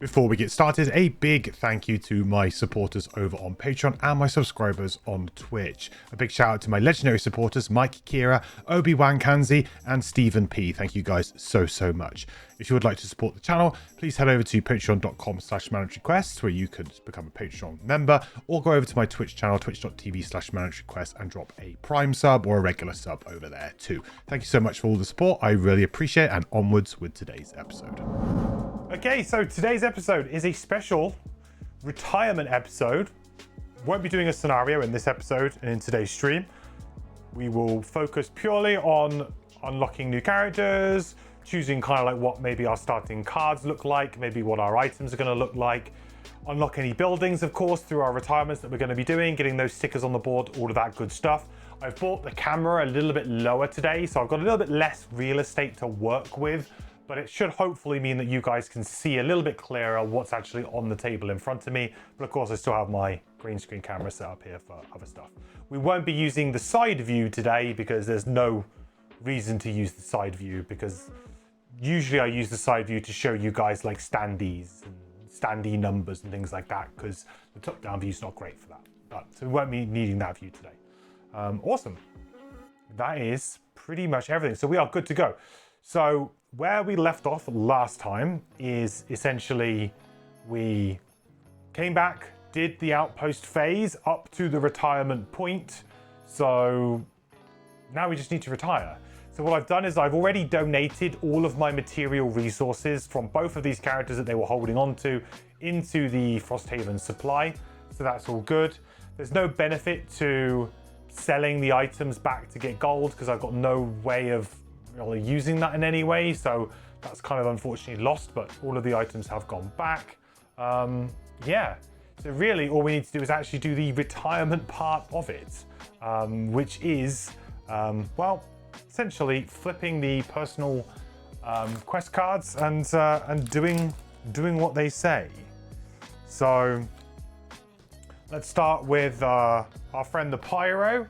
Before we get started, a big thank you to my supporters over on Patreon and my subscribers on Twitch. A big shout out to my legendary supporters, Mike Kira, Obi-Wan Kanzi, and Stephen P. Thank you guys so much. If you would like to support the channel, please head over to patreon.com/managerequests, where you could become a Patreon member, or go over to my Twitch channel, twitch.tv/managerequests, and drop a Prime sub or a regular sub over there too. Thank you so much for all the support. I really appreciate it, and onwards with today's episode. Okay, so today's episode is a special retirement episode. Won't be doing a scenario in this episode and in today's stream. We will focus purely on unlocking new characters, choosing kind of like what maybe our starting cards look like, maybe what our items are going to look like, unlock any buildings, of course, through our retirements that we're going to be doing, getting those stickers on the board, all of that good stuff. I've brought the camera a little bit lower today, so I've got a little bit less real estate to work with, but it should hopefully mean that you guys can see a little bit clearer what's actually on the table in front of me. But of course, I still have my green screen camera set up here for other stuff. We won't be using the side view today because there's no reason to use the side view, because usually I use the side view to show you guys like standees and standee numbers and things like that, because the top down view is not great for that. So we won't be needing that view today. Awesome. That is pretty much everything. So we are good to go. So where we left off last time is essentially we came back, did the outpost phase up to the retirement point. So now we just need to retire. So what I've done is I've already donated all of my material resources from both of these characters that they were holding on to into the Frosthaven supply. So that's all good. There's no benefit to selling the items back to get gold because I've got no way of really using that in any way. So that's kind of unfortunately lost, but all of the items have gone back. Yeah. So really all we need to do is actually do the retirement part of it, which is, well, essentially flipping the personal quest cards and doing what they say. So let's start with our friend the Pyro.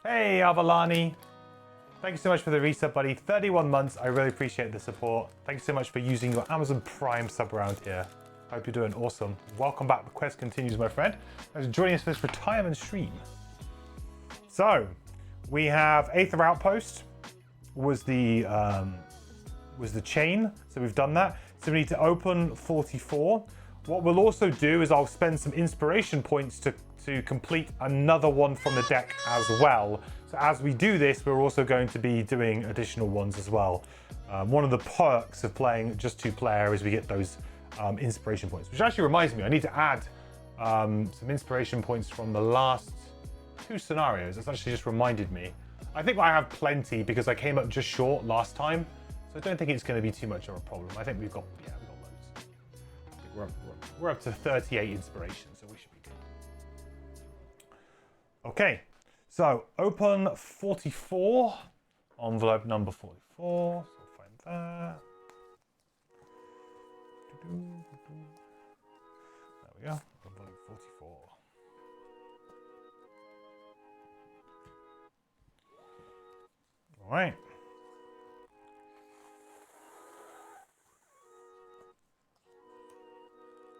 Hey Avalani, thank you so much for the resub, buddy. 31 months, I really appreciate the support. Thank you so much for using your Amazon Prime sub around here. Hope you're doing awesome. Welcome back, the quest continues, my friend. Thanks for joining us for this retirement stream. So, we have Aether Outpost was the chain, so we've done that. So we need to open 44. What we'll also do is I'll spend some inspiration points to complete another one from the deck as well. So as we do this, we're also going to be doing additional ones as well. One of the perks of playing just 2-player is we get those inspiration points, which actually reminds me, I need to add some inspiration points from the last 2 scenarios. That's actually just reminded me. I think I have plenty because I came up just short last time, so I don't think it's going to be too much of a problem. I think we've got loads. I think we're up to 38 inspiration, so we should be good. Okay, so open 44, envelope number 44, so find that. There we go, envelope 44. All right.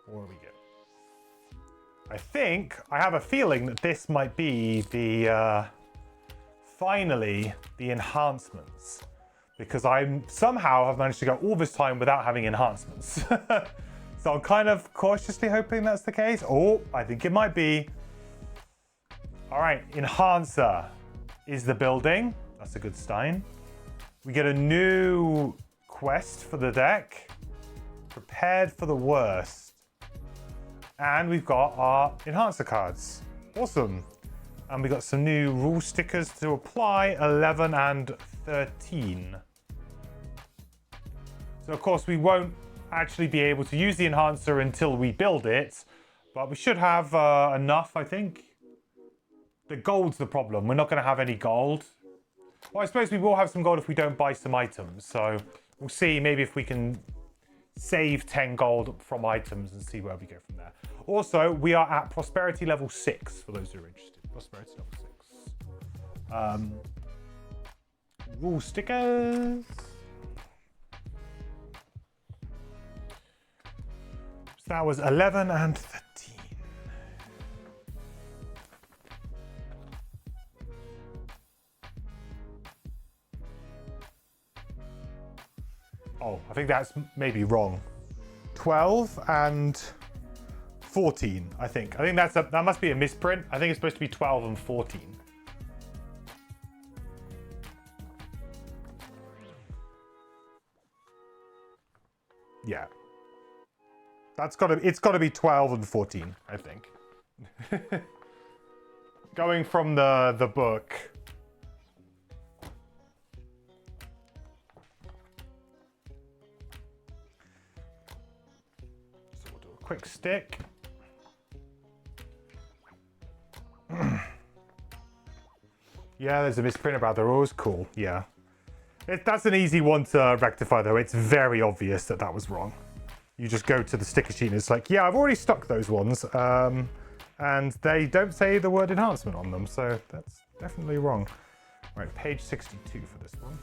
Where we go? I think, I have a feeling that this might be the, finally, the enhancements. Because I somehow have managed to go all this time without having enhancements. So I'm kind of cautiously hoping that's the case. Oh, I think it might be. All right, Enhancer is the building. That's a good sign. We get a new quest for the deck. Prepared for the worst. And we've got our Enhancer cards. Awesome. And we got some new rule stickers to apply, 11 and 13. So of course we won't actually be able to use the Enhancer until we build it, but we should have enough, I think. The gold's the problem. We're not going to have any gold. Well, I suppose we will have some gold if we don't buy some items. So we'll see maybe if we can save 10 gold from items and see where we go from there. Also, we are at prosperity level 6 for those who are interested. Prosperity level 6. Rule stickers. So that was 11 and 13. Oh, I think that's maybe wrong. 12 and 14, I think. I think that must be a misprint. I think it's supposed to be 12 and 14. Yeah. It's gotta be 12 and 14, I think. Going from the book. So we'll do a quick stick. Yeah, there's a misprint about the rules. Cool, yeah. That's an easy one to rectify, though. It's very obvious that that was wrong. You just go to the sticker sheet and it's like, yeah, I've already stuck those ones. And they don't say the word enhancement on them, so that's definitely wrong. Right, page 62 for this one.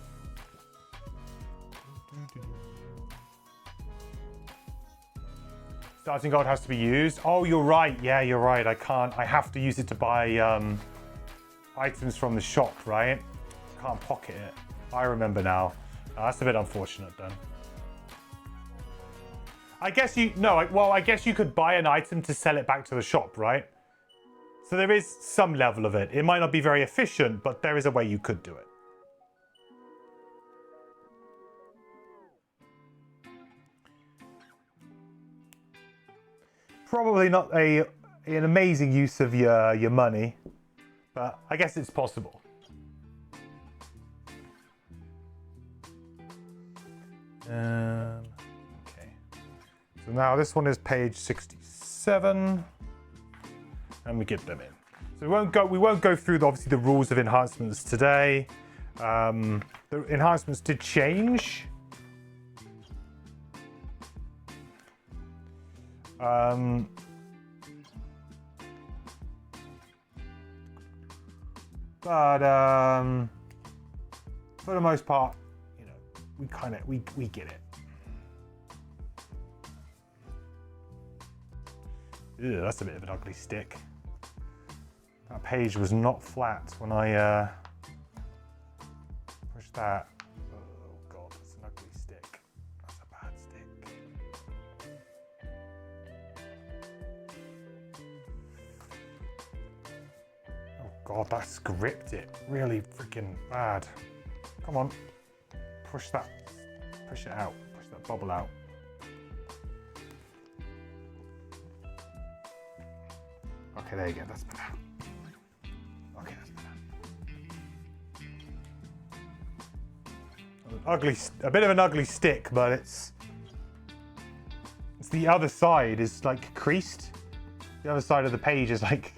Starting gold has to be used. Oh, you're right. Yeah, you're right. I have to use it to buy items from the shop, right? Can't pocket it. I remember now. That's a bit unfortunate then. I guess you could buy an item to sell it back to the shop, right? So there is some level of it. It might not be very efficient, but there is a way you could do it. Probably not an amazing use of your money, but I guess it's possible. Okay. So now this one is page 67, and we get them in. So we won't go through obviously the rules of enhancements today. The enhancements did change. But for the most part, you know, we get it. Ew, that's a bit of an ugly stick. That page was not flat when I pushed that. Oh god, that's an ugly stick. That's a bad stick. Oh god, that scripted it really freaking bad. Come on, push it out, push that bubble out. Okay, there you go, that's better. Okay, that's better. A bit of an ugly stick, but it's the other side is like creased. The other side of the page is like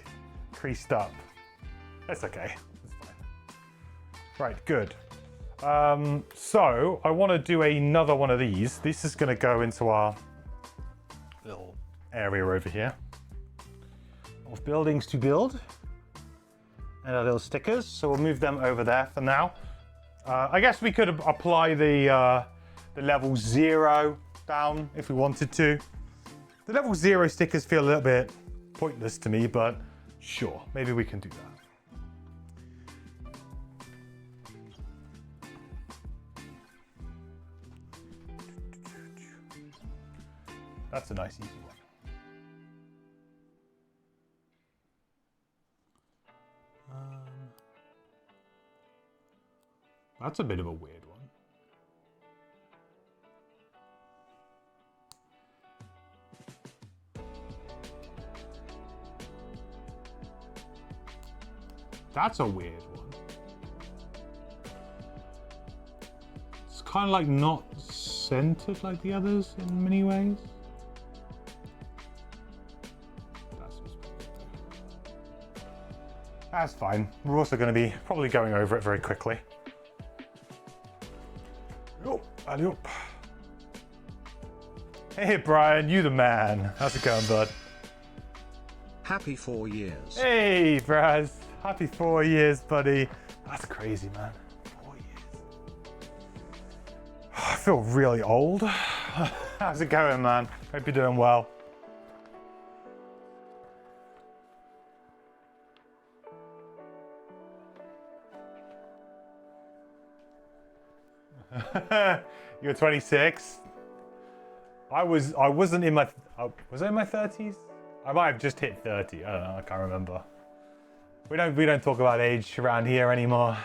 creased up. That's okay, that's fine. Right, good. So I want to do another one of these. This is going to go into our little area over here of buildings to build and our little stickers. So we'll move them over there for now. I guess we could apply the level 0 down if we wanted to. The level 0 stickers feel a little bit pointless to me, but sure, maybe we can do that. That's a nice easy one. That's a bit of a weird one. That's a weird one. It's kind of like not centered like the others in many ways. That's fine. We're also going to be probably going over it very quickly. Oh, alley up. Hey Brian, you the man. How's it going, bud? Happy 4 years. Hey Braz, happy 4 years, buddy. That's crazy, man. 4 years. feel really old. How's it going, man? Hope you're doing well. You're 26. I wasn't in my, was I in my 30s? I might have just hit 30. I don't know, I can't remember. We don't talk about age around here anymore.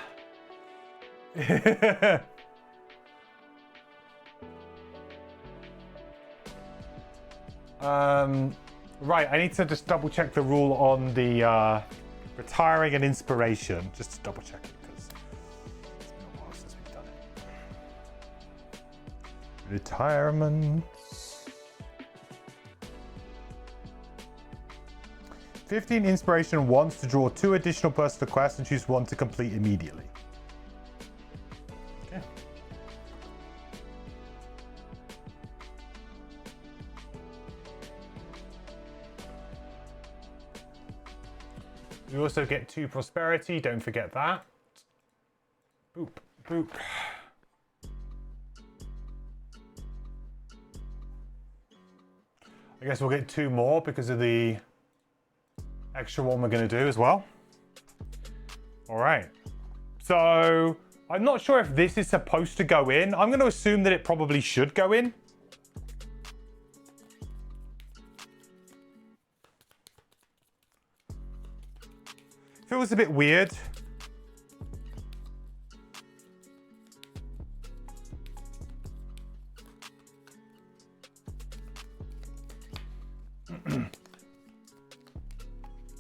Right, I need to just double check the rule on the retiring and inspiration. Just to double check it, because it's been a while since we've done it. Retirement. 15 inspiration once to draw 2 additional personal quests and choose one to complete immediately. Okay. You also get 2 prosperity, don't forget that. Boop, boop. I guess we'll get 2 more because of the extra one we're going to do as well. All right. So I'm not sure if this is supposed to go in. I'm going to assume that it probably should go in. Feels a bit weird.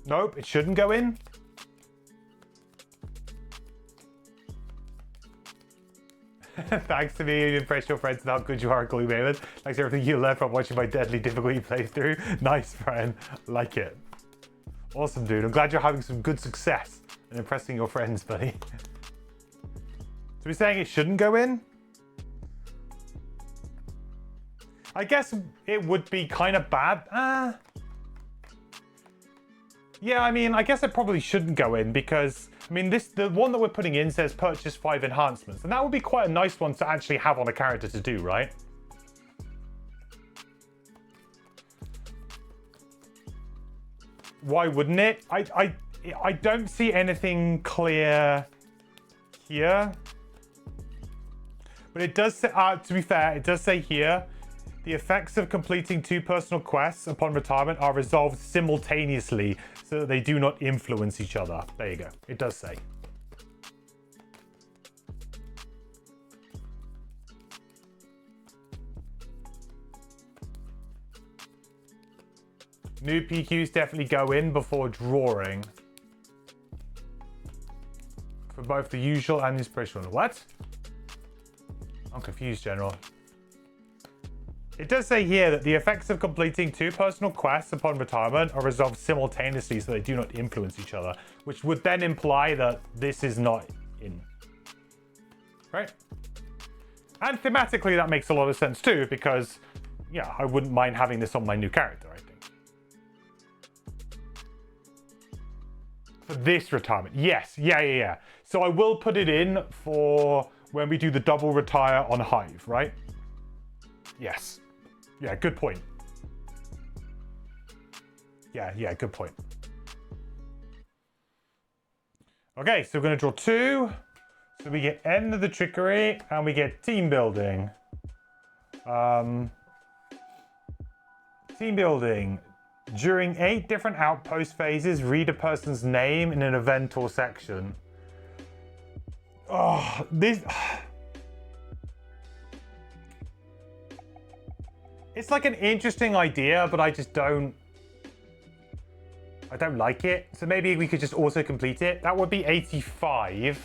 Nope, it shouldn't go in. Thanks to me, you impress your friends and how good you are at Gloomhaven. Thanks for everything you learned from watching my deadly difficulty playthrough. Nice, friend. Like it. Awesome, dude. I'm glad you're having some good success and impressing your friends, buddy. So we're saying it shouldn't go in? I guess it would be kind of bad. Yeah, I mean, I guess it probably shouldn't go in because, I mean, the one that we're putting in says purchase 5 enhancements, and that would be quite a nice one to actually have on a character to do, right? Why wouldn't it? I don't see anything clear here. But it does say, to be fair, it does say here, the effects of completing 2 personal quests upon retirement are resolved simultaneously so that they do not influence each other. There you go. It does say. New PQs definitely go in before drawing. For both the usual and inspirational. What? I'm confused, General. It does say here that the effects of completing 2 personal quests upon retirement are resolved simultaneously so they do not influence each other, which would then imply that this is not in. Right? And thematically that makes a lot of sense too, because, yeah, I wouldn't mind having this on my new character, I think. For this retirement. Yes, yeah. So I will put it in for when we do the double retire on Hive, right? Yes. Yeah, good point. Yeah, good point. Okay, so we're going to draw 2. So we get End of the Trickery and we get Team Building. Team Building. During 8 different outpost phases, read a person's name in an event or section. Oh, this... It's like an interesting idea, but I don't like it. So maybe we could just auto complete it. That would be 85.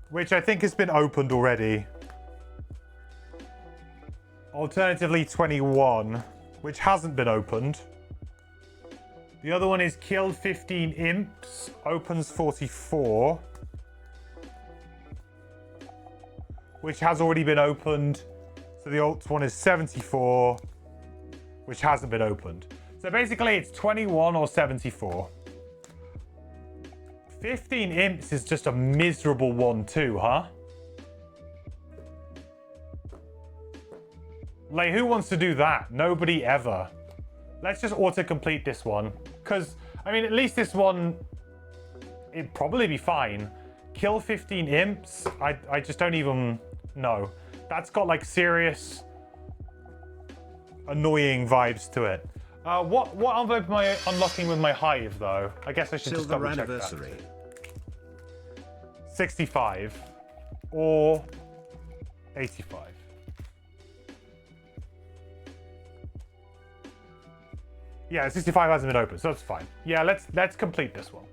Which I think has been opened already. Alternatively, 21, which hasn't been opened. The other one is kill 15 imps, opens 44. Which has already been opened. So the alt one is 74, which hasn't been opened. So basically it's 21 or 74. 15 imps is just a miserable one too, huh? Like, who wants to do that? Nobody ever. Let's just auto-complete this one. Because, I mean, at least this one, it'd probably be fine. Kill 15 imps? I just don't even know. That's got, like, serious annoying vibes to it. What envelope am I unlocking with my hive, though? I guess I should just double check that. 65 or 85. Yeah, 65 hasn't been open, so that's fine. Yeah, let's complete this one.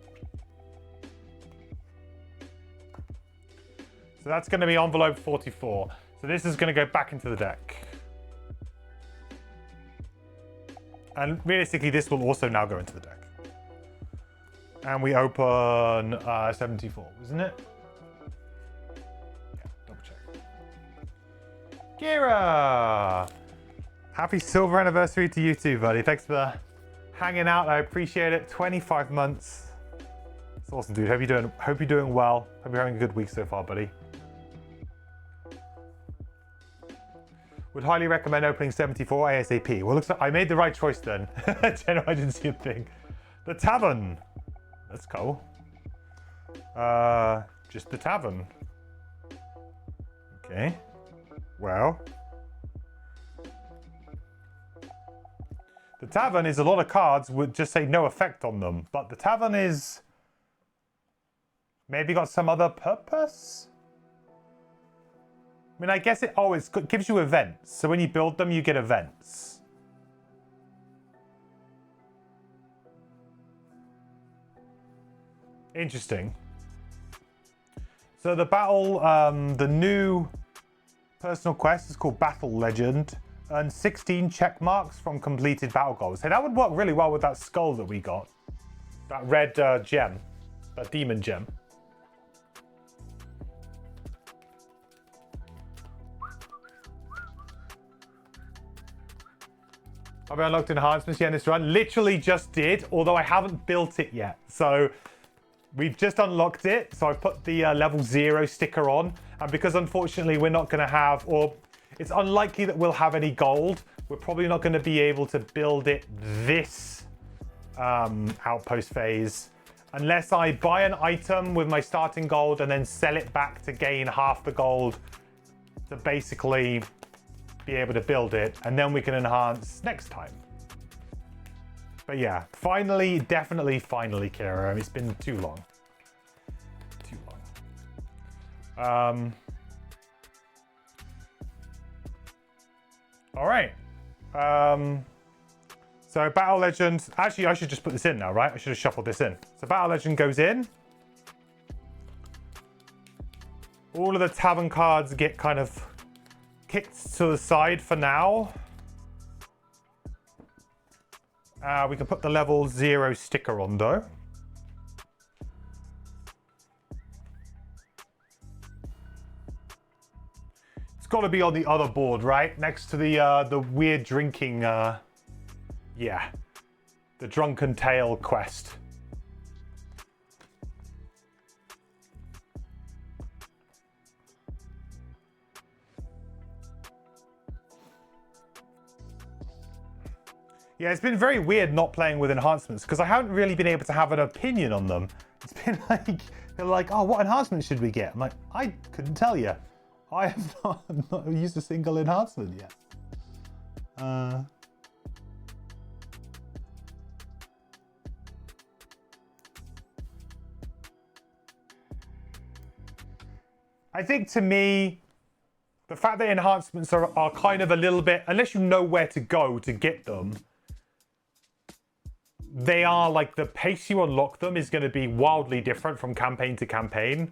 So that's going to be envelope 44. So this is going to go back into the deck. And realistically, this will also now go into the deck. And we open 74, isn't it? Yeah, double check. Kira! Happy silver anniversary to you too, buddy. Thanks for hanging out. I appreciate it. 25 months. It's awesome, dude. Hope you're doing well. Hope you're having a good week so far, buddy. Would highly recommend opening 74 ASAP. Well, looks like I made the right choice then. General, I didn't see a thing. The tavern. Let's go. Just the tavern. Okay. Well. The tavern is a lot of cards would just say no effect on them, but the tavern is maybe got some other purpose? I mean, I guess it always gives you events. So when you build them, you get events. Interesting. So the battle, the new personal quest is called Battle Legend. Earn 16 check marks from completed battle goals. Hey, that would work really well with that skull that we got. That red gem. That demon gem. I've unlocked enhancements yet in this run. Literally just did, although I haven't built it yet. So we've just unlocked it. So I've put the level 0 sticker on. And because unfortunately we're not going to have, or it's unlikely that we'll have any gold, we're probably not going to be able to build it this outpost phase. Unless I buy an item with my starting gold and then sell it back to gain half the gold to basically be able to build it, and then we can enhance next time. But yeah, finally, definitely finally, Kira. It's been too long. Too long. All right. So Battle Legend, actually I should just put this in now, right? I should have shuffled this in. So Battle Legend goes in. All of the tavern cards get kind of kicked to the side for now. We can put the level 0 sticker on though. It's got to be on the other board, right? Next to the weird drinking, yeah, the Drunken Tale quest. Yeah, it's been very weird not playing with enhancements because I haven't really been able to have an opinion on them. It's been like, they're like, oh, what enhancement should we get? I'm like, I couldn't tell you. I have not used a single enhancement yet. I think to me, the fact that enhancements are kind of a little bit, unless you know where to go to get them, they are like the pace you unlock them is going to be wildly different from campaign to campaign.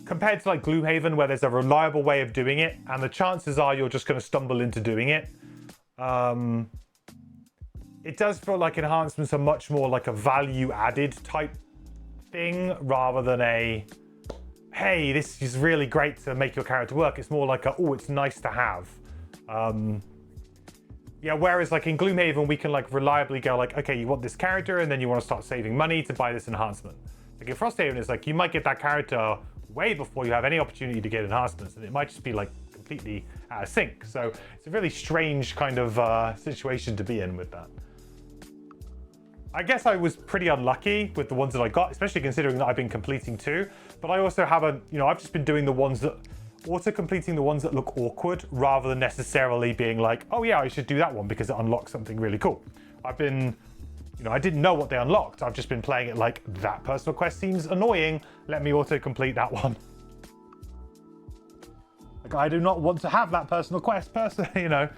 Compared to like Gloomhaven, where there's a reliable way of doing it, and the chances are you're just going to stumble into doing it. It does feel like enhancements are much more like a value-added type thing, rather than a, hey, this is really great to make your character work. It's more like a, oh, it's nice to have. Yeah, whereas like in Gloomhaven, we can like reliably go like, okay, you want this character, and then you want to start saving money to buy this enhancement. Like in Frosthaven, it's like you might get that character way before you have any opportunity to get enhancements, and it might just be like completely out of sync. So it's a really strange kind of situation to be in with that. I guess I was pretty unlucky with the ones that I got, especially considering that I've been completing 2. But I also haven't, I've just been doing the ones that, auto-completing the ones that look awkward rather than necessarily being like, oh yeah, I should do that one because it unlocks something really cool. I've been, I didn't know what they unlocked. I've just been playing it like, that personal quest seems annoying. Let me auto-complete that one. Like, I do not want to have that personal quest to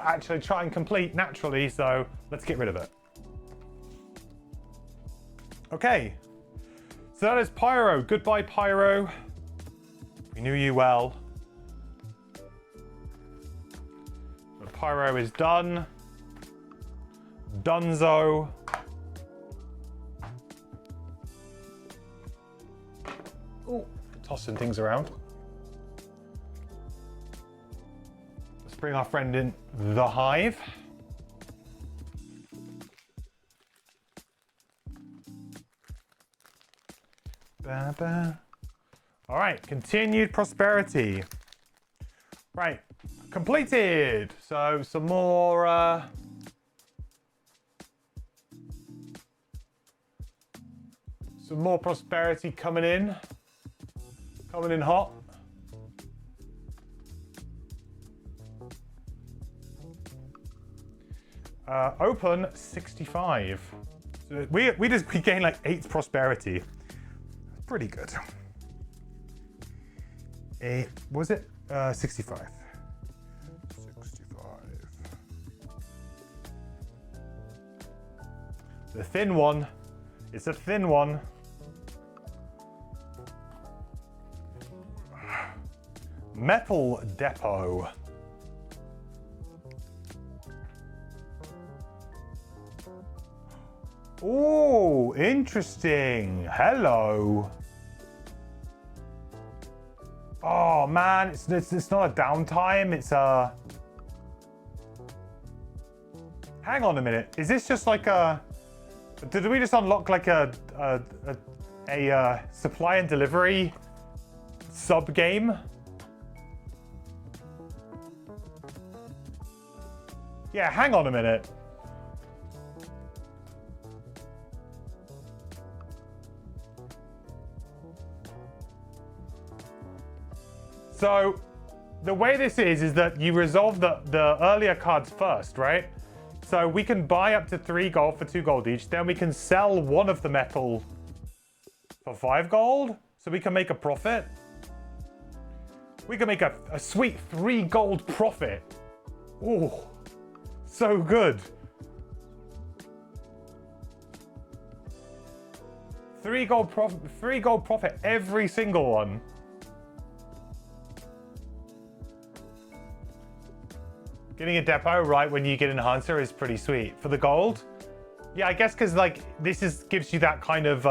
actually try and complete naturally, so let's get rid of it. Okay, so that is Pyro. Goodbye, Pyro. We knew you well. But Pyro is done. Dunzo. Oh, tossing things around. Let's bring our friend in the hive. All right, continued prosperity. Right, completed. So some more prosperity coming in hot. Open 65. So we gain like 8 prosperity. Pretty good. Was it 65? 65. The thin one. It's a thin one. Metal depot. Oh, interesting. Hello. Oh man, it's not a downtime. It's a. Hang on a minute. Is this just like a? Did we just unlock like a supply and delivery sub game? Yeah. Hang on a minute. So the way this is that you resolve the earlier cards first, right? So we can buy up to 3 gold for 2 gold each. Then we can sell one of the metal for 5 gold. So we can make a profit. We can make a sweet 3 gold profit. Oh, so good. 3 gold profit every single one. Getting a depot right when you get enhancer is pretty sweet. For the gold, yeah, I guess because like this gives you that kind of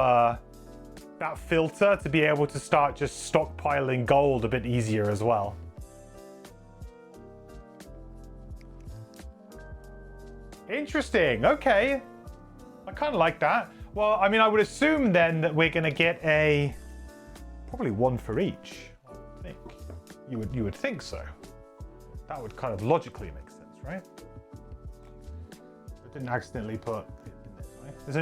that filter to be able to start just stockpiling gold a bit easier as well. Interesting. Okay, I kind of like that. Well, I mean, I would assume then that we're gonna get probably 1 for each. I think you would think so. That would kind of logically make sense, right? I didn't accidentally put it in this, right? There's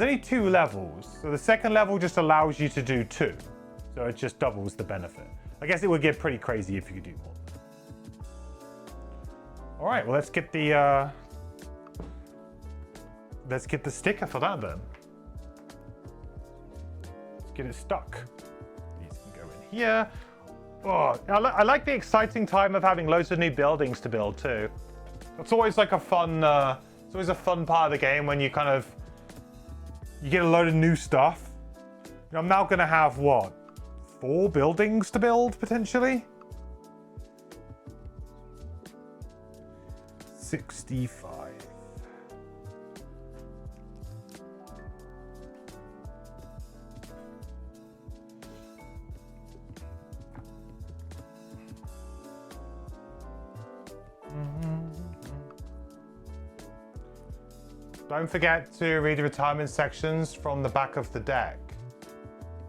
only 2 levels. So the second level just allows you to do 2. So it just doubles the benefit. I guess it would get pretty crazy if you could do more. All right, well, let's get the sticker for that then. Let's get it stuck. These can go in here. Oh, I like the exciting time of having loads of new buildings to build too. It's always like a fun, it's always a fun part of the game when you get a load of new stuff. I'm now gonna have what, 4 buildings to build potentially? 65. Don't forget to read the retirement sections from the back of the deck.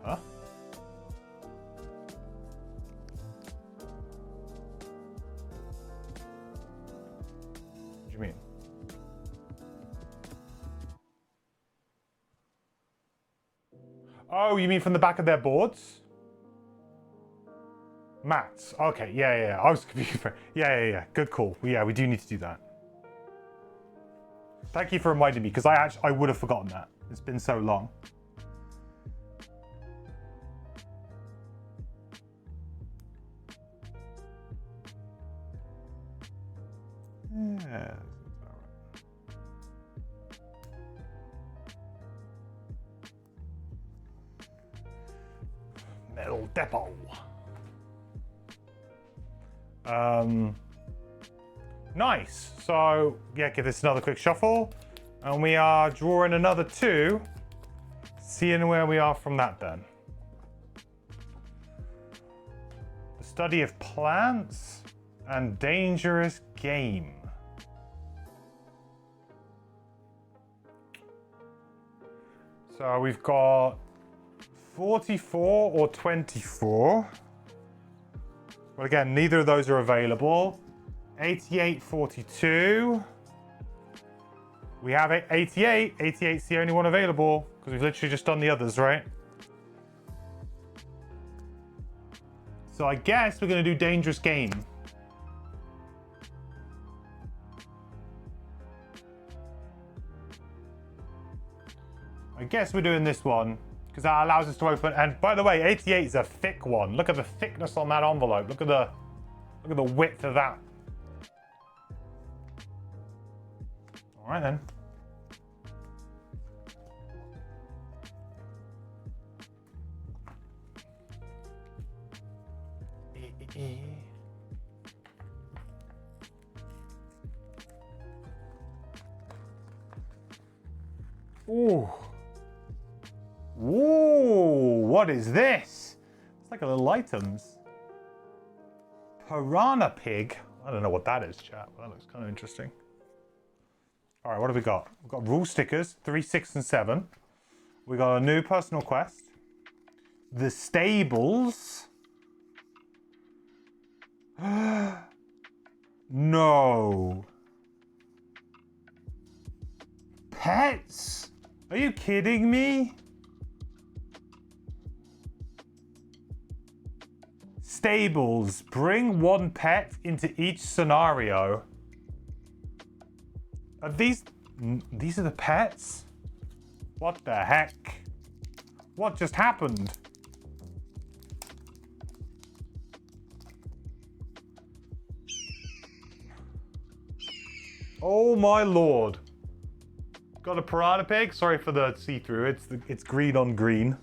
Huh? What do you mean? Oh, you mean from the back of their boards? Mats. Okay, yeah. I was confused. Yeah. Good call. Yeah, we do need to do that. Thank you for reminding me, because I would have forgotten that. It's been so long. Yeah. Metal depot. Nice. So yeah, give this another quick shuffle, and we are drawing another 2. Seeing where we are from that then. The study of plants and dangerous game. So we've got 44 or 24. Well, again, neither of those are available. 88, 42. We have 88. 88's the only one available because we've literally just done the others, right? So I guess we're going to do dangerous game. I guess we're doing this one because that allows us to open. And by the way, 88 is a thick one. Look at the thickness on that envelope. Look at the width of that. All right then. Ooh. Ooh, what is this? It's like a little items. Piranha pig. I don't know what that is, chat. That looks kind of interesting. All right, what have we got? We've got rule stickers, 3, 6, and 7. We got a new personal quest. The stables. No. Pets? Are you kidding me? Stables. Bring 1 pet into each scenario. Are these are the pets? What the heck? What just happened? Oh my lord. Got a piranha pig? Sorry for the see-through. It's green on green.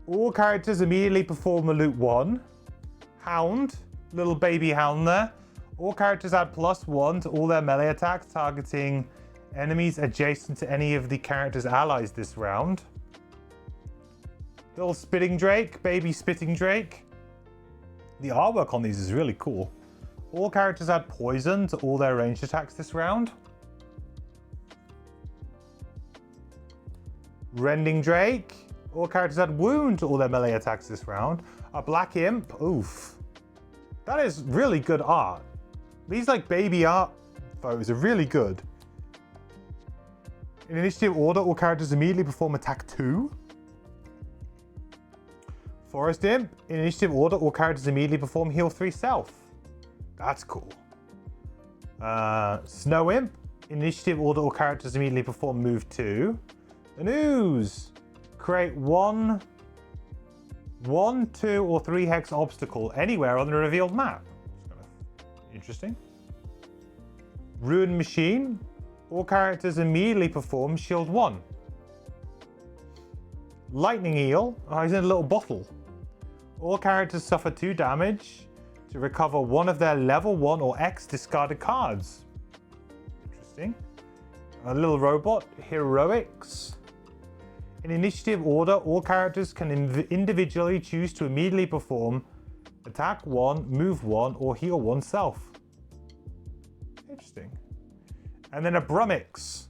All characters immediately perform a loot 1. Hound. Little baby hound there. All characters add +1 to all their melee attacks targeting enemies adjacent to any of the character's allies this round. Little spitting drake, baby spitting drake. The artwork on these is really cool. All characters add poison to all their ranged attacks this round. Rending drake. All characters add wound to all their melee attacks this round. A black imp. Oof. That is really good art. These like baby art photos are really good. In initiative order, all characters immediately perform attack 2. Forest imp. In initiative order, all characters immediately perform heal 3 self. That's cool. Snow imp. In initiative order, all characters immediately perform move 2. An ooze. Create 1, 2, or 3 hex obstacle anywhere on the revealed map. Interesting. Ruin machine. All characters immediately perform shield 1. Lightning eel. Oh, he's in a little bottle. All characters suffer 2 damage to recover 1 of their level 1 or X discarded cards. Interesting. A little robot. Heroics. In initiative order, all characters can individually choose to immediately perform attack 1, move 1, or heal 1 self. Interesting. And then a Brummix.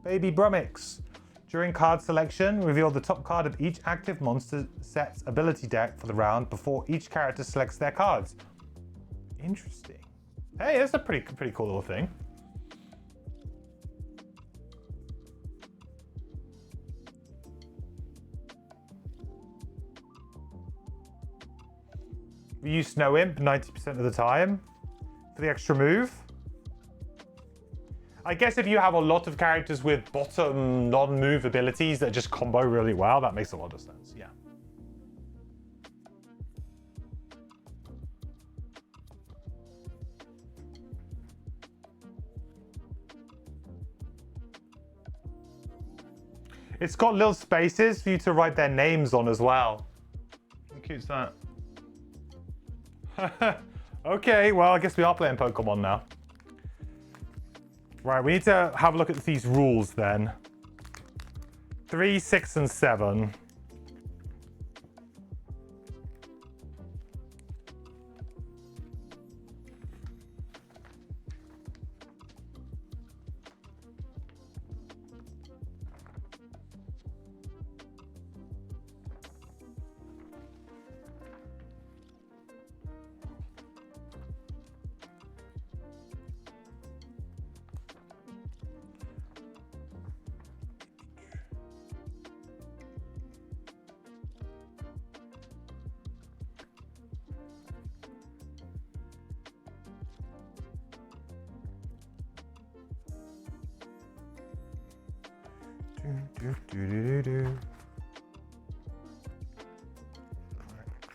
Baby Brummix. During card selection, reveal the top card of each active monster set's ability deck for the round before each character selects their cards. Interesting. Hey, that's a pretty cool little thing. We use Snow Imp 90% of the time for the extra move. I guess if you have a lot of characters with bottom non-move abilities that just combo really well, that makes a lot of sense, yeah. It's got little spaces for you to write their names on as well. How cute's that? Okay, well, I guess we are playing Pokemon now. Right, we need to have a look at these rules then. 3, 6, and 7.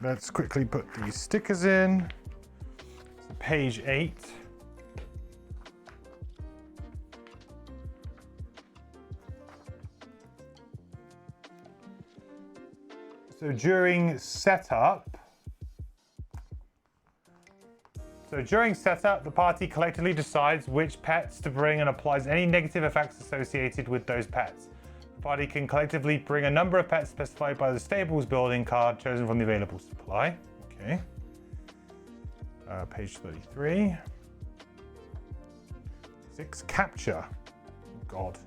Let's quickly put these stickers in. So page 8. So during setup, the party collectively decides which pets to bring and applies any negative effects associated with those pets. The party can collectively bring a number of pets specified by the stables building card chosen from the available supply. Okay. Page 33. 6, capture. God.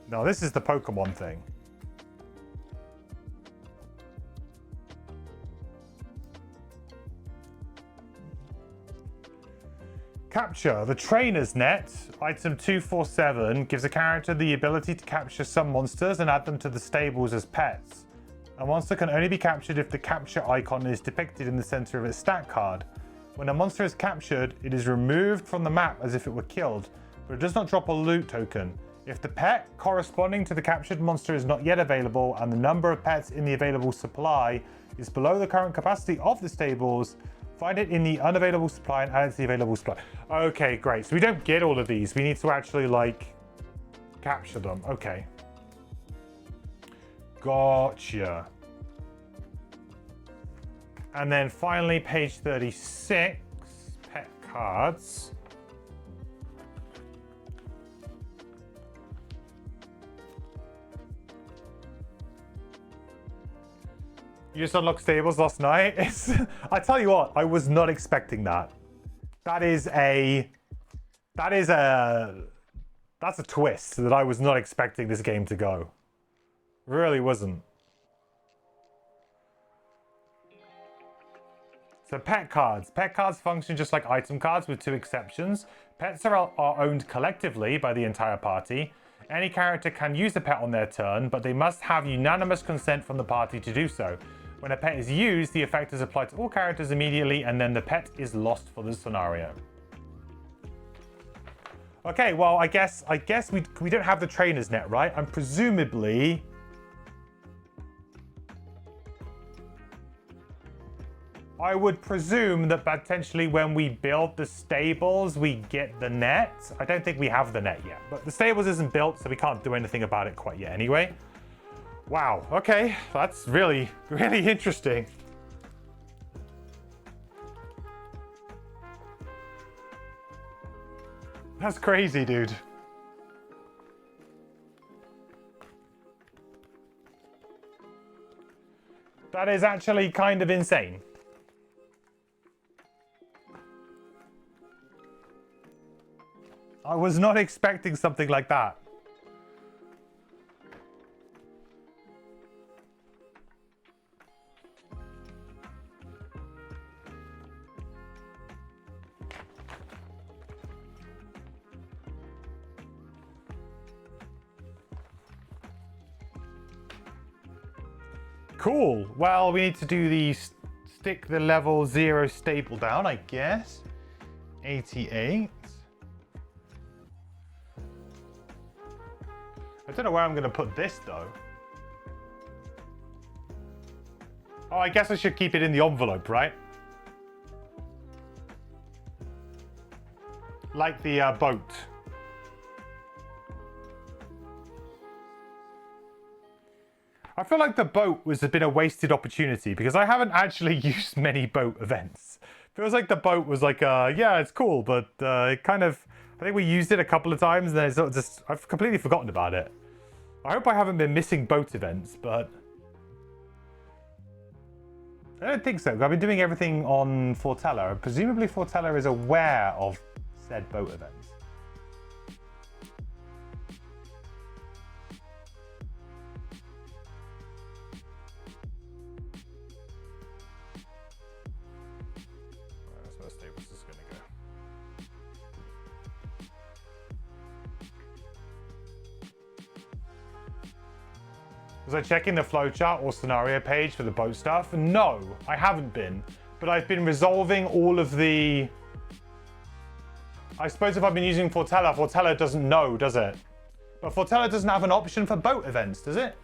No, this is the Pokemon thing. Capture. The Trainer's Net, item 247, gives a character the ability to capture some monsters and add them to the stables as pets. A monster can only be captured if the capture icon is depicted in the center of its stat card. When a monster is captured, it is removed from the map as if it were killed, but it does not drop a loot token. If the pet corresponding to the captured monster is not yet available and the number of pets in the available supply is below the current capacity of the stables, find it in the unavailable supply and add it to the available supply. Okay, great. So we don't get all of these. We need to actually, like, capture them. Okay. Gotcha. And then finally, page 36, pet cards. You just unlocked stables last night. I tell you what, I was not expecting that. That's a twist that I was not expecting this game to go. Really wasn't. So pet cards. Pet cards function just like item cards with 2 exceptions. Pets are owned collectively by the entire party. Any character can use a pet on their turn, but they must have unanimous consent from the party to do so. When a pet is used, the effect is applied to all characters immediately, and then the pet is lost for the scenario. Okay, well, I guess we don't have the Trainer's Net, right? And presumably, I would presume that potentially when we build the stables, we get the net. I don't think we have the net yet, but the stables isn't built, so we can't do anything about it quite yet anyway. Wow, okay, that's really, really interesting. That's crazy, dude. That is actually kind of insane. I was not expecting something like that. Cool. Well, we need to do the stick the level 0 staple down, I guess. 88. I don't know where I'm going to put this, though. Oh, I guess I should keep it in the envelope, right? Like the boat. I feel like the boat was a bit of a wasted opportunity because I haven't actually used many boat events. Feels like the boat was like, yeah, it's cool, but it kind of, I think we used it a couple of times and then it's sort of just, I've completely forgotten about it. I hope I haven't been missing boat events, but I don't think so. I've been doing everything on Fortella. Presumably Fortella is aware of said boat events. Was I checking the flowchart or scenario page for the boat stuff? No, I haven't been. But I've been resolving all of the... I suppose if I've been using Fortella, Fortella doesn't know, does it? But Fortella doesn't have an option for boat events, does it?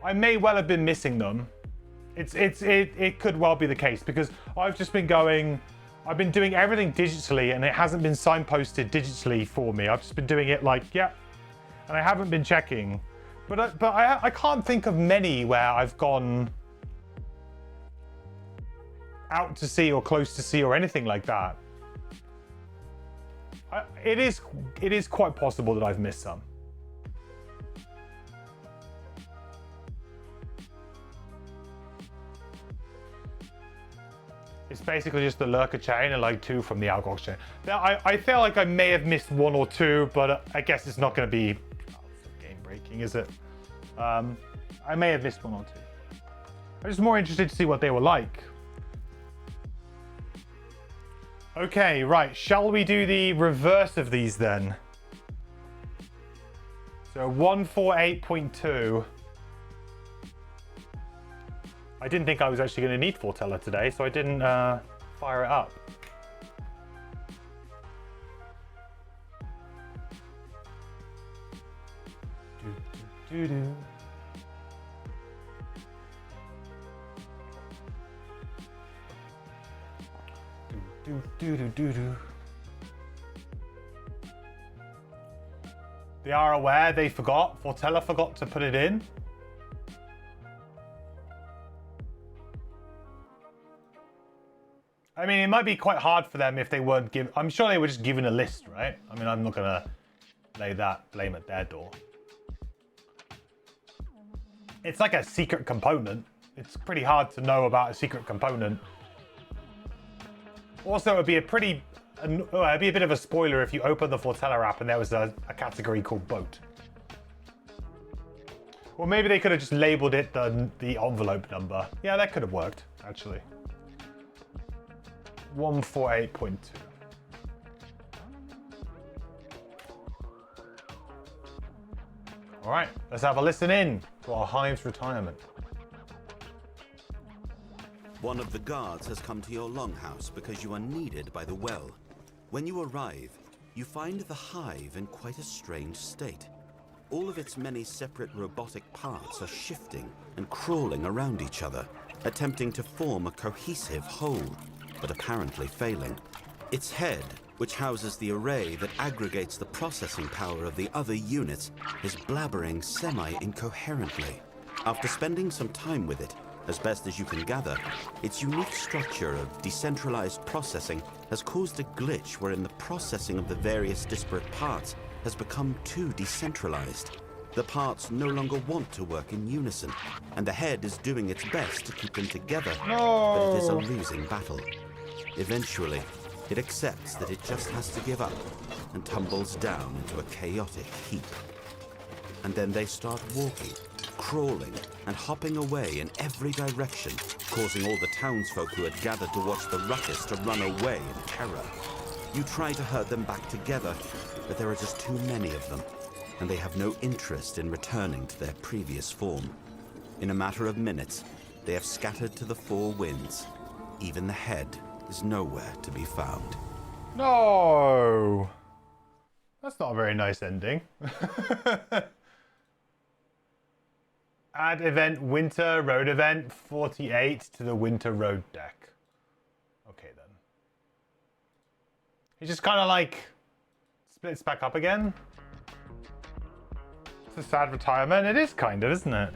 I may well have been missing them. It could well be the case because I've just been going... I've been doing everything digitally and it hasn't been signposted digitally for me. I've just been doing it like, yeah. And I haven't been checking. But I can't think of many where I've gone out to sea or close to sea or anything like that. It is quite possible that I've missed some. It's basically just the lurker chain and like 2 from the Algog chain. Now, I feel like I may have missed 1 or 2, but I guess it's not going to be breaking, is it? I may have missed 1 or 2. I'm just more interested to see what they were like. Okay, right. Shall we do the reverse of these then? So 148.2. I didn't think I was actually going to need Fortella today, so I didn't fire it up. Do-do. Do-do-do-do-do. They are aware they forgot. Fortella forgot to put it in. I mean, it might be quite hard for them if they weren't given... I'm sure they were just given a list, right? I mean, I'm not going to lay that blame at their door. It's like a secret component. It's pretty hard to know about a secret component. Also, it'd be a bit of a spoiler if you open the Fortella app and there was a category called boat. Or maybe they could have just labeled it the envelope number. Yeah, that could have worked, actually. 148.2. All right, let's have a listen in to our hive's retirement. One of the guards has come to your longhouse because you are needed by the well. When you arrive, you find the hive in quite a strange state. All of its many separate robotic parts are shifting and crawling around each other, attempting to form a cohesive whole, but apparently failing. Its head, which houses the array that aggregates the processing power of the other units, is blabbering semi-incoherently. After spending some time with it, as best as you can gather, its unique structure of decentralized processing has caused a glitch wherein the processing of the various disparate parts has become too decentralized. The parts no longer want to work in unison, and the head is doing its best to keep them together, but it is a losing battle. Eventually, It accepts that it just has to give up and tumbles down into a chaotic heap. And then they start walking, crawling, and hopping away in every direction, causing all the townsfolk who had gathered to watch the ruckus to run away in terror. You try to herd them back together, but there are just too many of them, and they have no interest in returning to their previous form. In a matter of minutes, they have scattered to the four winds. Even the head is nowhere to be found. No! That's not a very nice ending. Add event Winter Road event 48 to the Winter Road deck. Okay then. He just kind of like splits back up again. It's a sad retirement. It is kind of, isn't it?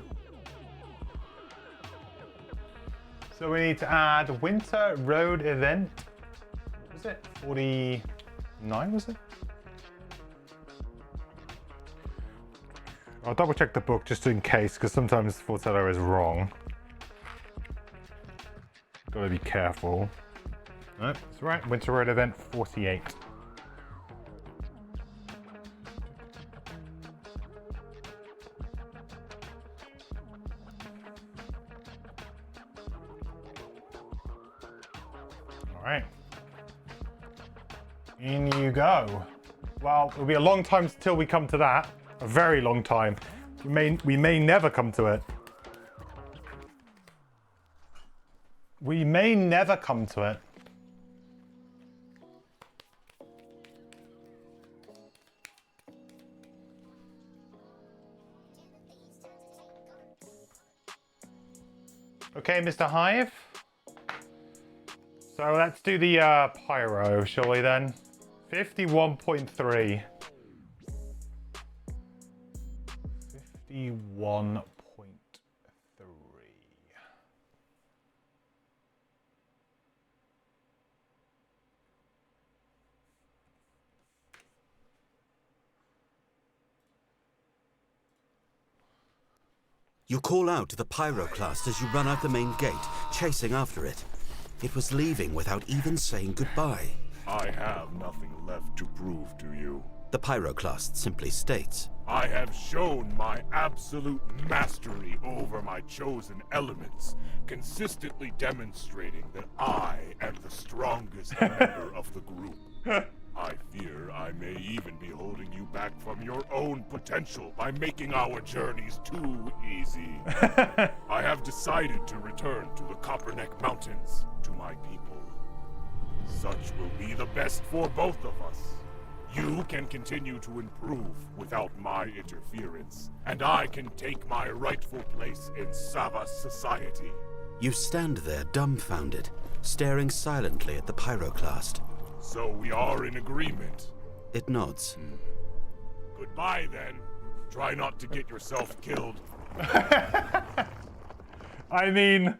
So we need to add Winter Road event. Was it 49? Was it? I'll double check the book just in case, because sometimes Fortello is wrong. Gotta be careful. No, that's right. Winter Road event 48. All right. In you go. Well, it'll be a long time till we come to that. A very long time. We may never come to it. We may never come to it. Okay, Mr. Hive. So let's do the pyro, shall we then? 51.3. 51.3. You call out to the pyroclast as you run out the main gate, chasing after it. It was leaving without even saying goodbye. I have nothing left to prove to you. The pyroclast simply states, I have shown my absolute mastery over my chosen elements, consistently demonstrating that I am the strongest member of the group. I fear I may even be holding you back from your own potential by making our journeys too easy. I have decided to return to the Copperneck Mountains, to my people. Such will be the best for both of us. You can continue to improve without my interference, and I can take my rightful place in Sava's society. You stand there dumbfounded, staring silently at the pyroclast. So we are in agreement. It nods. Goodbye, then. Try not to get yourself killed. I mean,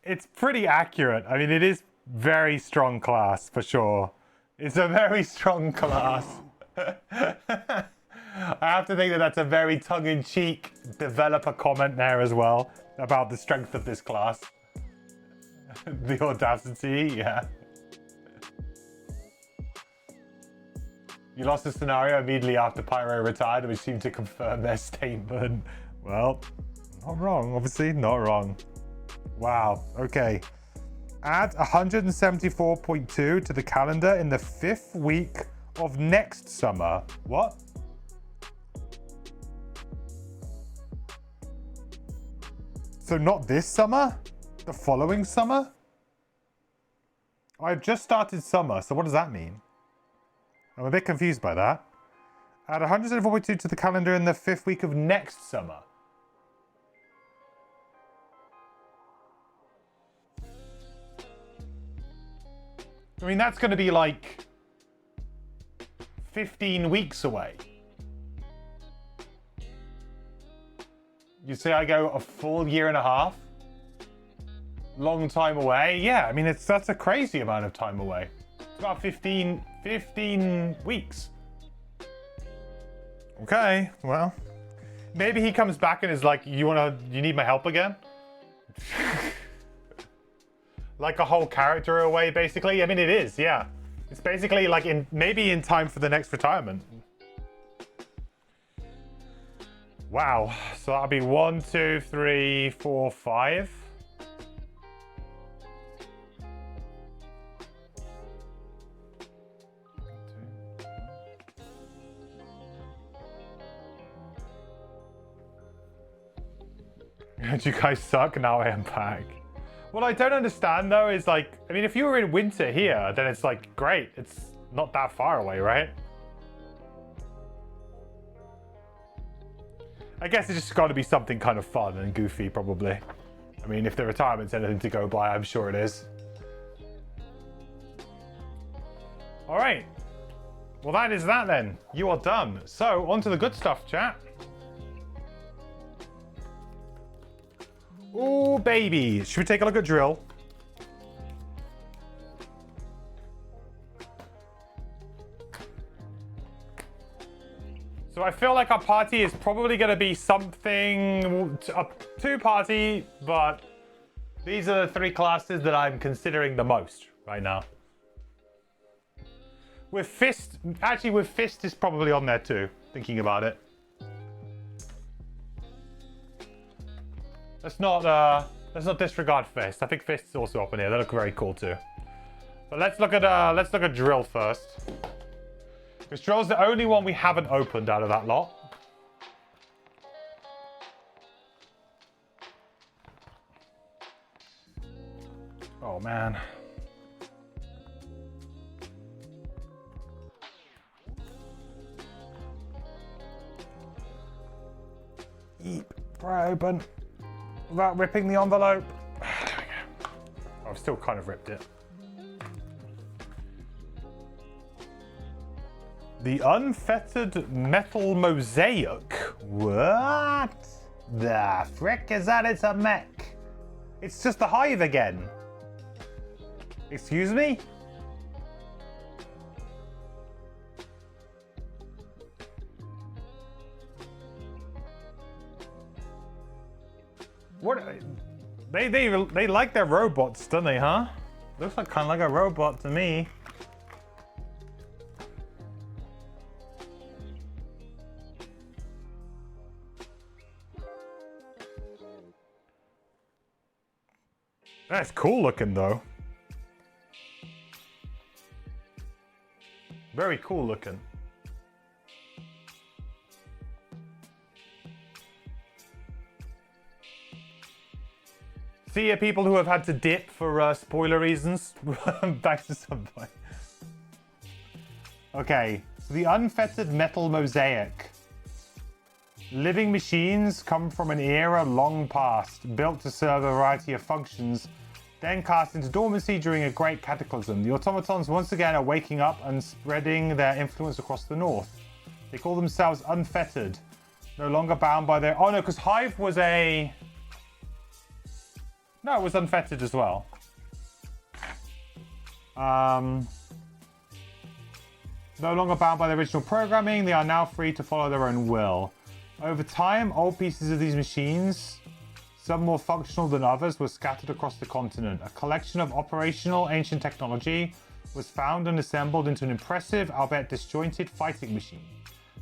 it's pretty accurate. I mean, it is very strong class, for sure. It's a very strong class. I have to think that that's a very tongue-in-cheek developer comment there as well about the strength of this class. The audacity, yeah. You lost the scenario immediately after Pyro retired, which seemed to confirm their statement. Well, not wrong, obviously, not wrong. Wow, okay. Add 174.2 to the calendar in the 5th week of next summer. What? So not this summer? The following summer? I've just started summer, so what does that mean? I'm a bit confused by that. Add 174.2 to the calendar in the 5th week of next summer. I mean, that's going to be like 15 weeks away. You say I go a full year and a half? Long time away? Yeah, I mean, that's a crazy amount of time away. It's about 15 weeks. Okay, well, maybe he comes back and is like, you need my help again? Like a whole character away, basically. I mean, it is, yeah. It's basically like maybe in time for the next retirement. Wow. So that'll be 1, 2, 3, 4, 5. You guys suck, now I am back. What I don't understand though is like, I mean, if you were in winter here, then it's like, great. It's not that far away, right? I guess it's just got to be something kind of fun and goofy, probably. I mean, if the retirement's anything to go by, I'm sure it is. All right. Well, that is that then. You are done. So, on to the good stuff, chat. Oh, baby. Should we take a look at drill? So I feel like our party is probably going to be something, a 2-party, but these are the 3 classes that I'm considering the most right now. With Fist, actually with Fist is probably on there too, thinking about it. Let's not disregard Fist. I think Fist is also up in here. They look very cool too. But let's look at Drill first. Because Drill's the only one we haven't opened out of that lot. Oh man. Yeep. Pry open. Without ripping the envelope. There we go. I've still kind of ripped it. The unfettered metal mosaic. What the frick is that? It's a mech. It's just a hive again. Excuse me? What? They like their robots, don't they, huh? Looks like kind of like a robot to me. That's cool looking though. Very cool looking. See ya, people who have had to dip for spoiler reasons. Back to some point. Okay, so the unfettered metal mosaic. Living machines come from an era long past, built to serve a variety of functions, then cast into dormancy during a great cataclysm. The automatons once again are waking up and spreading their influence across the north. They call themselves unfettered, no longer bound by their... Oh no, because Hive was a... No, it was unfettered as well. No longer bound by the original programming, they are now free to follow their own will. Over time, old pieces of these machines, some more functional than others, were scattered across the continent. A collection of operational ancient technology was found and assembled into an impressive, albeit disjointed, fighting machine.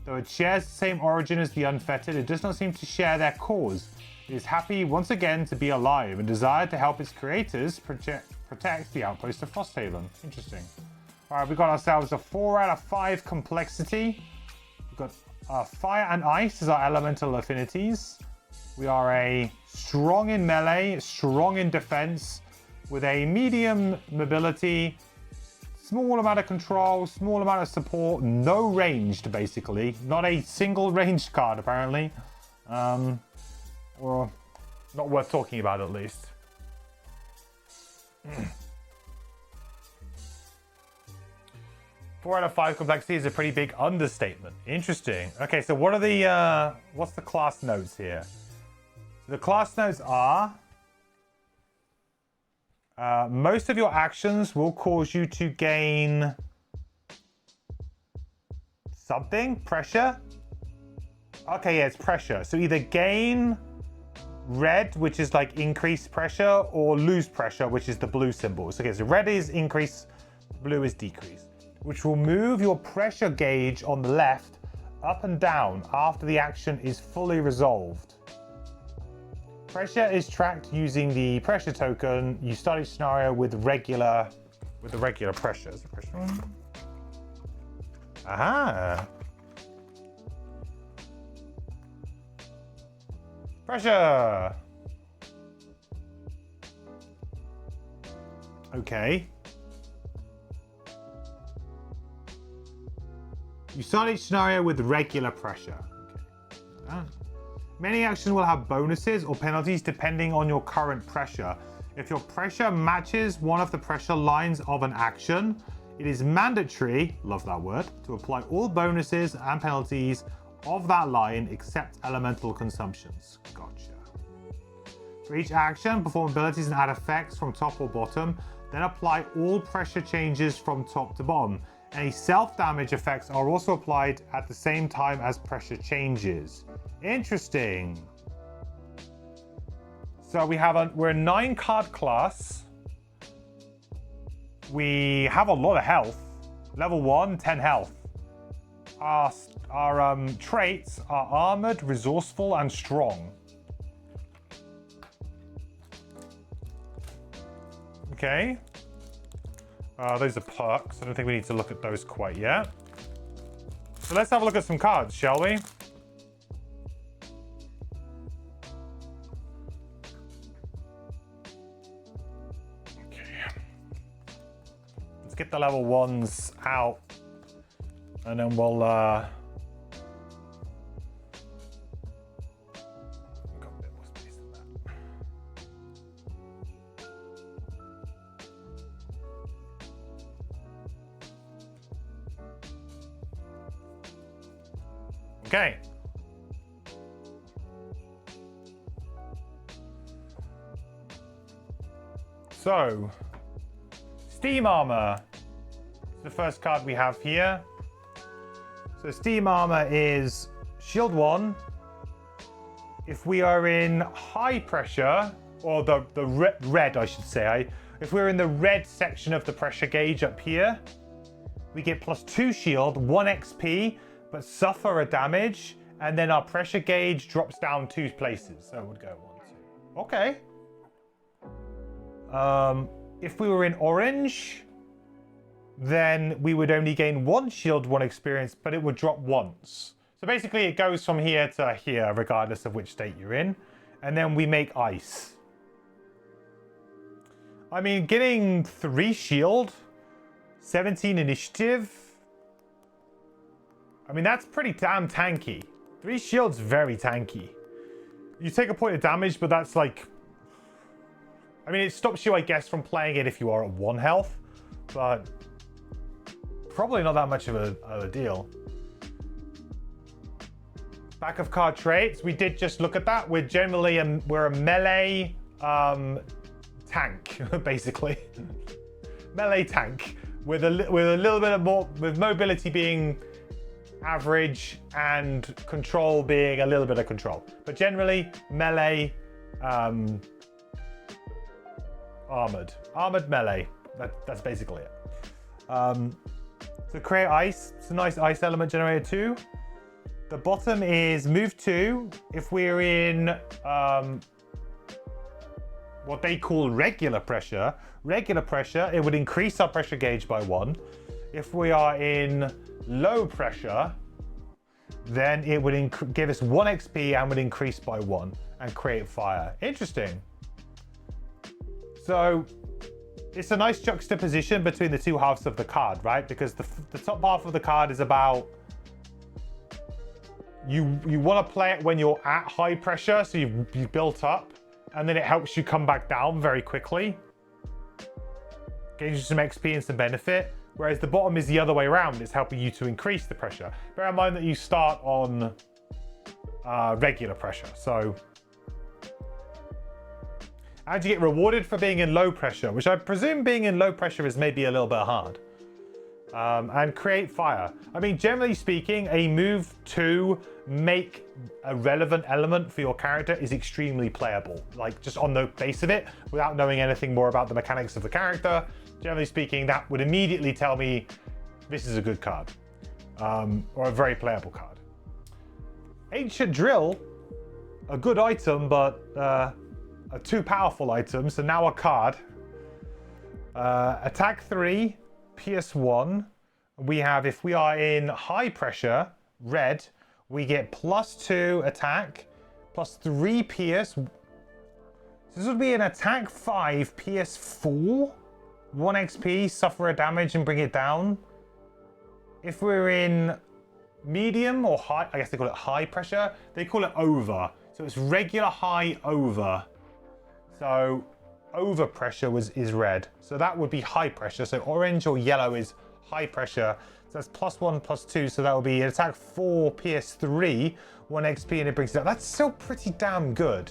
Though it shares the same origin as the unfettered, it does not seem to share their cause. It is happy once again to be alive and desired to help its creators protect the outpost of Frosthaven. Interesting. Alright, we got ourselves a 4 out of 5 complexity. We've got fire and ice as our elemental affinities. We are a strong in melee, strong in defense, with a medium mobility, small amount of control, small amount of support, no ranged basically. Not a single ranged card apparently. Or not worth talking about at least. 4 out of 5 complexity is a pretty big understatement. Interesting. Okay, so what are the what's the class notes here? So the class notes are most of your actions will cause you to gain something, pressure. Okay, yeah, it's pressure. So either gain red, which is like increased pressure, or lose pressure, which is the blue symbol. So, okay, so red is increase, blue is decrease. which will move your pressure gauge on the left up and down after the action is fully resolved. Pressure is tracked using the pressure token. You start each scenario with the regular pressure. Is the pressure on? Aha! Pressure! Okay. You start each scenario with regular pressure. Okay. Many actions will have bonuses or penalties depending on your current pressure. If your pressure matches one of the pressure lines of an action, it is mandatory, love that word, to apply all bonuses and penalties of that line except elemental consumptions. Gotcha. For each action, perform abilities and add effects from top or bottom, then apply all pressure changes from top to bottom. Any self-damage effects are also applied at the same time as pressure changes. Interesting. So we're a 9-card class. We have a lot of health. Level 1, 10 health. Our traits are armored, resourceful, and strong. Okay. Those are perks. I don't think we need to look at those quite yet. So let's have a look at some cards, shall we? Okay. Let's get the level 1s out. And then we'll okay. So, Steam Armor is the first card we have here. So Steam Armor is Shield 1. If we are in high pressure, or the red I should say, if we're in the red section of the pressure gauge up here, we get +2 shield, 1 XP, but suffer a damage, and then our pressure gauge drops down 2 places. So it would go 1, 2. Okay. If we were in orange, then we would only gain 1 shield, 1 experience, but it would drop once. So basically it goes from here to here, regardless of which state you're in. And then we make ice. I mean, getting 3 shield, 17 initiative, I mean, that's pretty damn tanky. 3 shield's very tanky. You take a point of damage, but that's like... I mean, it stops you, I guess, from playing it if you are at 1 health, but probably not that much of a deal. Back of card traits, we did just look at that. We're generally we're a melee tank, basically. Melee tank with a little bit of more, with mobility being average and control being a little bit of control, but generally melee, armored melee. That's basically it. So create ice. It's a nice ice element generator too. The bottom is move 2. If we're in what they call regular pressure, it would increase our pressure gauge by 1. If we are in low pressure, then it would give us 1 XP and would increase by 1 and create fire. Interesting. So it's a nice juxtaposition between the 2 halves of the card, right? Because the top half of the card is about you want to play it when you're at high pressure, so you've built up, and then it helps you come back down very quickly. Gains you some XP and some benefit. Whereas the bottom is the other way around. It's helping you to increase the pressure. Bear in mind that you start on regular pressure. So, and you get rewarded for being in low pressure, which I presume being in low pressure is maybe a little bit hard. And create fire. I mean, generally speaking, a move to make a relevant element for your character is extremely playable. Like, just on the base of it, without knowing anything more about the mechanics of the character. Generally speaking, that would immediately tell me this is a good card. Or a very playable card. Ancient Drill, a good item, but a too powerful item, so now a card. Attack 3, PS1. We have, if we are in high pressure, red, we get +2 attack, +3 PS. So this would be an attack 5, PS4, 1 XP, suffer a damage and bring it down. If we're in medium or high, I guess they call it high pressure, they call it over. So it's regular high over. So over pressure is red. So that would be high pressure. So orange or yellow is high pressure. So that's +1, +2. So that will be an attack 4, PS3, 1 XP, and it brings it down. That's still pretty damn good.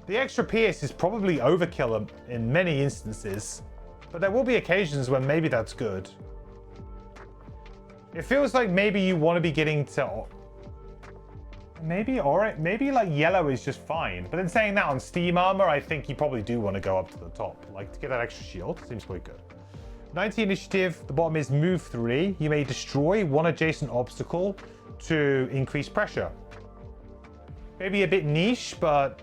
The extra PS is probably overkill in many instances, but there will be occasions when maybe that's good. It feels like maybe you want to be getting to maybe like yellow is just fine. But then saying that on Steam Armor, I think you probably do want to go up to the top, like to get that extra shield. Seems quite good. 90 initiative. The bottom is move 3. You may destroy 1 adjacent obstacle to increase pressure. Maybe a bit niche, but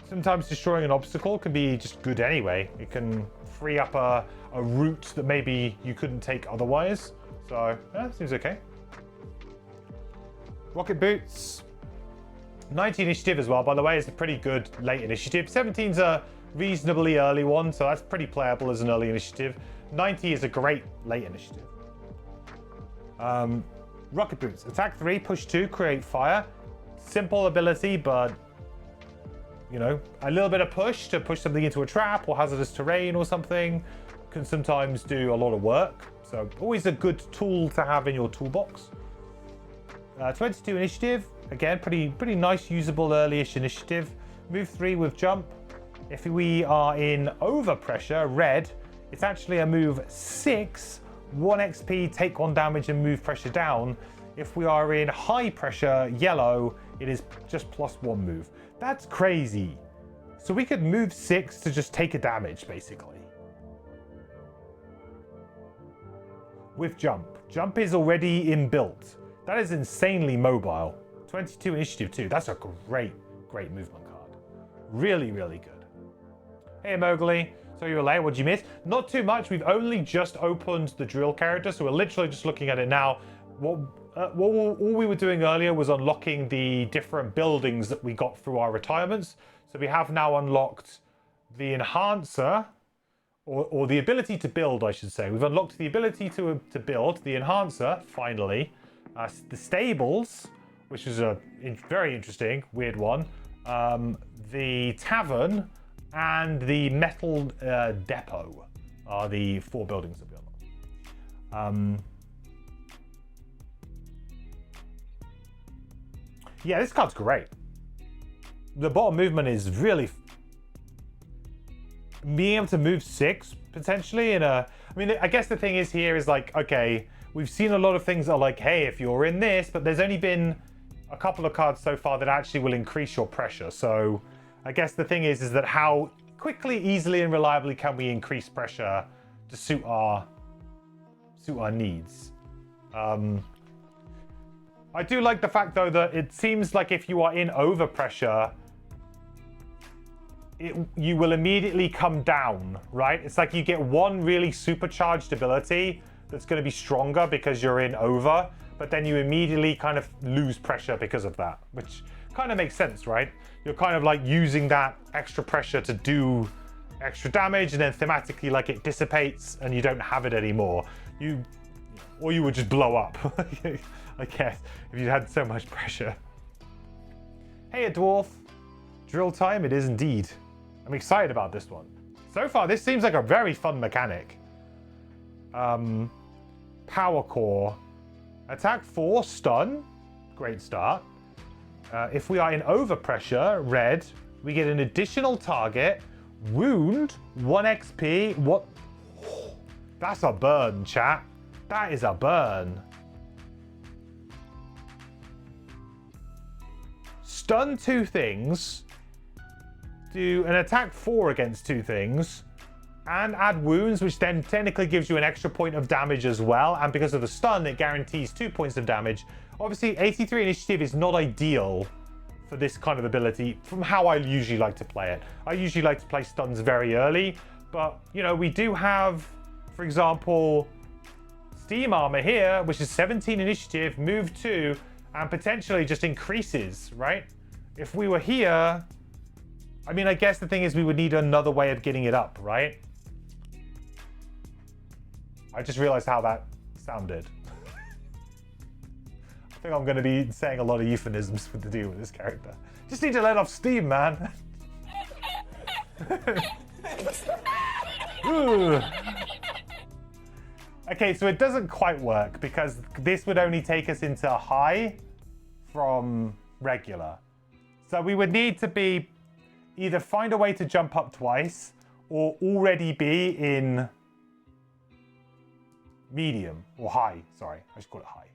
sometimes destroying an obstacle can be just good anyway. It can free up a route that maybe you couldn't take otherwise. So, yeah, seems okay. Rocket Boots. 90 initiative as well, by the way, is a pretty good late initiative. 17's a reasonably early one, so that's pretty playable as an early initiative. 90 is a great late initiative. Rocket Boots. Attack 3, push 2, create fire. Simple ability, but you know, a little bit of push to push something into a trap or hazardous terrain or something can sometimes do a lot of work. So always a good tool to have in your toolbox. 22 initiative, again, pretty nice, usable early-ish initiative. Move 3 with jump. If we are in over pressure, red, it's actually a move 6, 1 XP, take 1 damage and move pressure down. If we are in high pressure, yellow, it is just +1 move. That's crazy. So we could move 6 to just take a damage, basically. With jump. Jump is already inbuilt. That is insanely mobile. 22 initiative too. That's a great movement card. Really, really good. Hey Mowgli. So you were late, what'd you miss? Not too much. We've only just opened the drill character, so we're literally just looking at it now. All we were doing earlier was unlocking the different buildings that we got through our retirements. So we have now unlocked the enhancer, or the ability to build, I should say. We've unlocked the ability to build, the enhancer, finally. The stables, which is a very interesting, weird one. The tavern, and the metal depot are the 4 buildings that we unlocked. Yeah, this card's great. The bottom movement is really being able to move 6 potentially in a. I mean, I guess the thing is here is like, okay, we've seen a lot of things that are like, hey, if you're in this, but there's only been a couple of cards so far that actually will increase your pressure. So I guess the thing is that how quickly, easily, and reliably can we increase pressure to suit our needs. I do like the fact, though, that it seems like if you are in overpressure, you will immediately come down, right? It's like you get one really supercharged ability that's going to be stronger because you're in over, but then you immediately kind of lose pressure because of that, which kind of makes sense, right? You're kind of like using that extra pressure to do extra damage, and then thematically, like, it dissipates and you don't have it anymore. Or you would just blow up, I guess, if you had so much pressure. Hey, a dwarf. Drill time, it is indeed. I'm excited about this one. So far, this seems like a very fun mechanic. Power core. Attack 4, stun. Great start. If we are in overpressure, red, we get an additional target. Wound, 1 XP. What? That's a burn, chat. That is a burn. Stun 2 things. Do an attack 4 against 2 things. and add wounds, which then technically gives you an extra point of damage as well. And because of the stun, it guarantees 2 points of damage. Obviously, 83 initiative is not ideal for this kind of ability from how I usually like to play it. I usually like to play stuns very early, but you know, we do have, for example, Steam Armor here, which is 17 initiative, move 2, and potentially just increases, right? If we were here, I mean, I guess the thing is we would need another way of getting it up, right? I just realized how that sounded. I think I'm going to be saying a lot of euphemisms with the deal with this character. Just need to let off steam, man. Okay, so it doesn't quite work because this would only take us into high from regular. So we would need to be either find a way to jump up twice or already be in medium or high. Sorry, I should call it high.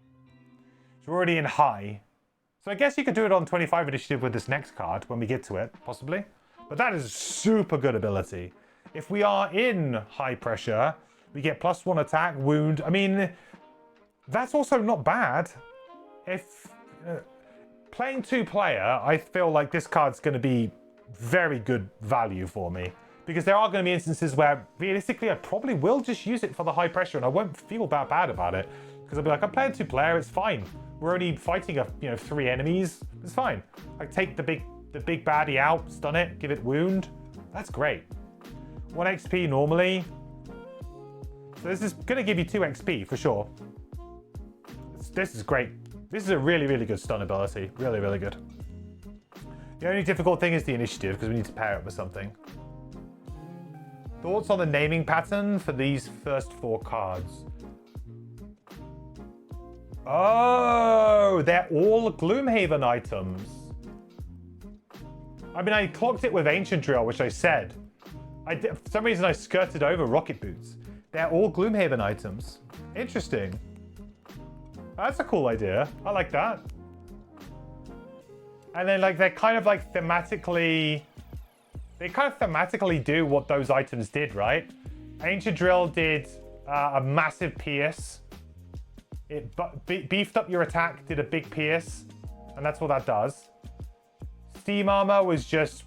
So we're already in high. So I guess you could do it on 25 initiative with this next card when we get to it, possibly. But that is a super good ability. If we are in high pressure, we get +1 attack, wound. I mean, that's also not bad. If playing 2-player, I feel like this card's going to be very good value for me. Because there are going to be instances where, realistically, I probably will just use it for the high pressure and I won't feel that bad about it. Because I'll be like, I'm playing 2-player, it's fine. We're only fighting 3 enemies, it's fine. I take the big baddie out, stun it, give it wound. That's great. 1 XP normally. So this is going to give you 2 XP for sure. This is great. This is a really, really good stun ability. Really, really good. The only difficult thing is the initiative because we need to pair it with something. Thoughts on the naming pattern for these first 4 cards? Oh, they're all Gloomhaven items. I mean, I clocked it with Ancient Drill, which I said. For some reason, I skirted over Rocket Boots. They're all Gloomhaven items. Interesting. That's a cool idea. I like that. And then, like, they're kind of like thematically... They kind of thematically do what those items did, right? Ancient Drill did a massive pierce. It beefed up your attack, did a big pierce, and that's what that does. Steam Armor was just...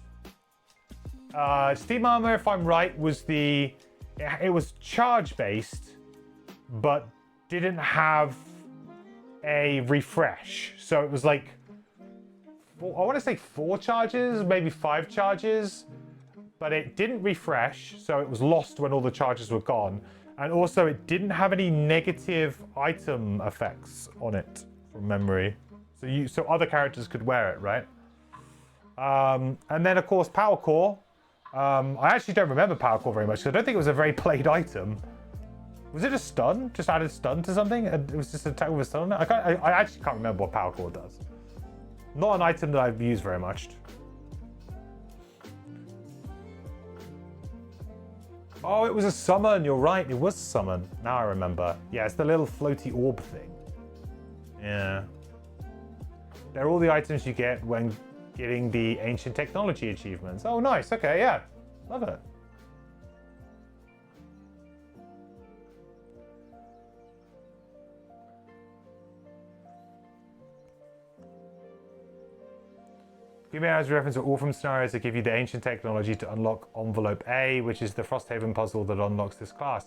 Steam Armor, if I'm right, was the... It was charge-based, but didn't have a refresh. So it was like... I want to say 4 charges, maybe 5 charges, but it didn't refresh, so it was lost when all the charges were gone. And also it didn't have any negative item effects on it from memory. So other characters could wear it, right? And then of course Power Core. I actually don't remember Power Core very much, because I don't think it was a very played item. Was it a stun? Just added stun to something? It was just an attack with a stun on it? I actually can't remember what Power Core does. Not an item that I've used very much. Oh, it was a summon. You're right. It was a summon. Now I remember. Yeah, it's the little floaty orb thing. Yeah. They're all the items you get when getting the ancient technology achievements. Oh, nice. Okay, yeah. Love it. Gloomhaven has a reference to all from scenarios that give you the ancient technology to unlock Envelope A, which is the Frosthaven puzzle that unlocks this class.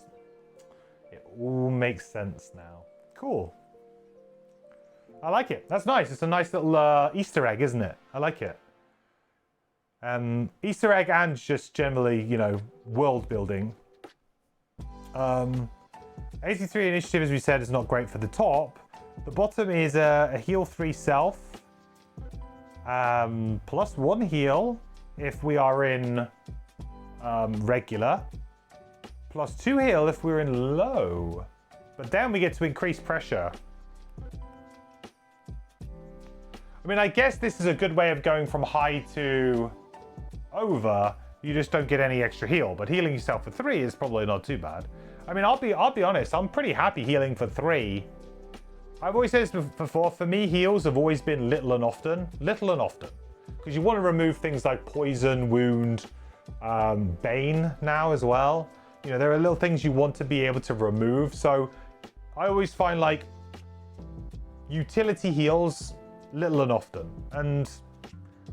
It all makes sense now. Cool. I like it. That's nice. It's a nice little Easter egg, isn't it? I like it. Easter egg and just generally, you know, world building. 83 initiative, as we said, is not great for the top. The bottom is a heal 3 self. +1 heal if we are in regular. +2 heal if we're in low. But then we get to increase pressure. I mean, I guess this is a good way of going from high to over. You just don't get any extra heal. But healing yourself for 3 is probably not too bad. I mean, I'll be honest. I'm pretty happy healing for 3. I've always said this before, for me, heals have always been little and often. Little and often. Because you want to remove things like poison, wound, bane now as well. You know, there are little things you want to be able to remove. So I always find like utility heals little and often. And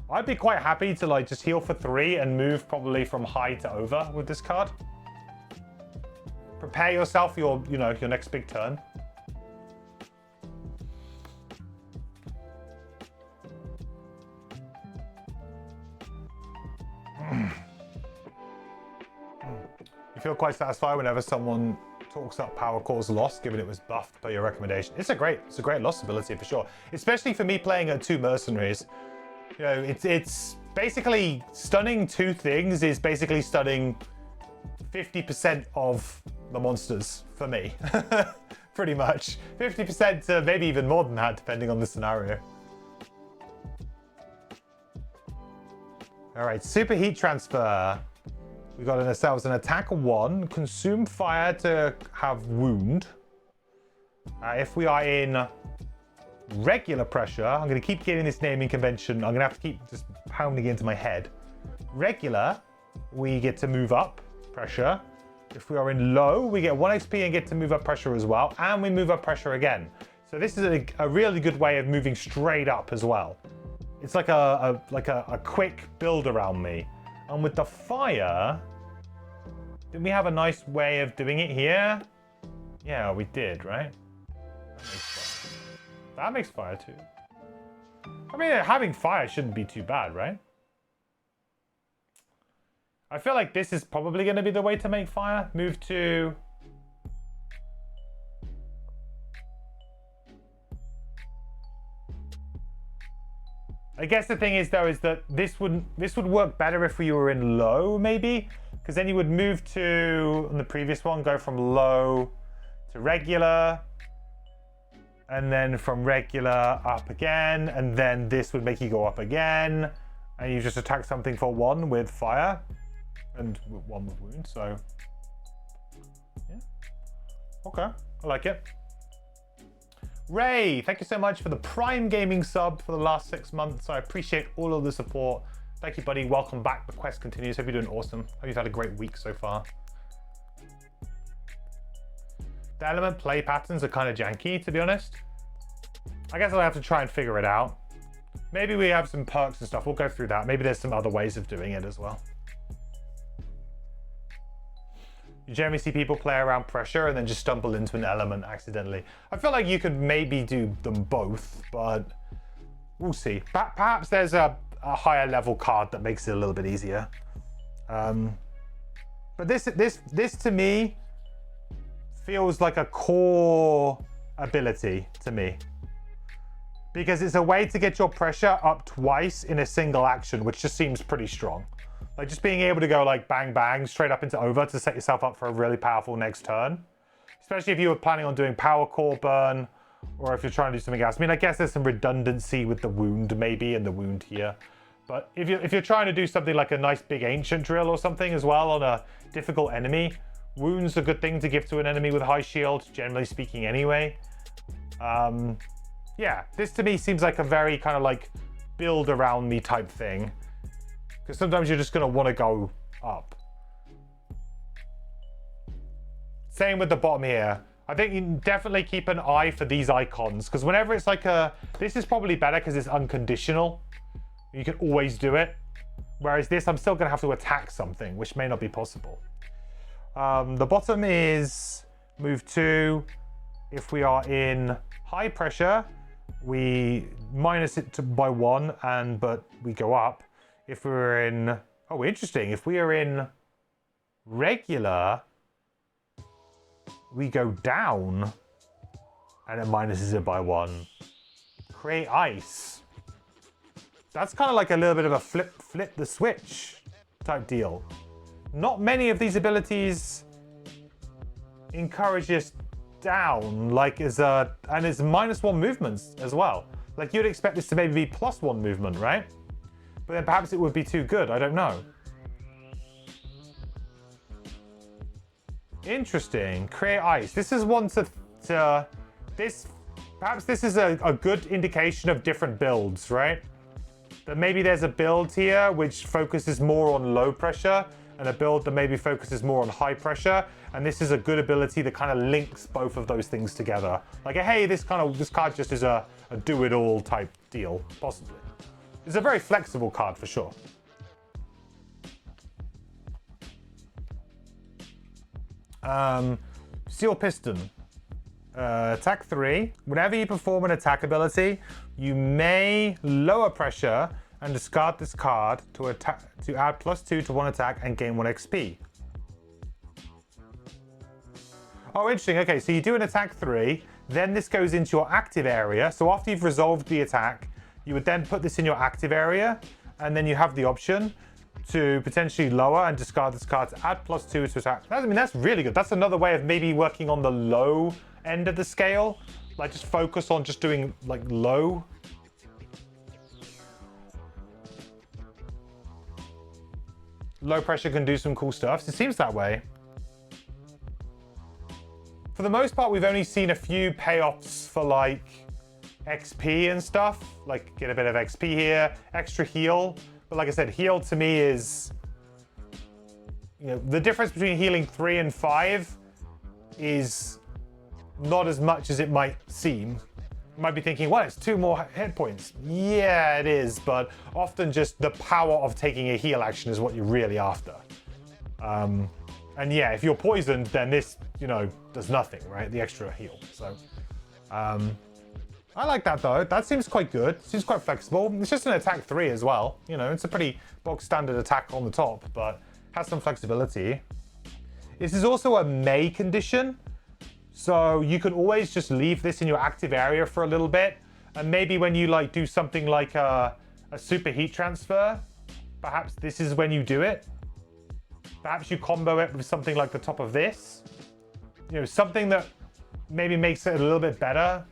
I'd be quite happy to like just heal for 3 and move probably from high to over with this card. Prepare yourself for your, you know, your next big turn. You feel quite satisfied whenever someone talks up Power Core's loss, given it was buffed by your recommendation. It's a great loss ability for sure. Especially for me playing at 2 mercenaries. You know, it's basically stunning 2 things is basically stunning 50% of the monsters for me. Pretty much. 50% to maybe even more than that, depending on the scenario. All right, super heat transfer. We got ourselves an attack 1, consume fire to have wound. If we are in regular pressure, I'm going to keep getting this naming convention. I'm going to have to keep just pounding it into my head. Regular, we get to move up pressure. If we are in low, we get 1 XP and get to move up pressure as well. And we move up pressure again. So this is a really good way of moving straight up as well. It's like a quick build around me. And with the fire, did we have a nice way of doing it here? Yeah, we did, right? That makes fire too. I mean, having fire shouldn't be too bad, right? I feel like this is probably going to be the way to make fire. Move to... I guess the thing is though is that this would work better if we were in low maybe, because then you would move to, on the previous one, go from low to regular, and then from regular up again, and then this would make you go up again, and you just attack something for 1 with fire and 1 with wound. So yeah, okay, I like it. Ray, thank you so much for the Prime Gaming sub for the last 6 months. I appreciate all of the support. Thank you, buddy. Welcome back. The quest continues. Hope you're doing awesome. Hope you've had a great week so far. The element play patterns are kind of janky, to be honest. I guess I'll have to try and figure it out. Maybe we have some perks and stuff. We'll go through that. Maybe there's some other ways of doing it as well. You generally see people play around pressure and then just stumble into an element accidentally. I feel like you could maybe do them both, but we'll see. Perhaps there's a higher level card that makes it a little bit easier. But this to me feels like a core ability to me, because it's a way to get your pressure up twice in a single action, which just seems pretty strong. Like just being able to go like bang bang straight up into over to set yourself up for a really powerful next turn, especially if you were planning on doing power core burn, or if you're trying to do something else. I mean, I guess there's some redundancy with the wound maybe, and the wound here, but if you're trying to do something like a nice big ancient drill or something as well on a difficult enemy, wound's a good thing to give to an enemy with high shield, generally speaking anyway. Yeah, this to me seems like a very kind of like build around me type thing, because sometimes you're just going to want to go up. Same with the bottom here. I think you definitely keep an eye for these icons, because whenever it's like this is probably better because it's unconditional. You can always do it. Whereas this, I'm still going to have to attack something, which may not be possible. The bottom is move 2. If we are in high pressure, we minus it by 1, but we go up. If we're in, oh, interesting. If we are in regular, we go down and it minuses it by 1. Create ice. That's kind of like a little bit of a flip the switch type deal. Not many of these abilities encourage us down, like and it's -1 movements as well. Like you'd expect this to maybe be +1 movement, right? But then perhaps it would be too good, I don't know. Interesting, create ice. This is one perhaps this is a good indication of different builds, right? That maybe there's a build here which focuses more on low pressure, and a build that maybe focuses more on high pressure. And this is a good ability that kind of links both of those things together. Like, hey, this card just is a do-it-all type deal, possibly. It's a very flexible card for sure. Steel Piston. Attack 3. Whenever you perform an attack ability, you may lower pressure and discard this card to add +2 to one attack and gain 1 XP. Oh, interesting. Okay, so you do an attack 3, then this goes into your active area. So after you've resolved the attack, you would then put this in your active area, and then you have the option to potentially lower and discard this card to add +2 to attack. I mean, that's really good. That's another way of maybe working on the low end of the scale. Like, just focus on just doing, like, low. Low pressure can do some cool stuff. It seems that way. For the most part, we've only seen a few payoffs for, like, XP and stuff. Like, get a bit of XP here, extra heal. But like I said, heal to me is, you know, the difference between healing 3 and 5 is not as much as it might seem. You might be thinking, well, it's 2 more hit points. Yeah, it is, but often just the power of taking a heal action is what you're really after. And yeah, if you're poisoned, then this, you know, does nothing, right? The extra heal. So, I like that though. That seems quite good. Seems quite flexible. It's just an attack 3 as well. You know, it's a pretty bog standard attack on the top, but has some flexibility. This is also a May condition. So you can always just leave this in your active area for a little bit. And maybe when you like do something like a super heat transfer, perhaps this is when you do it. Perhaps you combo it with something like the top of this. You know, something that maybe makes it a little bit better.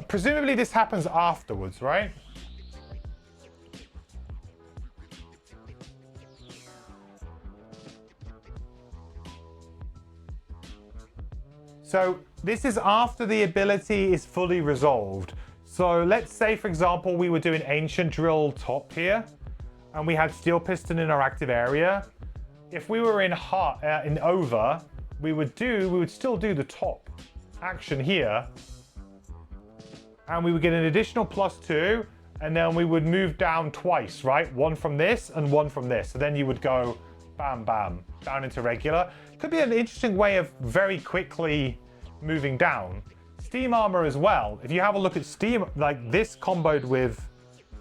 Presumably this happens afterwards, right? So this is after the ability is fully resolved. So let's say, for example, we were doing Ancient Drill top here, and we had Steel Piston in our active area. If we were in over, we would still do the top action here, and we would get an additional +2, and then we would move down twice, right? One from this and one from this. So then you would go bam, bam, down into regular. Could be an interesting way of very quickly moving down. Steam Armor as well. If you have a look at Steam, like this comboed with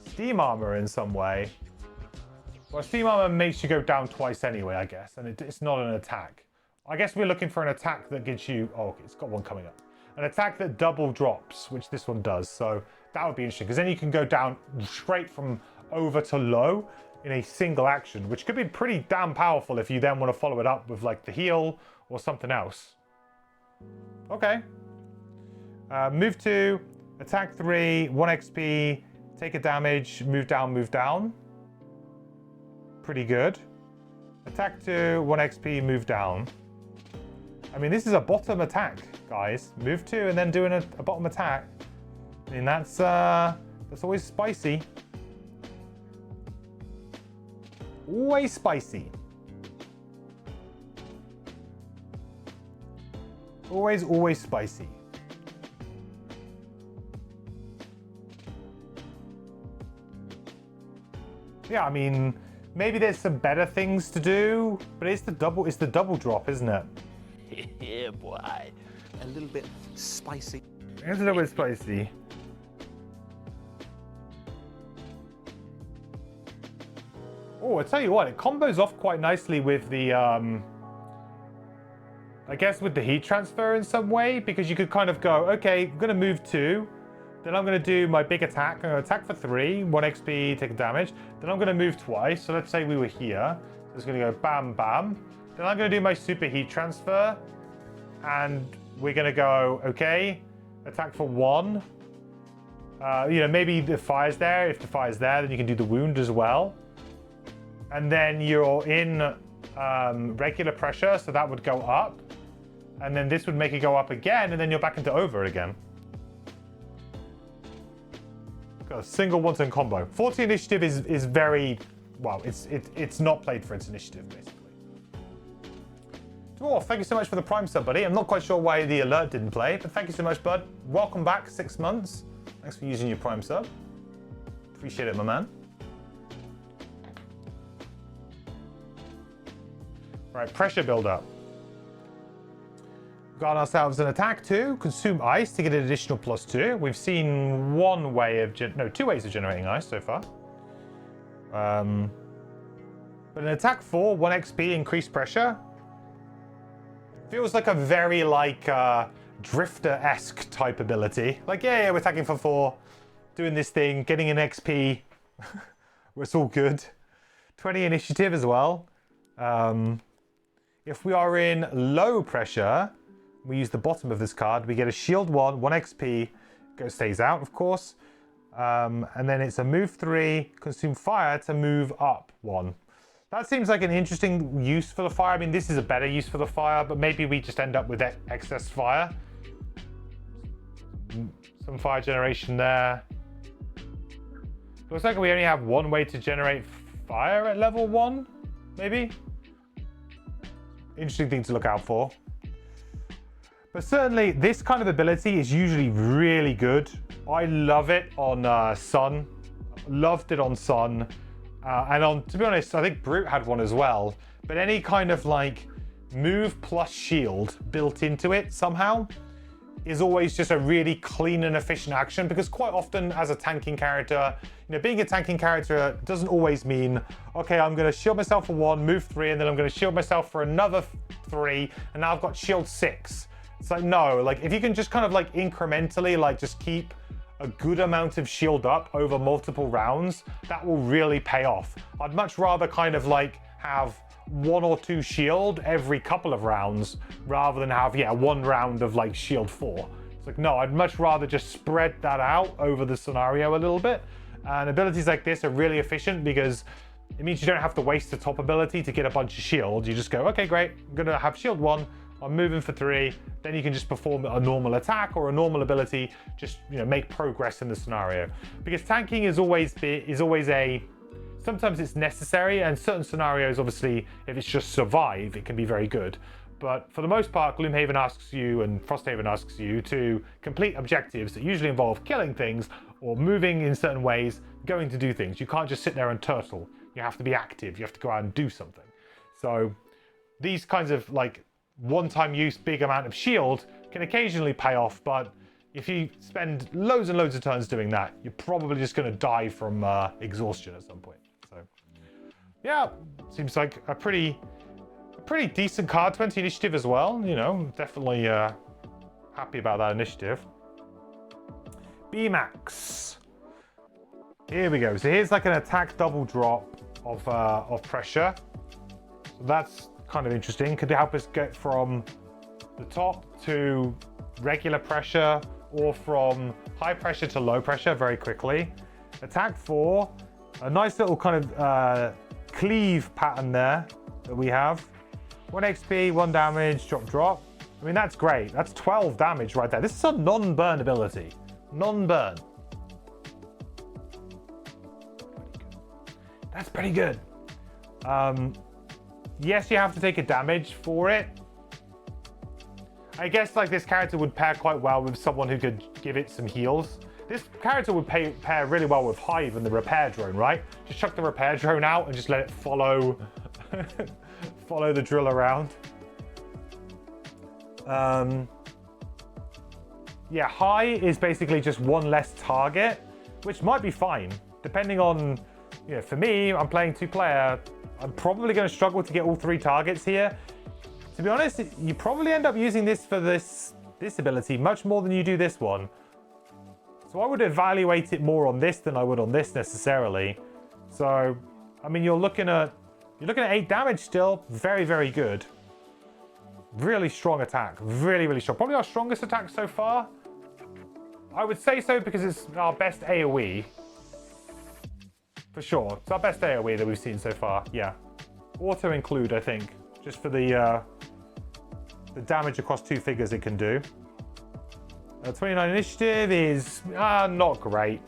Steam Armor in some way. Well, Steam Armor makes you go down twice anyway, I guess, and it's not an attack. I guess we're looking for an attack that gives you, oh, okay, it's got one coming up. An attack that double drops, which this one does. So that would be interesting, because then you can go down straight from over to low in a single action, which could be pretty damn powerful if you then want to follow it up with like the heal or something else. Okay. Move 2, attack 3, 1 XP, take a damage, move down. Pretty good. Attack 2, 1 XP, move down. I mean, this is a bottom attack, guys. Move 2 and then doing a bottom attack. I mean, that's always spicy. Always spicy. Always spicy. Yeah, I mean, maybe there's some better things to do, but it's the double drop, isn't it? Yeah, boy. A little bit spicy. It's a little bit spicy. Oh, I tell you what, it combos off quite nicely with the, I guess with the heat transfer in some way, because you could kind of go, okay, I'm gonna move 2, then I'm gonna do my big attack. I'm gonna attack for 3, 1 XP, take a damage. Then I'm gonna move twice. So let's say we were here. So it's gonna go bam, bam. Then I'm gonna do my super heat transfer, and we're gonna go, okay, attack for 1. You know, maybe the fire's there. If the fire's there, then you can do the wound as well. And then you're in regular pressure, so that would go up. and then this would make it go up again, and then you're back into over again. Got a single one-turn combo. 40 initiative is very, well, it's not played for its initiative, basically. Dwarf, thank you so much for the Prime sub, buddy. I'm not quite sure why the alert didn't play, but thank you so much, bud. Welcome back, 6 months. Thanks for using your Prime sub. Appreciate it, my man. Right, pressure build-up. Got ourselves an attack 2, consume ice to get an additional +2. We've seen one way of, two ways of generating ice so far. But an attack 4, 1 XP, increased pressure. Feels like a very Drifter-esque type ability. Like, yeah, we're attacking for 4, doing this thing, getting an XP. It's all good. 20 initiative as well. If we are in low pressure, we use the bottom of this card. We get a shield 1, 1 XP, stays out, of course. And then it's a move 3, consume fire to move up 1. That seems like an interesting use for the fire. I mean, this is a better use for the fire, but maybe we just end up with excess fire. Some fire generation there. Looks like we only have one way to generate fire at level 1, maybe? Interesting thing to look out for. But certainly, this kind of ability is usually really good. I love it on Sun. Loved it on Sun. And on, to be honest, I think Brute had one as well. But any kind of move plus shield built into it somehow is always just a really clean and efficient action, because quite often as a tanking character, being a tanking character doesn't always mean, okay, I'm going to shield myself for 1, move 3, and then I'm going to shield myself for another 3, and now I've got shield 6. It's like, no, if you can just kind of incrementally just keep a good amount of shield up over multiple rounds, that will really pay off. I'd much rather kind of have 1 or 2 shield every couple of rounds rather than have, 1 round of shield 4. It's no, I'd much rather just spread that out over the scenario a little bit. And abilities like this are really efficient because it means you don't have to waste the top ability to get a bunch of shield. You just go, okay, great, I'm gonna have shield 1, I'm moving for 3, then you can just perform a normal attack or a normal ability, just make progress in the scenario. Because tanking is always sometimes it's necessary, and certain scenarios, obviously, if it's just survive, it can be very good. But for the most part, Gloomhaven asks you and Frosthaven asks you to complete objectives that usually involve killing things or moving in certain ways, going to do things. You can't just sit there and turtle. You have to be active. You have to go out and do something. So these kinds of one-time use, big amount of shield can occasionally pay off, but if you spend loads and loads of turns doing that, you're probably just going to die from exhaustion at some point. So, yeah, seems like a pretty decent card. 20 initiative as well. Definitely happy about that initiative. B-Max. Here we go. So here's an attack double drop of pressure. So that's kind of interesting. Could help us get from the top to regular pressure or from high pressure to low pressure very quickly. Attack 4, a nice little kind of cleave pattern there that we have. 1 XP, 1 damage, drop. I mean, that's great. That's 12 damage right there. This is a non-burn ability. Non-burn. That's pretty good. Yes, you have to take a damage for it. I guess this character would pair quite well with someone who could give it some heals. This character would pair really well with Hive and the repair drone, right? Just chuck the repair drone out and just let it follow follow the drill around. Yeah, high is basically just 1 less target, which might be fine, depending on, for me, I'm playing 2-player. I'm probably going to struggle to get all 3 targets here. To be honest, you probably end up using this for this ability much more than you do this one. So I would evaluate it more on this than I would on this necessarily. So, I mean, you're looking at 8 damage still. Very, very good. Really strong attack. Really, really strong. Probably our strongest attack so far. I would say so because it's our best AoE. For sure. It's our best AoE that we've seen so far. Yeah. Auto include, I think. Just for the the damage across 2 figures it can do. 29 initiative is not great.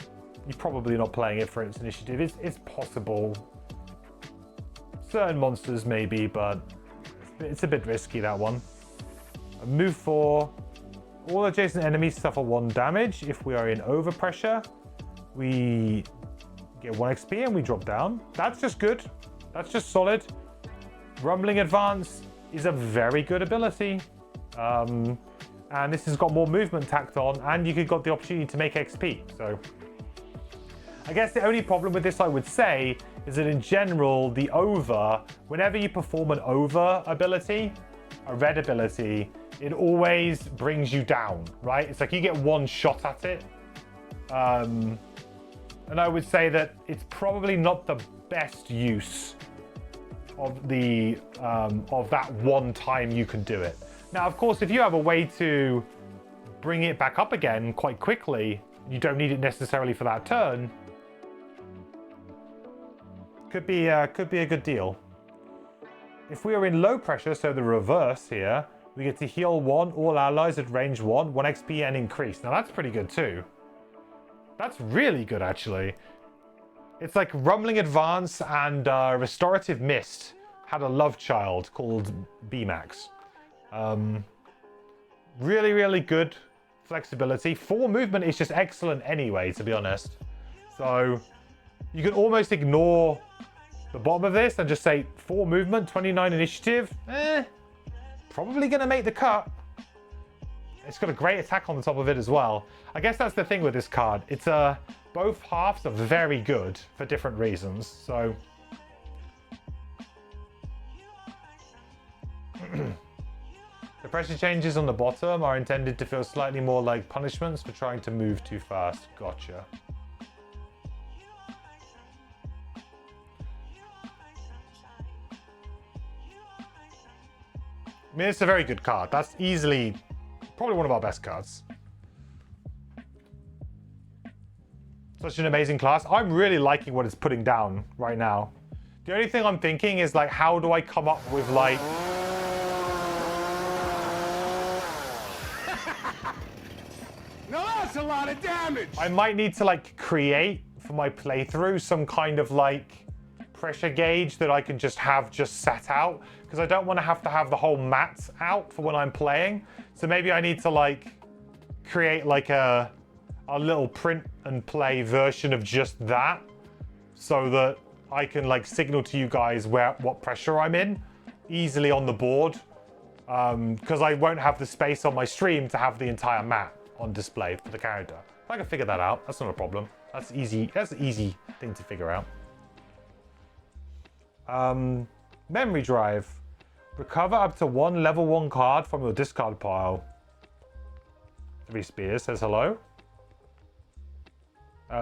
You're probably not playing it for its initiative. It's possible. Certain monsters maybe, but it's a bit risky, that one. Move 4. All adjacent enemies suffer 1 damage. If we are in overpressure, we get 1 XP and we drop down. That's just good. That's just solid. Rumbling Advance is a very good ability. And this has got more movement tacked on, and you could got the opportunity to make XP. So I guess the only problem with this, I would say, is that in general, the over, whenever you perform an over ability, a red ability, it always brings you down, right? It's like you get 1 shot at it. And I would say that it's probably not the best use of the of that one time you can do it. Now, of course, if you have a way to bring it back up again quite quickly, you don't need it necessarily for that turn. Could be a good deal. If we are in low pressure, so the reverse here, we get to heal 1 all allies at range 1 XP and increase. Now that's pretty good too. That's really good actually. It's like Rumbling Advance and Restorative Mist had a love child called B-Max. Really, really good flexibility. 4 movement is just excellent anyway, to be honest. So you can almost ignore the bottom of this and just say 4 movement, 29 initiative. Probably going to make the cut. It's got a great attack on the top of it as well. I guess that's the thing with this card. It's both halves are very good for different reasons. So the pressure changes on the bottom are intended to feel slightly more like punishments for trying to move too fast. Gotcha. I mean, it's a very good card. That's easily probably one of our best cards. Such an amazing class. I'm really liking what it's putting down right now. The only thing I'm thinking is like, how do I come up with like... Now that's a lot of damage! I might need to like create for my playthrough some kind of like pressure gauge that I can just have set out, because I don't want to have the whole mat out for when I'm playing. So maybe I need to like create like a little print and play version of just that, so that I can like signal to you guys what pressure I'm in easily on the board, because I won't have the space on my stream to have the entire map on display for the character. If I can figure that out, that's not a problem. That's easy. That's an easy thing to figure out. Memory drive. Recover up to 1 level 1 card from your discard pile. 3 Spears says hello.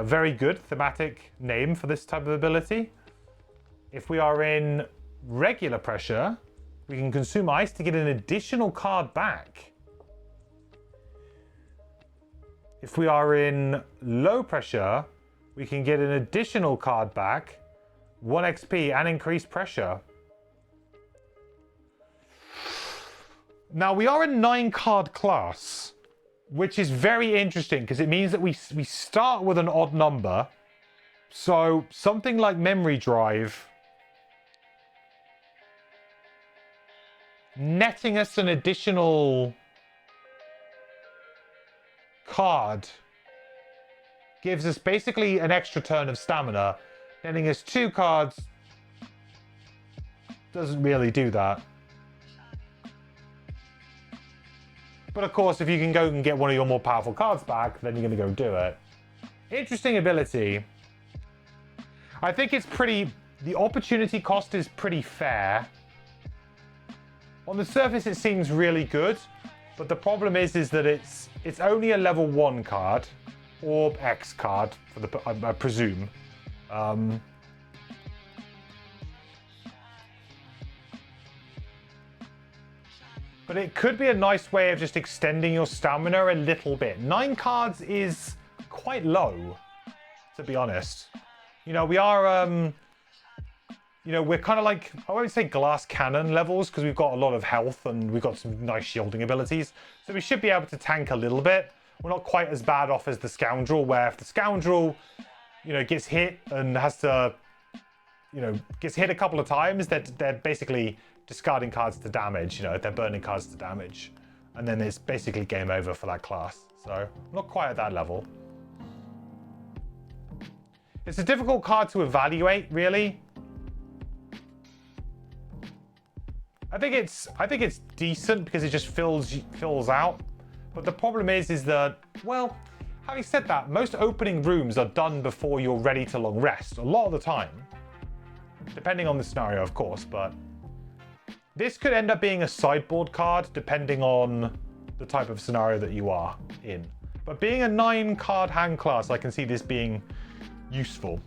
Very good thematic name for this type of ability. If we are in regular pressure, we can consume ice to get an additional card back. If we are in low pressure, we can get an additional card back, 1 XP, and increase pressure. Now, we are a 9-card class, which is very interesting because it means that we start with an odd number. So something like Memory Drive netting us an additional card gives us basically an extra turn of stamina. Netting us 2 cards doesn't really do that. But of course, if you can go and get one of your more powerful cards back, then you're going to go do it. Interesting ability. I think it's pretty... The opportunity cost is pretty fair. On the surface, it seems really good. But the problem is that it's only a level 1 card. Or X card, for the I presume. But it could be a nice way of just extending your stamina a little bit. 9 cards is quite low, to be honest. You know, we are you know, we're kind of like, I won't say glass cannon levels because we've got a lot of health and we've got some nice shielding abilities. So we should be able to tank a little bit. We're not quite as bad off as the Scoundrel, where if the Scoundrel, you know, gets hit and has to, you know, gets hit a couple of times, they're basically discarding cards to damage, you know, they're burning cards to damage. And then it's basically game over for that class. So not quite at that level. It's a difficult card to evaluate, really. I think it's decent because it just fills out. But the problem is that, well, having said that, most opening rooms are done before you're ready to long rest. A lot of the time. Depending on the scenario, of course, but this could end up being a sideboard card depending on the type of scenario that you are in. But being a 9-card hand class, I can see this being useful.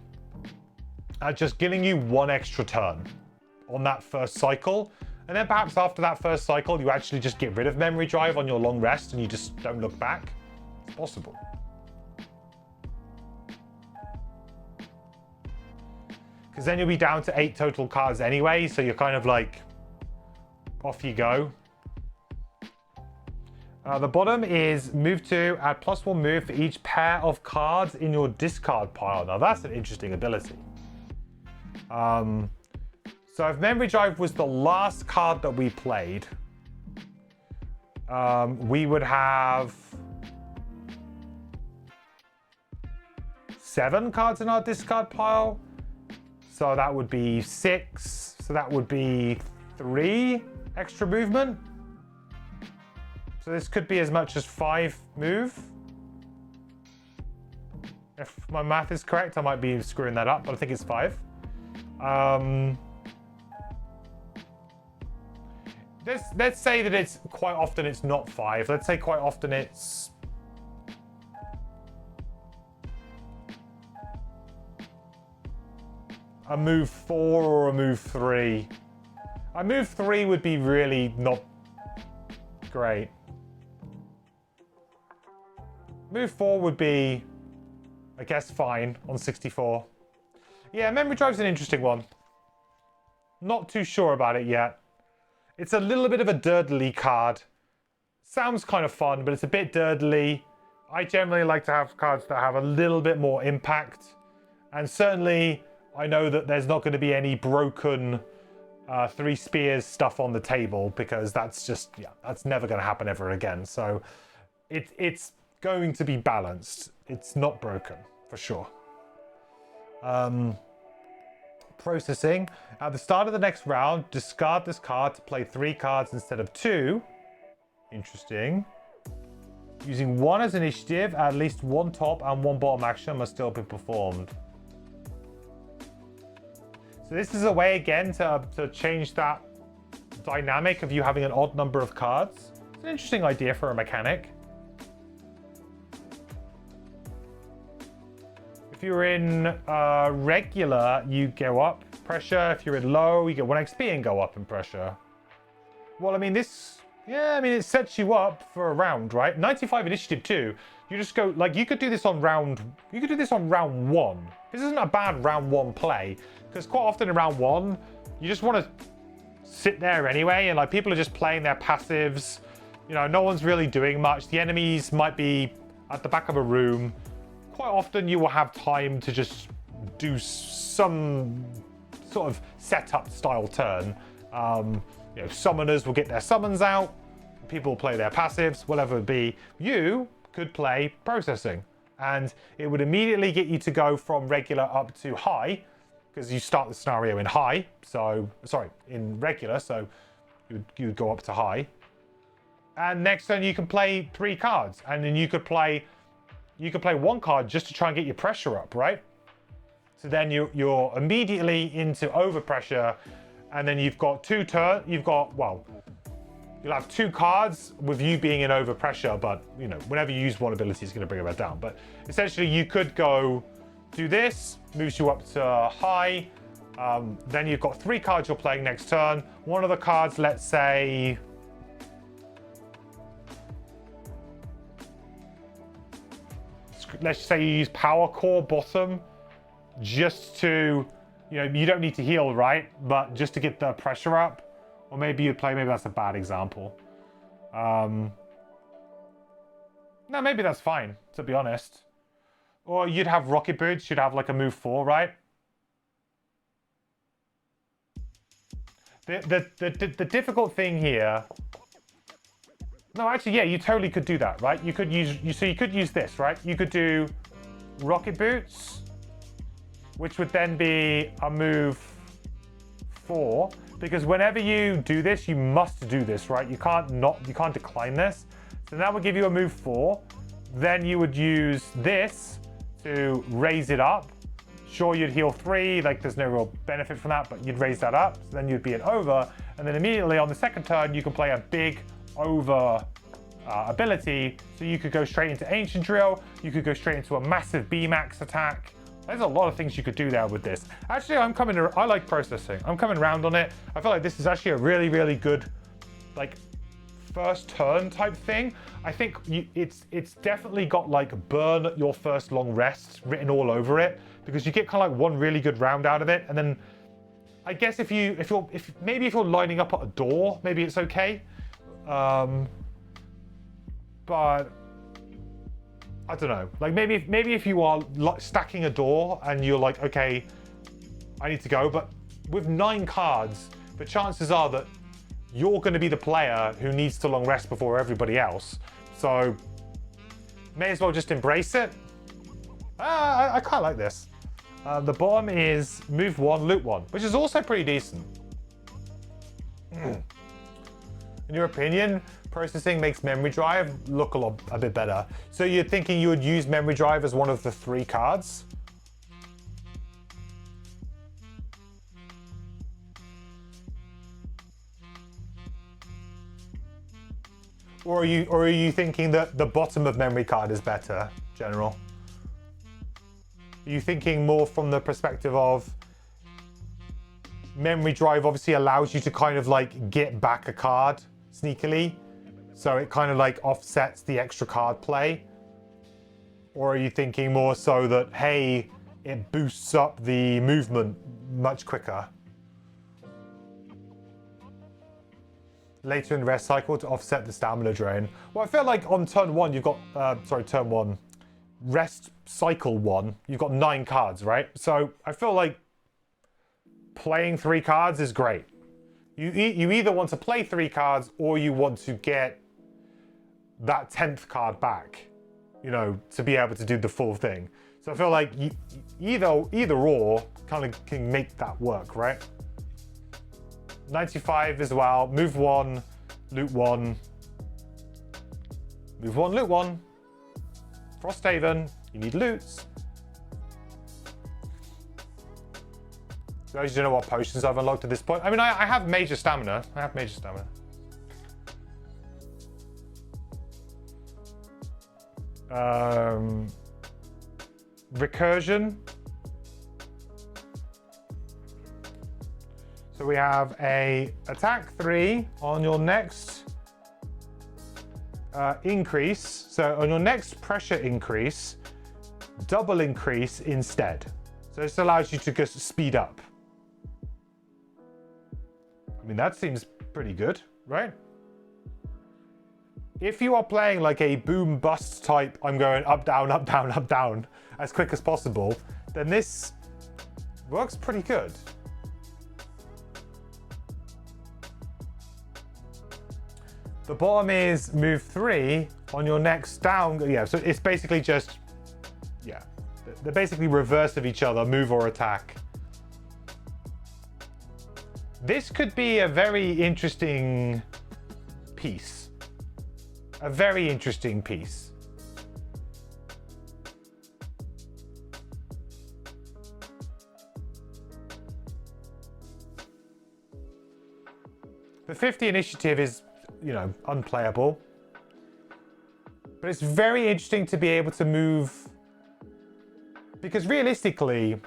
Just giving you one extra turn on that first cycle. And then perhaps after that first cycle, you actually just get rid of Memory Drive on your long rest and you just don't look back. It's possible. Because then you'll be down to 8 total cards anyway, so you're kind of like, off you go. The bottom is move 2, add +1 move for each pair of cards in your discard pile. Now that's an interesting ability. So if Memory Drive was the last card that we played, we would have 7 cards in our discard pile. So that would be 6. So that would be 3 extra movement. So this could be as much as 5 move. If my math is correct, I might be screwing that up, but I think it's 5. Let's say that it's quite often it's not 5. Let's say quite often it's a move 4 or a move 3. A move 3 would be really not great. Move 4 would be, I guess, fine on 64. Yeah, Memory Drive's an interesting one. Not too sure about it yet. It's a little bit of a durdly card. Sounds kind of fun, but it's a bit durdly. I generally like to have cards that have a little bit more impact. And certainly, I know that there's not going to be any broken 3 spears stuff on the table, because that's just, yeah, that's never going to happen ever again. So it's going to be balanced. It's not broken, for sure. Processing. At the start of the next round, discard this card to play 3 cards instead of 2. Interesting. Using 1 as initiative, at least 1 top and 1 bottom action must still be performed. So this is a way again to change that dynamic of you having an odd number of cards. It's an interesting idea for a mechanic. If you're in regular, you go up pressure. If you're in low, you get 1 XP and go up in pressure. Well, I mean, this, yeah, I mean, it sets you up for a round, right? 95 initiative too. You just go, like, you could do this on round 1. This isn't a bad round 1 play, because quite often in round 1, you just want to sit there anyway, and like people are just playing their passives. You know, no one's really doing much. The enemies might be at the back of a room. Quite often you will have time to just do some sort of setup style turn. You know, summoners will get their summons out, people will play their passives, whatever it be. You could play processing, and it would immediately get you to go from regular up to high, because you start the scenario in high, so, sorry, in regular, so you would go up to high. And next turn you can play 3 cards, and then you could play 1 card just to try and get your pressure up, right? So then you're immediately into overpressure, and then you've got 2 turns. Well, you'll have 2 cards with you being in overpressure, but you know, whenever you use one ability, it's going to bring it back down. But essentially, you could go do this, moves you up to high. Then you've got 3 cards you're playing next turn. One of the cards, let's say, you use Power Core bottom, just to, you know, you don't need to heal, right? But just to get the pressure up, or maybe you play, maybe that's a bad example. No, maybe that's fine, to be honest. Or you'd have rocket boots, you'd have like a move 4, right? The difficult thing here... No, actually, yeah, you totally could do that, right? You could use, so you could use this, right? You could do rocket boots, which would then be a move 4, because whenever you do this, you must do this, right? You can't decline this. So that would give you a move 4. Then you would use this to raise it up. Sure, you'd heal 3, like there's no real benefit from that, but you'd raise that up, so then you'd be an over, and then immediately on the second turn, you can play a big over ability, so you could go straight into Ancient Drill, you could go straight into a massive B-Max attack. There's a lot of things you could do there with this. Actually, I like processing. I'm coming around on it. I feel like this is actually a really, really good, like, first turn type thing. I think it's definitely got like burn your first long rest written all over it, because you get kind of like one really good round out of it, and then I guess if you're lining up at a door, maybe it's okay. But I don't know. Like maybe if you are stacking a door and you're like, okay, I need to go, but with 9 cards, the chances are that you're going to be the player who needs to long rest before everybody else. So may as well just embrace it. I kind of like this. The bottom is move 1, loot 1, which is also pretty decent. In your opinion, processing makes memory drive look a bit better. So you're thinking you would use memory drive as one of the 3 cards? Or are you thinking that the bottom of memory card is better, General? Are you thinking more from the perspective of memory drive obviously allows you to kind of like get back a card sneakily, so it kind of like offsets the extra card play? Or are you thinking more so that, hey, it boosts up the movement much quicker? Later in the rest cycle to offset the stamina drain. Well, I feel like on turn 1 you've got, turn 1, rest cycle 1, you've got 9 cards, right? So I feel like playing 3 cards is great. You either want to play 3 cards or you want to get that 10th card back, you know, to be able to do the full thing. So I feel like either or kind of can make that work, right? 95 as well. Move 1, loot 1. Move 1, loot 1. Frosthaven, you need loots. So I just don't know what potions I've unlocked at this point. I mean, I have major stamina. Recursion. So we have a attack 3 on your next increase. So on your next pressure increase, double increase instead. So this allows you to just speed up. I mean, that seems pretty good, right? If you are playing like a boom bust type, I'm going up, down, up, down, up, down as quick as possible, then this works pretty good. The bottom is move 3 on your next down. Yeah, so it's basically just, yeah, they're basically reverse of each other, move or attack. This could be a very interesting piece. A very interesting piece. The 50 initiative is, you know, unplayable. But it's very interesting to be able to move, because realistically,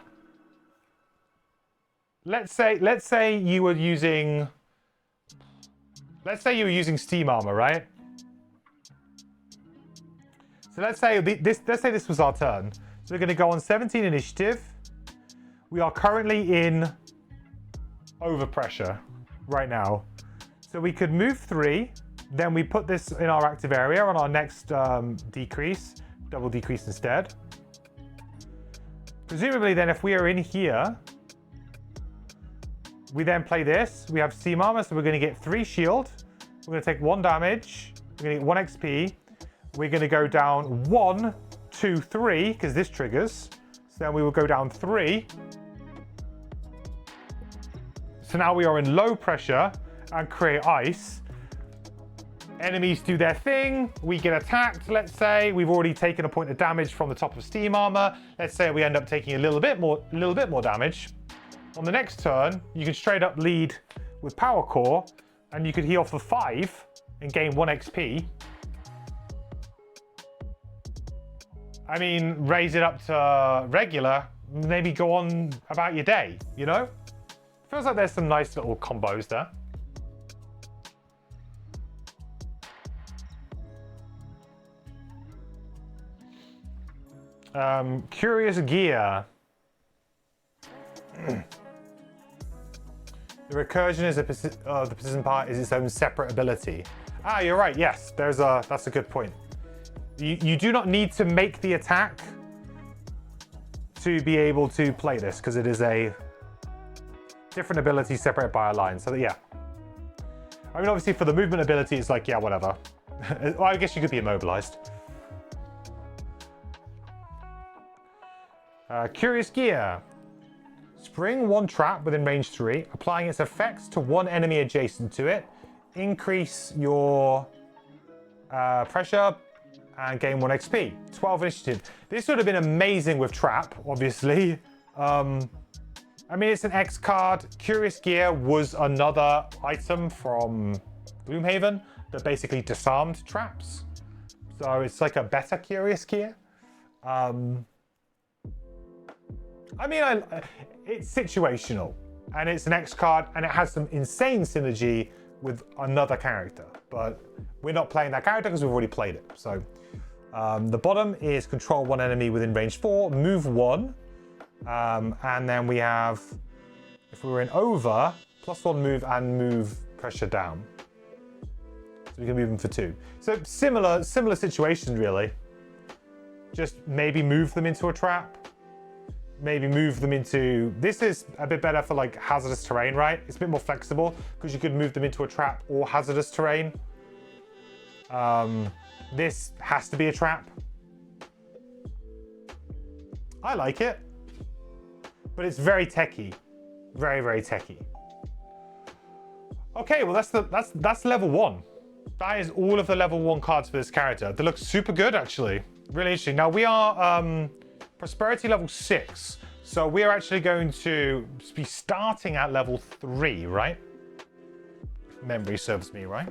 let's say you were using steam armor, right? So let's say this was our turn. So we're going to go on 17 initiative. We are currently in overpressure right now. So we could move 3, then we put this in our active area on our next decrease, double decrease instead. Presumably then if we are in here, we then play this. We have Steam Armor, so we're going to get 3 shield. We're going to take 1 damage. We're going to get 1 XP. We're going to go down 1, 2, 3, because this triggers. So then we will go down 3. So now we are in low pressure and create ice. Enemies do their thing. We get attacked, let's say. We've already taken a point of damage from the top of Steam Armor. Let's say we end up taking a little bit more damage. On the next turn, you can straight up lead with Power Core, and you could heal for 5 and gain 1 XP. I mean, raise it up to regular, maybe go on about your day, you know? Feels like there's some nice little combos there. Curious Gear. The recursion is the persistent part is its own separate ability. Ah, you're right. Yes, that's a good point. You do not need to make the attack to be able to play this because it is a different ability separated by a line. So that, yeah. I mean, obviously for the movement ability, it's like, yeah, whatever. Well, I guess you could be immobilized. Curious Gear. Spring 1 trap within range 3, applying its effects to 1 enemy adjacent to it. Increase your pressure and gain 1 XP. 12 initiative. This would have been amazing with trap, obviously. I mean, it's an X card. Curious Gear was another item from Gloomhaven that basically disarmed traps. So it's like a better Curious Gear. I mean, it's situational, and it's an X card, and it has some insane synergy with another character, but we're not playing that character because we've already played it. So the bottom is control 1 enemy within range 4, move 1, and then we have, if we were in over, +1 move and move pressure down. So we can move them for 2. So similar situation really. Just maybe move them into a trap. Maybe move them into... This is a bit better for like hazardous terrain, right? It's a bit more flexible because you could move them into a trap or hazardous terrain. This has to be a trap. I like it, but it's very techy. Very, very techy. Okay, well that's level 1. That is all of the level 1 cards for this character. They look super good, actually. Really interesting. Now we are Prosperity level 6. So we are actually going to be starting at level 3, right? If memory serves me, right?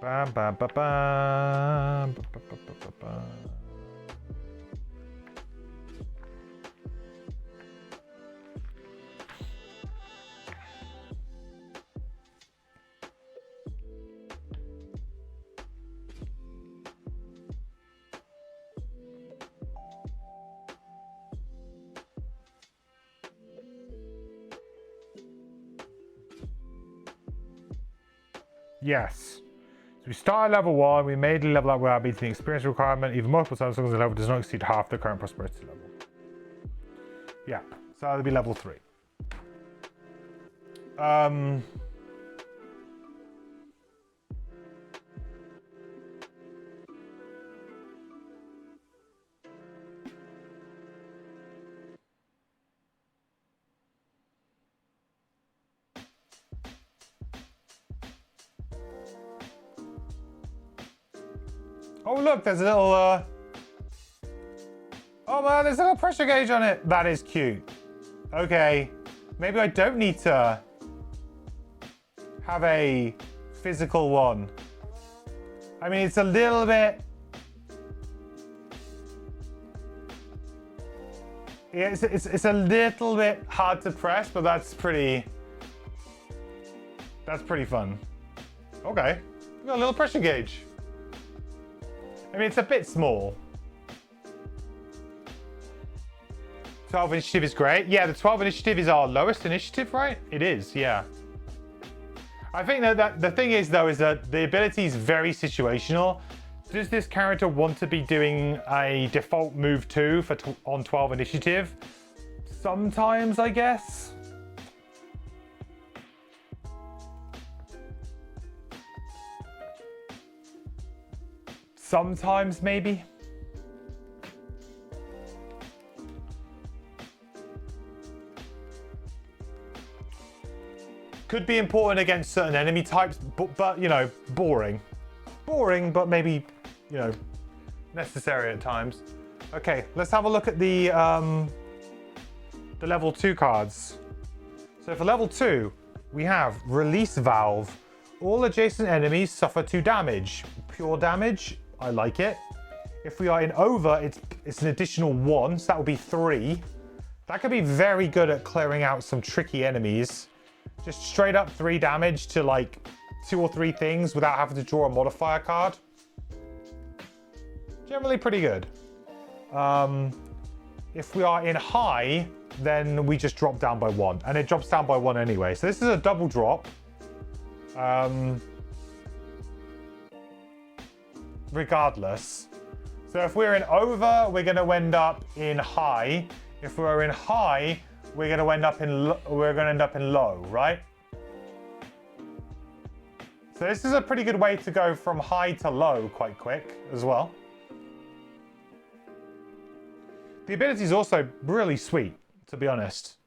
Bam, bam, ba, bam, ba, ba, ba, ba, ba. Yes. So we started level 1, we made the level up without meeting the experience requirement, even multiple times as long as the level does not exceed half the current prosperity level. Yeah, so that'll be level 3. Oh look, there's a little, oh man, there's a little pressure gauge on it. That is cute. Okay, maybe I don't need to have a physical one. I mean, it's a little bit, yeah, it's a little bit hard to press, but that's pretty That's pretty fun. Okay, we got a little pressure gauge. I mean, it's a bit small. 12 initiative is great. Yeah, the 12 initiative is our lowest initiative, right? It is, yeah. I think that the thing is, though, is that the ability is very situational. Does this character want to be doing a default move 2 for on 12 initiative? Sometimes, I guess. Sometimes, maybe. Could be important against certain enemy types, but you know, boring. Boring, but maybe, you know, necessary at times. Okay, let's have a look at the level 2 cards. So for level 2, we have Release Valve. All adjacent enemies suffer 2 damage. Pure damage, I like it. If we are in over, it's an additional 1, so that would be 3. That could be very good at clearing out some tricky enemies. Just straight up 3 damage to like 2 or 3 things without having to draw a modifier card. Generally pretty good. If we are in high, then we just drop down by 1. And it drops down by 1 anyway. So this is a double drop. Regardless. So if we're in over, we're going to end up in high. If we're in high, we're going to end up in low, right? So this is a pretty good way to go from high to low quite quick as well. The ability is also really sweet, to be honest.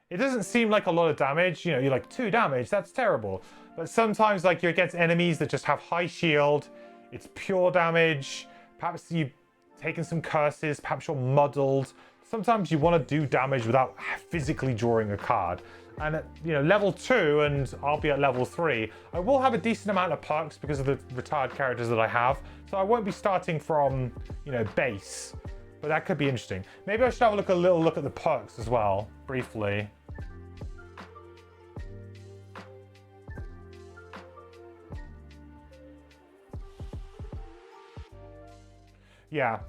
It doesn't seem like a lot of damage. You know, you're like 2 damage, that's terrible. But sometimes like you're against enemies that just have high shield. It's pure damage. Perhaps you've taken some curses, perhaps you're muddled. Sometimes you want to do damage without physically drawing a card. And at, you know, level 2, and I'll be at level 3, I will have a decent amount of perks because of the retired characters that I have. So I won't be starting from, you know, base. But that could be interesting. Maybe I should have a little look at the perks as well, briefly. Yeah.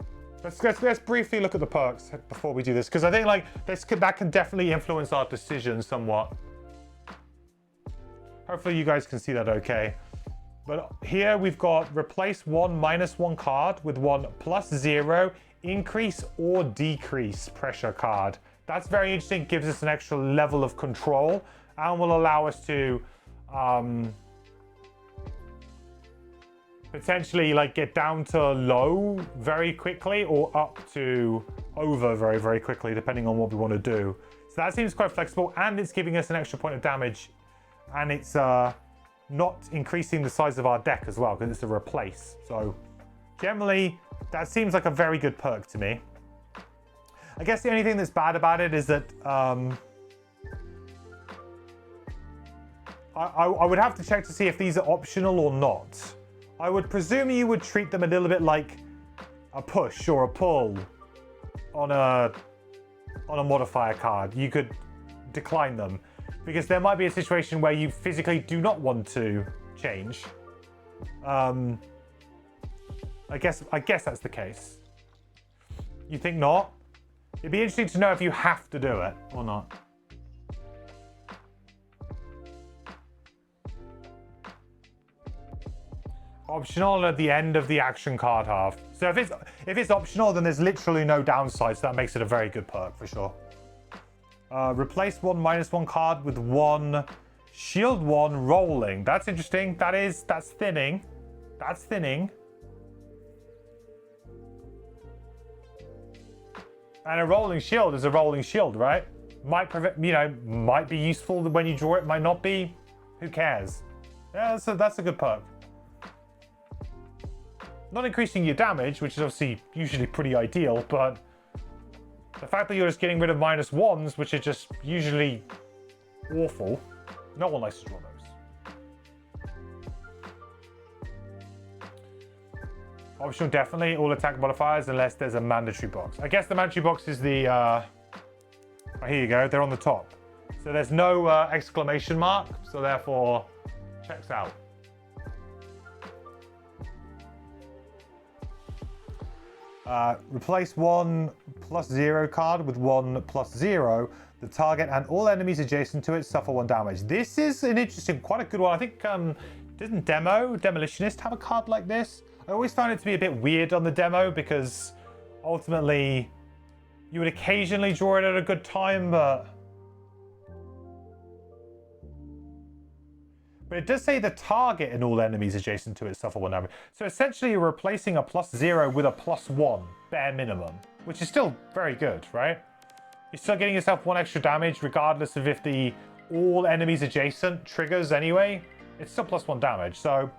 Let's briefly look at the perks before we do this, because I think like that can definitely influence our decisions somewhat. Hopefully you guys can see that okay. But here we've got replace 1 -1 card with 1 +0 increase or decrease pressure card. That's very interesting. Gives us an extra level of control and will allow us to potentially like get down to low very quickly or up to over very, very quickly, depending on what we want to do. So that seems quite flexible, and it's giving us an extra point of damage, and it's not increasing the size of our deck as well, because it's a replace. So generally, that seems like a very good perk to me. I guess the only thing that's bad about it is that I would have to check to see if these are optional or not. I would presume you would treat them a little bit like a push or a pull on a modifier card. You could decline them because there might be a situation where you physically do not want to change. I guess that's the case. You think not? It'd be interesting to know if you have to do it or not. Optional at the end of the action card half. So if it's optional, then there's literally no downside, so that makes it a very good perk for sure. Replace 1 -1 card with 1 shield 1 rolling. That's interesting. That's thinning. That's thinning. And a rolling shield is a rolling shield, right? Might prevent, you know, might be useful when you draw it, might not be. Who cares? Yeah, that's a good perk. Not increasing your damage, which is obviously usually pretty ideal, but the fact that you're just getting rid of -1s, which are just usually awful, no one likes to draw those. Optional, definitely, all attack modifiers, unless there's a mandatory box. I guess the mandatory box is the, oh, here you go, they're on the top. So there's no exclamation mark, so therefore Checks out. Replace 1+0 card with 1+0. The target and all enemies adjacent to it suffer 1 damage. This is an interesting, quite a good one. I think, didn't Demolitionist have a card like this? I always found it to be a bit weird on the demo because ultimately you would occasionally draw it at a good time, but it does say the target and all enemies adjacent to it suffer 1 damage. So essentially you're replacing a +0 with a +1, bare minimum, which is still very good, right? You're still getting yourself 1 extra damage regardless of if the all enemies adjacent triggers anyway. It's still +1 damage, so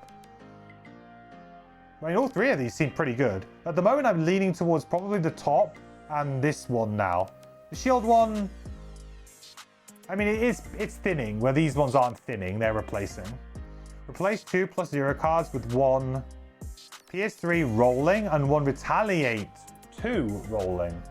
I mean, all 3 of these seem pretty good. At the moment, I'm leaning towards probably the top and this one now. The shield one, I mean, it's thinning, where these ones aren't thinning, they're replacing. Replace 2 +0 cards with 1 PS3 rolling and 1 retaliate 2 rolling.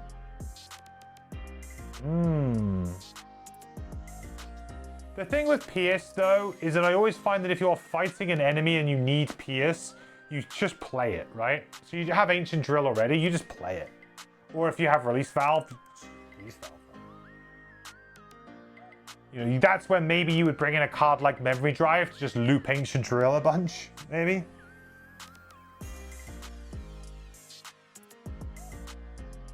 The thing with Pierce, though, is that I always find that if you're fighting an enemy and you need Pierce, you just play it, right? So you have Ancient Drill already, you just play it. Or if you have Release Valve, Release Valve. You know, that's when maybe you would bring in a card like Memory Drive to just loop Ancient Drill a bunch, maybe.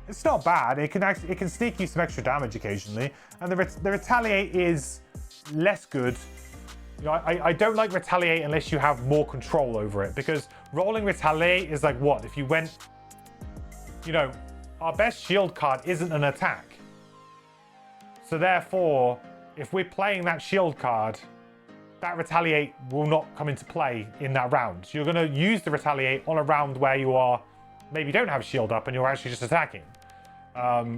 It's not bad. It can sneak you some extra damage occasionally, and the Retaliate is less good. You know, I don't like Retaliate unless you have more control over it, because rolling Retaliate is like what? If you went, you know, our best shield card isn't an attack. So therefore, if we're playing that shield card, that Retaliate will not come into play in that round. So you're going to use the Retaliate on a round where you are, maybe don't have shield up and you're actually just attacking.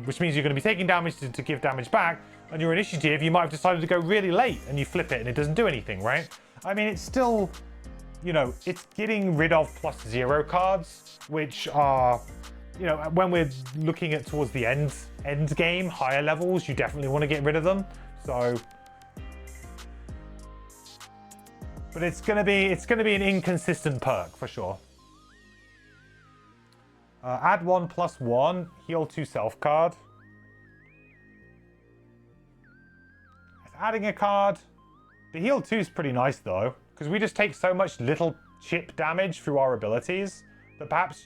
Which means you're going to be taking damage to give damage back. On your initiative, you might have decided to go really late and you flip it and it doesn't do anything, right? I mean, it's still, you know, it's getting rid of +0 cards, which are, you know, when we're looking at towards the end game, higher levels, you definitely want to get rid of them. So, but it's gonna be an inconsistent perk for sure. Add 1+1, heal 2 self card. Adding a card. The heal 2 is pretty nice though, because we just take so much little chip damage through our abilities that perhaps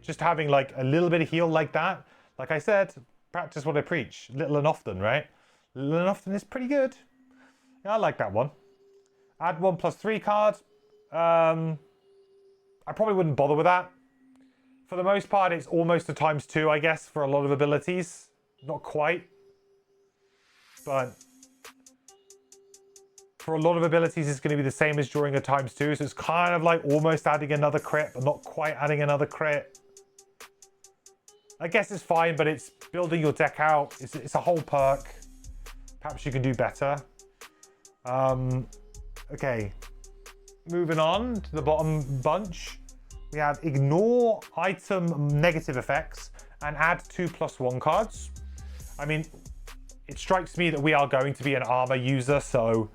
just having like a little bit of heal like that, like I said, practice what I preach. Little and often, right? Little and often is pretty good. Yeah, I like that one. Add 1+3 card. I probably wouldn't bother with that. For the most part, it's almost a ×2, I guess, for a lot of abilities. Not quite. But for a lot of abilities, it's going to be the same as drawing a ×2. So it's kind of like almost adding another crit, but not quite adding another crit. I guess it's fine, but it's building your deck out. It's a whole perk. Perhaps you can do better. Okay. Moving on to the bottom bunch. We have ignore item negative effects and add 2+1 cards. I mean, it strikes me that we are going to be an armor user, so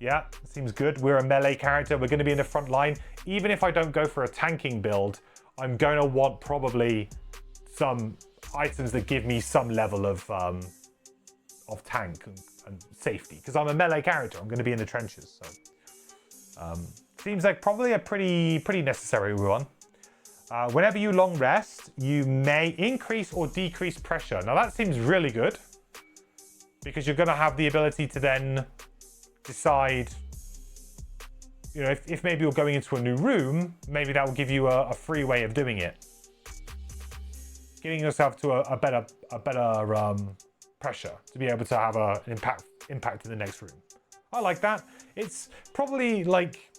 yeah, seems good. We're a melee character. We're going to be in the front line. Even if I don't go for a tanking build, I'm going to want probably some items that give me some level of tank and safety, because I'm a melee character. I'm going to be in the trenches, so seems like probably a pretty necessary one. Whenever you long rest, you may increase or decrease pressure. Now that seems really good, because you're going to have the ability to then decide, you know, if maybe you're going into a new room, maybe that will give you a free way of doing it, giving yourself to a better pressure to be able to have an impact in the next room. I like that. It's probably like,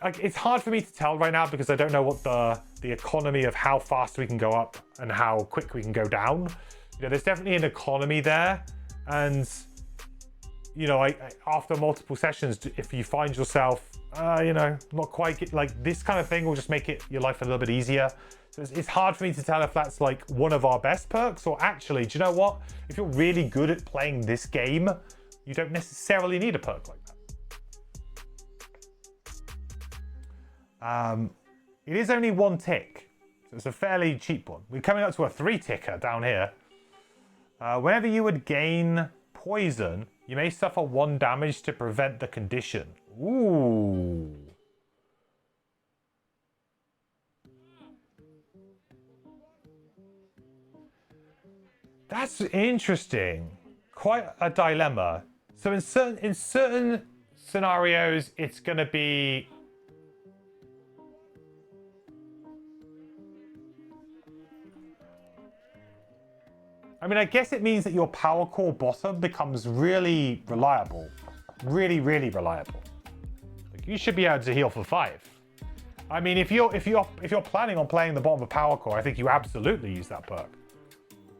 it's hard for me to tell right now because I don't know what the economy of how fast we can go up and how quick we can go down. You know, there's definitely an economy there, and you know, after multiple sessions, if you find yourself, you know, not quite like this kind of thing, will just make your life a little bit easier. So it's hard for me to tell if that's like one of our best perks, or actually, do you know what? If you're really good at playing this game, you don't necessarily need a perk like that. It is only 1 tick, so it's a fairly cheap one. We're coming up to a 3 ticker down here. Whenever you would gain poison, you may suffer 1 damage to prevent the condition. Ooh. That's interesting. Quite a dilemma. So in certain scenarios, it's going to be... I mean, I guess it means that your power core bottom becomes really reliable. Really, really reliable. Like, you should be able to heal for 5. I mean, if you're planning on playing the bottom of power core, I think you absolutely use that perk.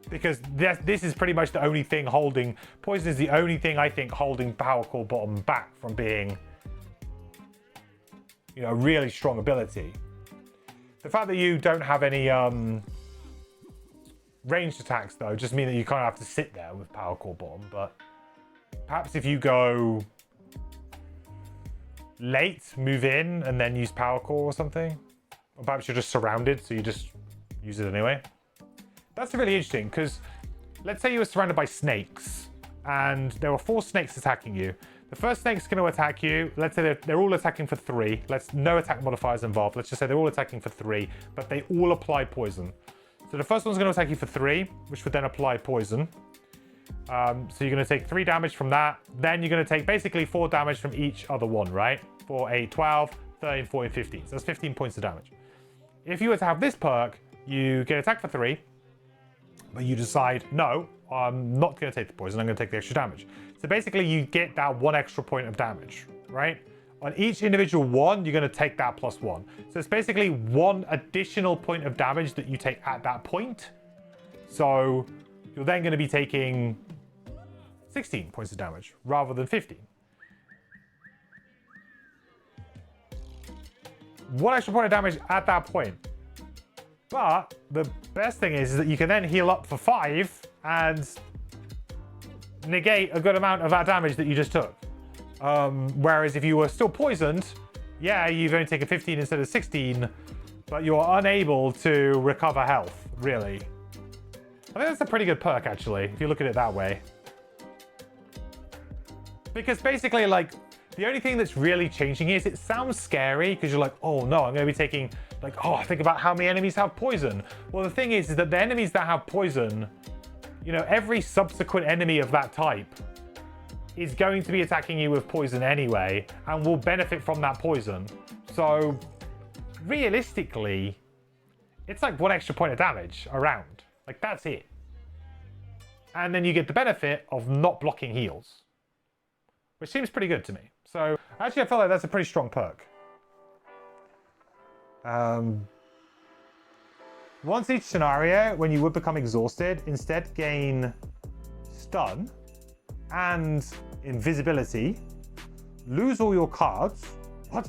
Because this is pretty much the only thing holding... Poison is the only thing, I think, holding power core bottom back from being, you know, a really strong ability. The fact that you don't have any ranged attacks, though, just mean that you kind of have to sit there with power core bottom. But perhaps if you go late, move in, and then use power core or something. Or perhaps you're just surrounded, so you just use it anyway. That's really interesting, because let's say you were surrounded by snakes and there were 4 snakes attacking you. The first snake's going to attack you. Let's say they're all attacking for 3. No attack modifiers involved. Let's just say they're all attacking for 3, but they all apply poison. So the first one's going to attack you for 3, which would then apply poison. So you're going to take 3 damage from that. Then you're going to take basically 4 damage from each other one, right? 4, 8, 12, 13, 14, 15. So that's 15 points of damage. If you were to have this perk, you get attacked for 3. But you decide, no, I'm not going to take the poison, I'm going to take the extra damage. So basically you get that 1 extra point of damage, right? On each individual one, you're going to take that +1. So it's basically 1 additional point of damage that you take at that point. So you're then going to be taking 16 points of damage rather than 15. 1 extra point of damage at that point. But the best thing is that you can then heal up for 5 and negate a good amount of that damage that you just took. Whereas if you were still poisoned, yeah, you've only taken 15 instead of 16, but you're unable to recover health, really. I think that's a pretty good perk, actually, if you look at it that way. Because basically, like, the only thing that's really changing is it sounds scary because you're like, oh no, I'm going to be taking, like, oh, think about how many enemies have poison. Well, the thing is that the enemies that have poison, you know, every subsequent enemy of that type is going to be attacking you with poison anyway and will benefit from that poison. So realistically, it's like 1 extra point of damage around. Like, that's it. And then you get the benefit of not blocking heals, which seems pretty good to me. So actually, I feel like that's a pretty strong perk. Once each scenario, when you would become exhausted, instead gain stun and invisibility, lose all your cards. What?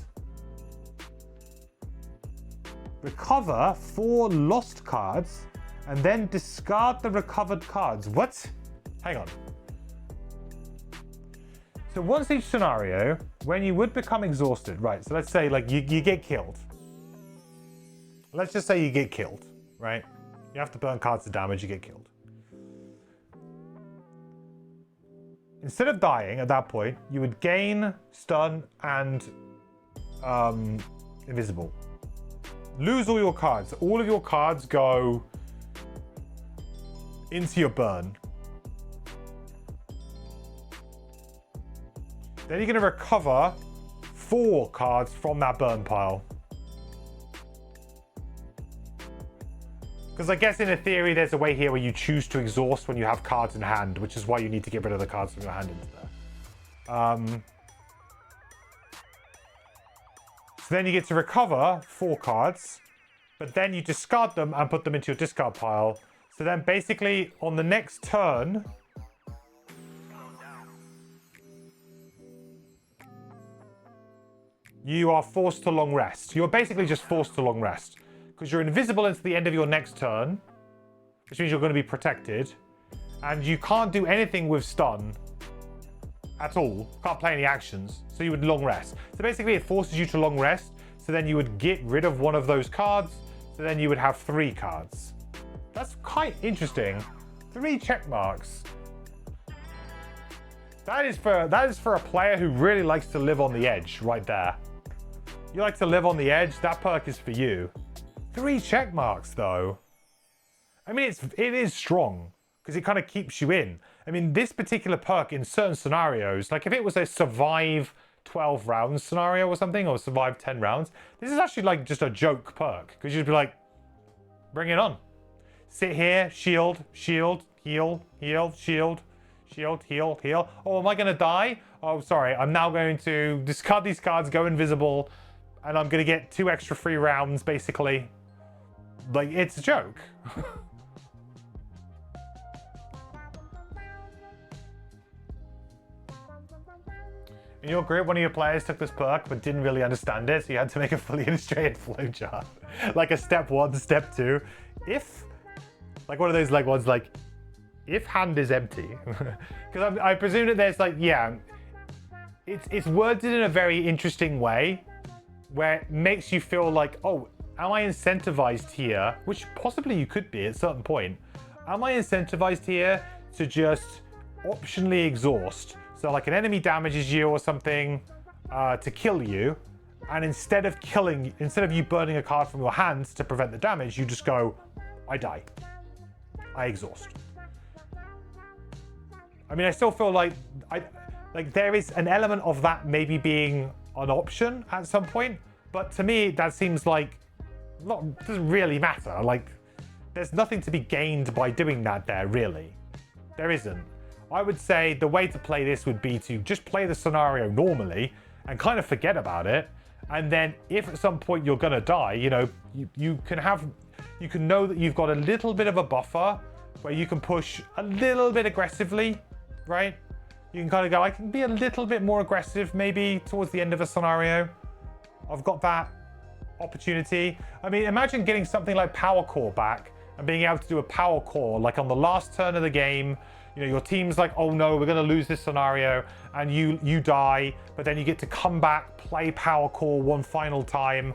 Recover 4 lost cards and then discard the recovered cards. What? Hang on. So once each scenario, when you would become exhausted, right? So let's say like you get killed. Let's just say you get killed, right? You have to burn cards of damage, you get killed. Instead of dying at that point, you would gain stun and invisible. Lose all your cards. All of your cards go into your burn. Then you're going to recover 4 cards from that burn pile. Because I guess in a theory, there's a way here where you choose to exhaust when you have cards in hand, which is why you need to get rid of the cards from your hand into there. So then you get to recover 4 cards, but then you discard them and put them into your discard pile. So then basically on the next turn, you are forced to long rest. You're basically just forced to long rest because you're invisible until the end of your next turn, which means you're going to be protected, and you can't do anything with stun at all. Can't play any actions, so you would long rest. So basically it forces you to long rest So then you would get rid of one of those cards. So then you would have 3 cards. That's quite interesting. 3 check marks. That is for a player who really likes to live on the edge right there. You like to live on the edge, that perk is for you. 3 check marks though. I mean, it is strong because it kind of keeps you in. I mean, this particular perk in certain scenarios, like if it was a survive 12 rounds scenario or something, or survive 10 rounds, this is actually like just a joke perk because you'd be like, bring it on. Sit here, shield, shield, heal, heal, shield, shield, heal, heal. Oh, am I going to die? Oh, sorry. I'm now going to discard these cards, go invisible, and I'm going to get 2 extra free rounds, basically. Like, it's a joke. In your group, one of your players took this perk but didn't really understand it, so you had to make a fully illustrated flowchart. Like a step 1, step 2. If, like one of those like ones like, if hand is empty. Because I presume that there's like, yeah, it's worded in a very interesting way where it makes you feel like, oh, am I incentivized here? Which possibly you could be at a certain point. Am I incentivized here to just optionally exhaust? So like an enemy damages you or something to kill you, and instead of you burning a card from your hand to prevent the damage, you just go, I die. I exhaust. I mean, I still feel like there is an element of that maybe being an option at some point, but to me that seems like doesn't really matter. Like, there's nothing to be gained by doing that there, really. There isn't. I would say the way to play this would be to just play the scenario normally and kind of forget about it. And then if at some point you're gonna die, you know, you can know that you've got a little bit of a buffer where you can push a little bit aggressively, right? You can kind of go, I can be a little bit more aggressive maybe towards the end of a scenario. I've got that opportunity. I mean, imagine getting something like Power Core back and being able to do a Power Core like on the last turn of the game. You know, your team's like, oh no, we're going to lose this scenario, and you die, but then you get to come back, play Power Core one final time.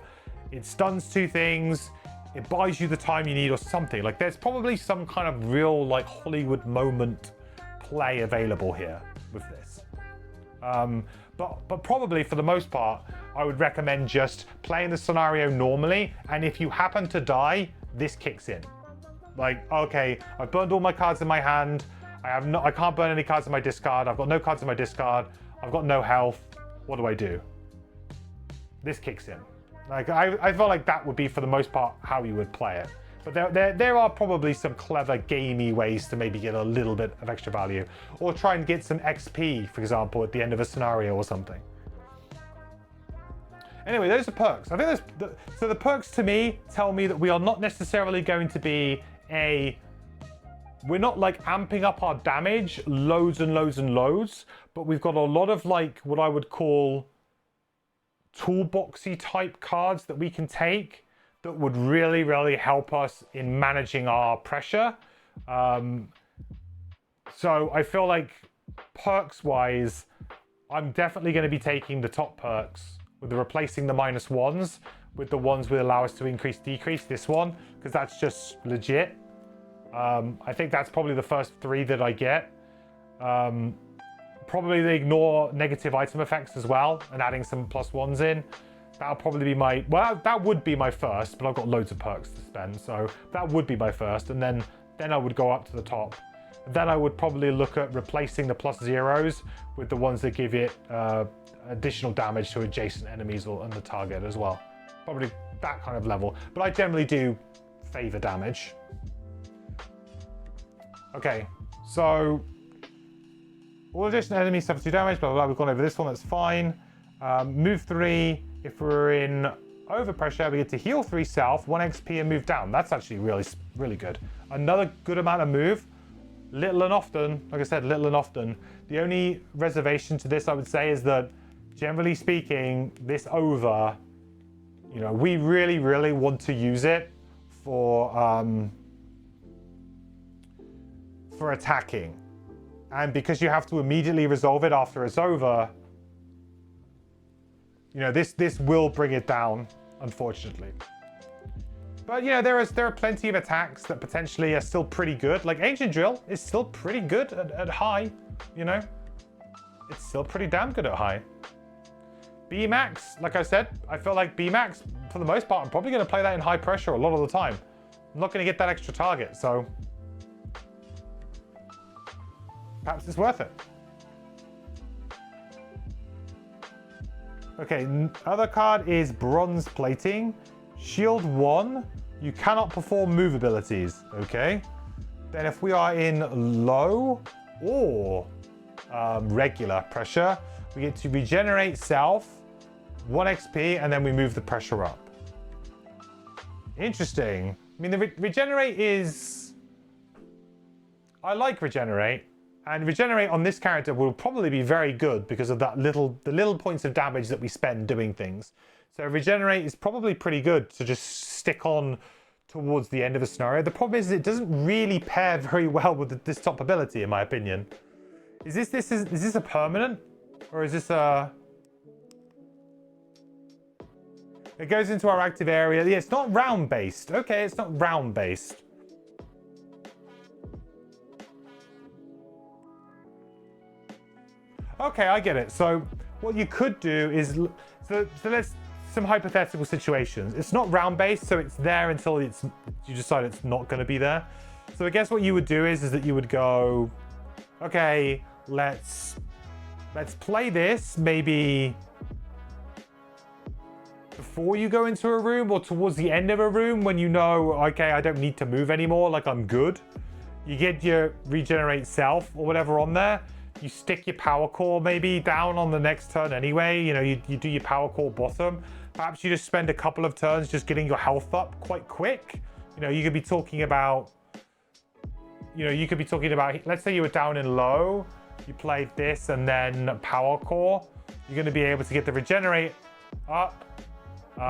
It stuns 2 things. It buys you the time you need or something. Like, there's probably some kind of real like Hollywood moment play available here with this. But probably for the most part, I would recommend just playing the scenario normally. And if you happen to die, this kicks in. Like, okay, I've burned all my cards in my hand. I can't burn any cards in my discard. I've got no cards in my discard. I've got no health. What do I do? This kicks in. Like, I feel like that would be, for the most part, how you would play it. But there are probably some clever gamey ways to maybe get a little bit of extra value. Or try and get some XP, for example, at the end of a scenario or something. Anyway, those are perks. I think so the perks to me tell me that we are not necessarily going to be we're not like amping up our damage loads and loads and loads, but we've got a lot of like what I would call toolboxy type cards that we can take that would really, really help us in managing our pressure. So I feel like perks wise, I'm definitely going to be taking the top perks with replacing the -1s with the ones that allow us to increase, decrease, this one, because that's just legit. I think that's probably the first 3 that I get. Probably ignore negative item effects as well and adding some +1s in. That'll probably be that would be my first, but I've got loads of perks to spend, so that would be my first, and then I would go up to the top. Then I would probably look at replacing the +0s with the ones that give it additional damage to adjacent enemies and the target as well. Probably that kind of level, but I generally do favor damage. Okay, so all adjacent enemies suffer 2 damage, blah, blah, blah. We've gone over this one, that's fine. Move 3, if we're in overpressure, we get to heal 3 self, 1 XP and move down. That's actually really, really good. Another good amount of move. Little and often, like I said, little and often. The only reservation to this, I would say, is that generally speaking, this over, you know, we really, really want to use it for attacking. And because you have to immediately resolve it after it's over, You know, this will bring it down, unfortunately. But, you know, there are plenty of attacks that potentially are still pretty good. Like, Ancient Drill is still pretty good at high, you know? It's still pretty damn good at high. B-Max, like I said, I feel like B-Max, for the most part, I'm probably going to play that in high pressure a lot of the time. I'm not going to get that extra target, so perhaps it's worth it. Okay, other card is Bronze Plating. Shield 1, you cannot perform move abilities, okay? Then if we are in low or regular pressure, we get to regenerate self, 1 XP, and then we move the pressure up. Interesting. I mean, the regenerate is... I like regenerate, and regenerate on this character will probably be very good because of that the little points of damage that we spend doing things. So regenerate is probably pretty good to just stick on towards the end of a scenario. The problem is it doesn't really pair very well with this top ability, in my opinion. Is this a permanent? Or is this a... It goes into our active area. Yeah, it's not round-based. Okay, it's not round-based. Okay, I get it. So what you could do is... So let's... Some hypothetical situations. It's not round-based, so it's there until you decide it's not going to be there. So I guess what you would do is that you would go... Okay, let's play this maybe before you go into a room or towards the end of a room when you know, okay, I don't need to move anymore, like I'm good. You get your regenerate self or whatever on there. You stick your power core maybe down on the next turn anyway. You know, you do your power core bottom. Perhaps you just spend a couple of turns just getting your health up quite quick. You know, you could be talking about, let's say you were down in low, you played this and then power core. You're going to be able to get the regenerate up,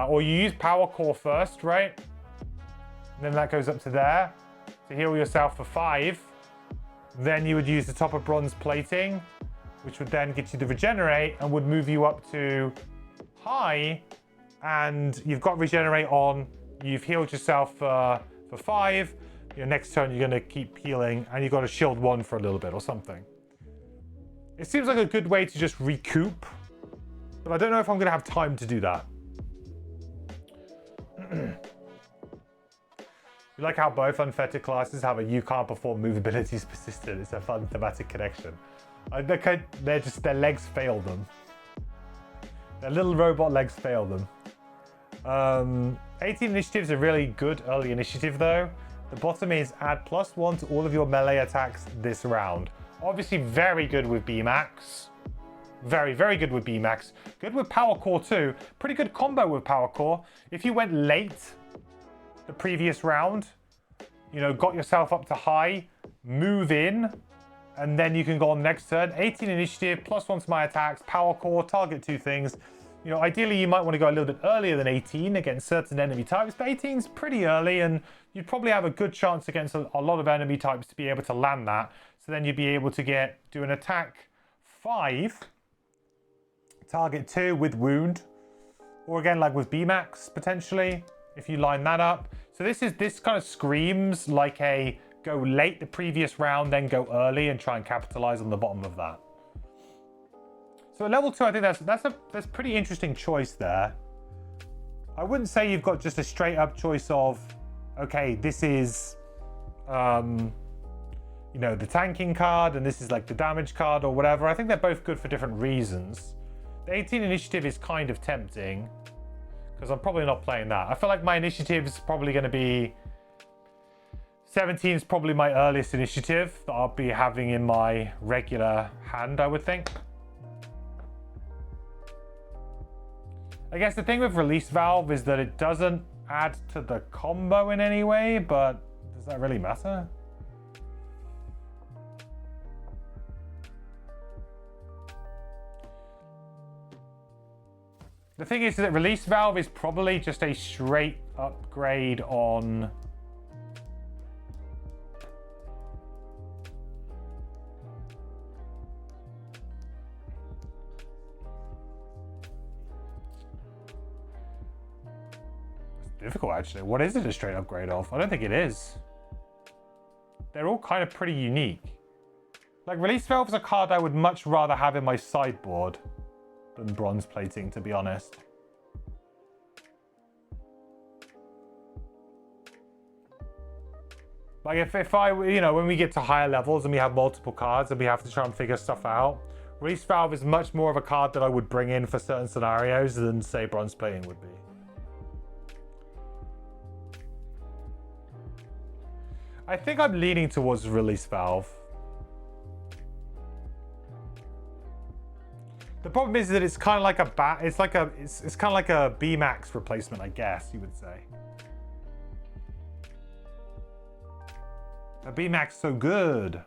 or you use power core first, right? And then that goes up to there to heal yourself for 5. Then you would use the top of Bronze Plating, which would then get you the regenerate and would move you up to high. And you've got regenerate on, you've healed yourself for 5. Your next turn you're going to keep healing, and you've got a shield 1 for a little bit or something. It seems like a good way to just recoup, but I don't know if I'm going to have time to do that. You like how both unfettered classes have a you can't perform move abilities persistent. It's a fun thematic connection. Their legs fail them. Their little robot legs fail them. 18 initiative is a really good early initiative though. The bottom is add +1 to all of your melee attacks this round. Obviously very good with B-Max. Very, very good with B-Max. Good with Power Core too. Pretty good combo with Power Core. If you went late the previous round, you know, got yourself up to high, move in, and then you can go on next turn. 18 initiative, +1 to my attacks, Power Core, target 2 things. You know, ideally you might want to go a little bit earlier than 18 against certain enemy types, but 18's pretty early, and you'd probably have a good chance against a lot of enemy types to be able to land that. So then you'd be able to do an attack 5, target 2 with wound, or again like with B-Max potentially, if you line that up. So this kind of screams like a go late the previous round, then go early and try and capitalize on the bottom of that. So at level 2, I think that's a pretty interesting choice there. I wouldn't say you've got just a straight up choice of, okay, this is, you know, the tanking card and this is like the damage card or whatever. I think they're both good for different reasons. The 18 initiative is kind of tempting because I'm probably not playing that. I feel like my initiative is probably going to be 17 is probably my earliest initiative that I'll be having in my regular hand, I would think. I guess the thing with Release Valve is that it doesn't add to the combo in any way, but does that really matter? The thing is that Release Valve is probably just a straight upgrade on difficult, actually. What is it a straight upgrade of? I don't think it is. They're all kind of pretty unique. Like, Release Valve is a card I would much rather have in my sideboard than Bronze Plating, to be honest. Like, if I, you know, when we get to higher levels and we have multiple cards and we have to try and figure stuff out, Release Valve is much more of a card that I would bring in for certain scenarios than, say, Bronze Plating would be. I think I'm leaning towards Release Valve. The problem is that it's kind of like it's kind of like a B-Max replacement, I guess you would say. A B-Max so good.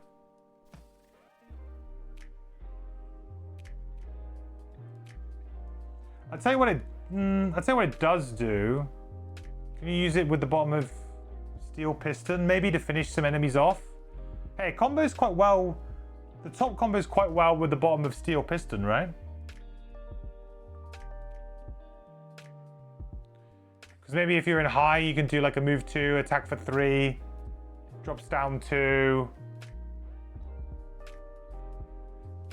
I'll tell you what it does do. Can you use it with the bottom of Steel Piston, maybe to finish some enemies off? Hey, it combos quite well. The top combos quite well with the bottom of Steel Piston, right? Because maybe if you're in high, you can do like a move 2, attack for 3, drops down 2.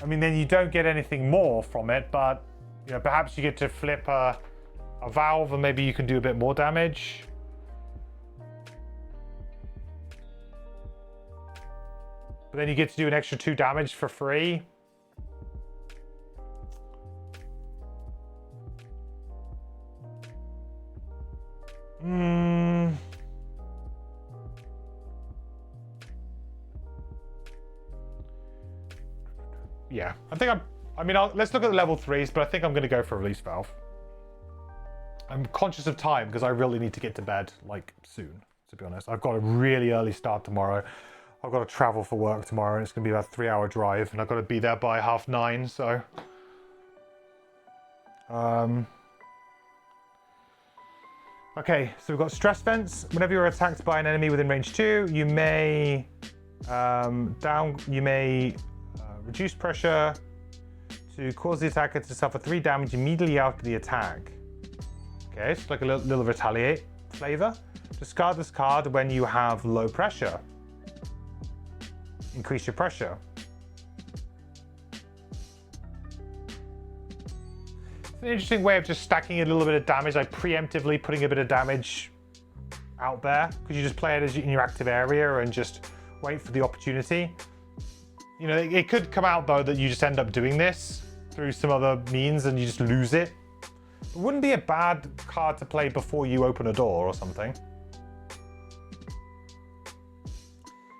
I mean, then you don't get anything more from it, but you know, perhaps you get to flip a valve and maybe you can do a bit more damage. But then you get to do an extra 2 damage for free. Yeah, let's look at the level 3s, but I think I'm going to go for Release Valve. I'm conscious of time because I really need to get to bed, like, soon, to be honest. I've got a really early start tomorrow. I've got to travel for work tomorrow, and it's going to be about a 3-hour drive, and I've got to be there by 9:30, so... Okay, so we've got Stress Vents. Whenever you're attacked by an enemy within range 2, you may... reduce pressure to cause the attacker to suffer 3 damage immediately after the attack. Okay, it's like a little retaliate flavor. Discard this card when you have low pressure. Increase your pressure. It's an interesting way of just stacking a little bit of damage, like preemptively putting a bit of damage out there, because you just play it in your active area and just wait for the opportunity. You know, it could come out though that you just end up doing this through some other means and you just lose it. It wouldn't be a bad card to play before you open a door or something.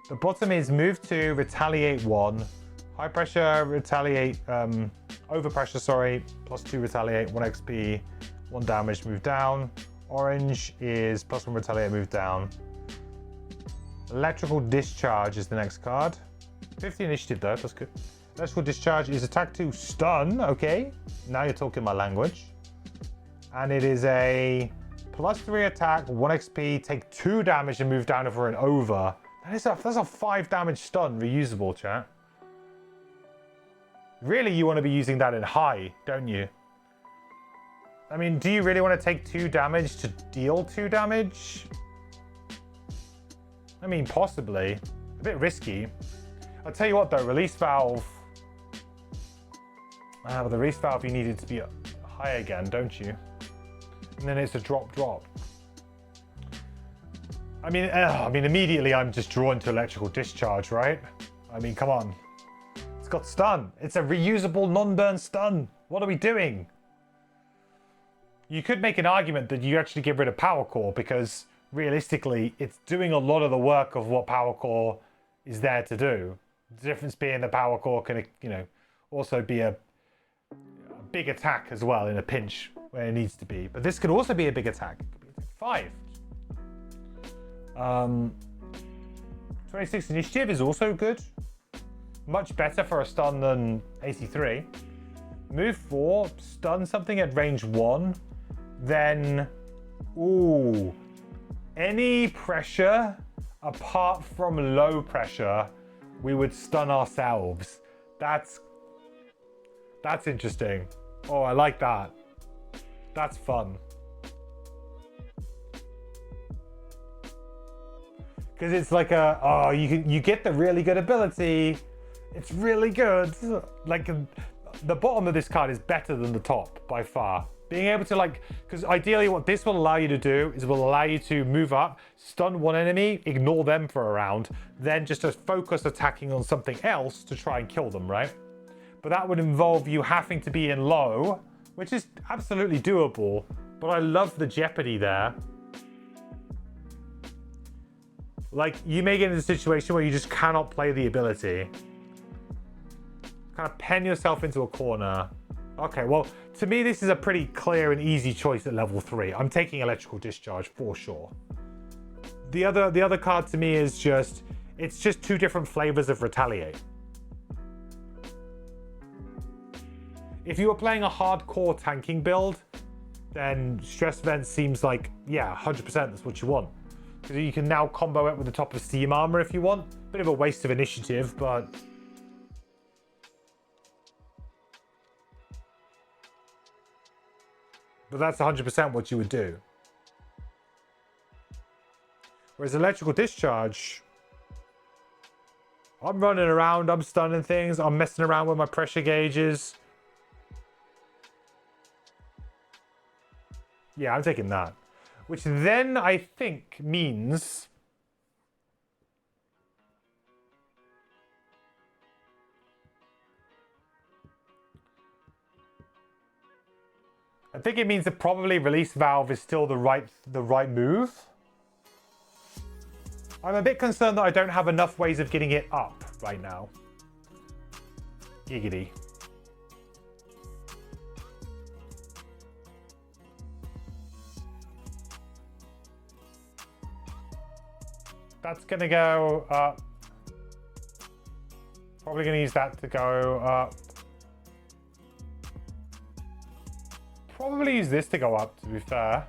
The bottom is move 2, retaliate 1. High pressure, retaliate, overpressure, sorry, +2 retaliate, 1 XP, 1 damage, move down. Orange is +1 retaliate, move down. Electrical Discharge is the next card. 50 initiative though, that's good. Electrical Discharge is attack 2, stun, okay. Now you're talking my language. And it is a +3 attack, 1 XP, take 2 damage and move down for an over. That's a 5 damage stun, reusable, chat. Really, you want to be using that in high, don't you? I mean, do you really want to take 2 damage to deal 2 damage? I mean, possibly. A bit risky. I'll tell you what though, Release Valve... with the Release Valve you need it to be high again, don't you? And then it's a drop. I mean, immediately I'm just drawn to Electrical Discharge, right? I mean, come on. It's got stun. It's a reusable non-burn stun. What are we doing? You could make an argument that you actually get rid of Power Core because realistically, it's doing a lot of the work of what Power Core is there to do. The difference being the Power Core can, you know, also be a big attack as well in a pinch where it needs to be. But this could also be a big attack. It could be 5. 26 initiative is also good. Much better for a stun than 83. Move 4, stun something at range 1. Then, ooh, any pressure apart from low pressure, we would stun ourselves. That's interesting. Oh, I like that. That's fun. Because it's like you get the really good ability. It's really good. Like the bottom of this card is better than the top by far. Being able to because ideally what this will allow you to do is will allow you to move up, stun one enemy, ignore them for a round, then just to focus attacking on something else to try and kill them, right? But that would involve you having to be in low, which is absolutely doable. But I love the jeopardy there. Like, you may get in a situation where you just cannot play the ability. Kind of pen yourself into a corner. Okay, well, to me, this is a pretty clear and easy choice at level 3. I'm taking Electrical Discharge for sure. The other card to me is it's just 2 different flavors of Retaliate. If you were playing a hardcore tanking build, then Stress Vent seems like, yeah, 100% that's what you want. Because you can now combo it with the top of Steam Armor if you want. Bit of a waste of initiative, but that's 100% what you would do. Whereas Electrical Discharge, I'm running around, I'm stunning things, I'm messing around with my pressure gauges. Yeah, I'm taking that. Which then I think means that probably Release Valve is still the right move. I'm a bit concerned that I don't have enough ways of getting it up right now. Giggity. That's gonna go up. Probably gonna use that to go up. Probably use this to go up, to be fair.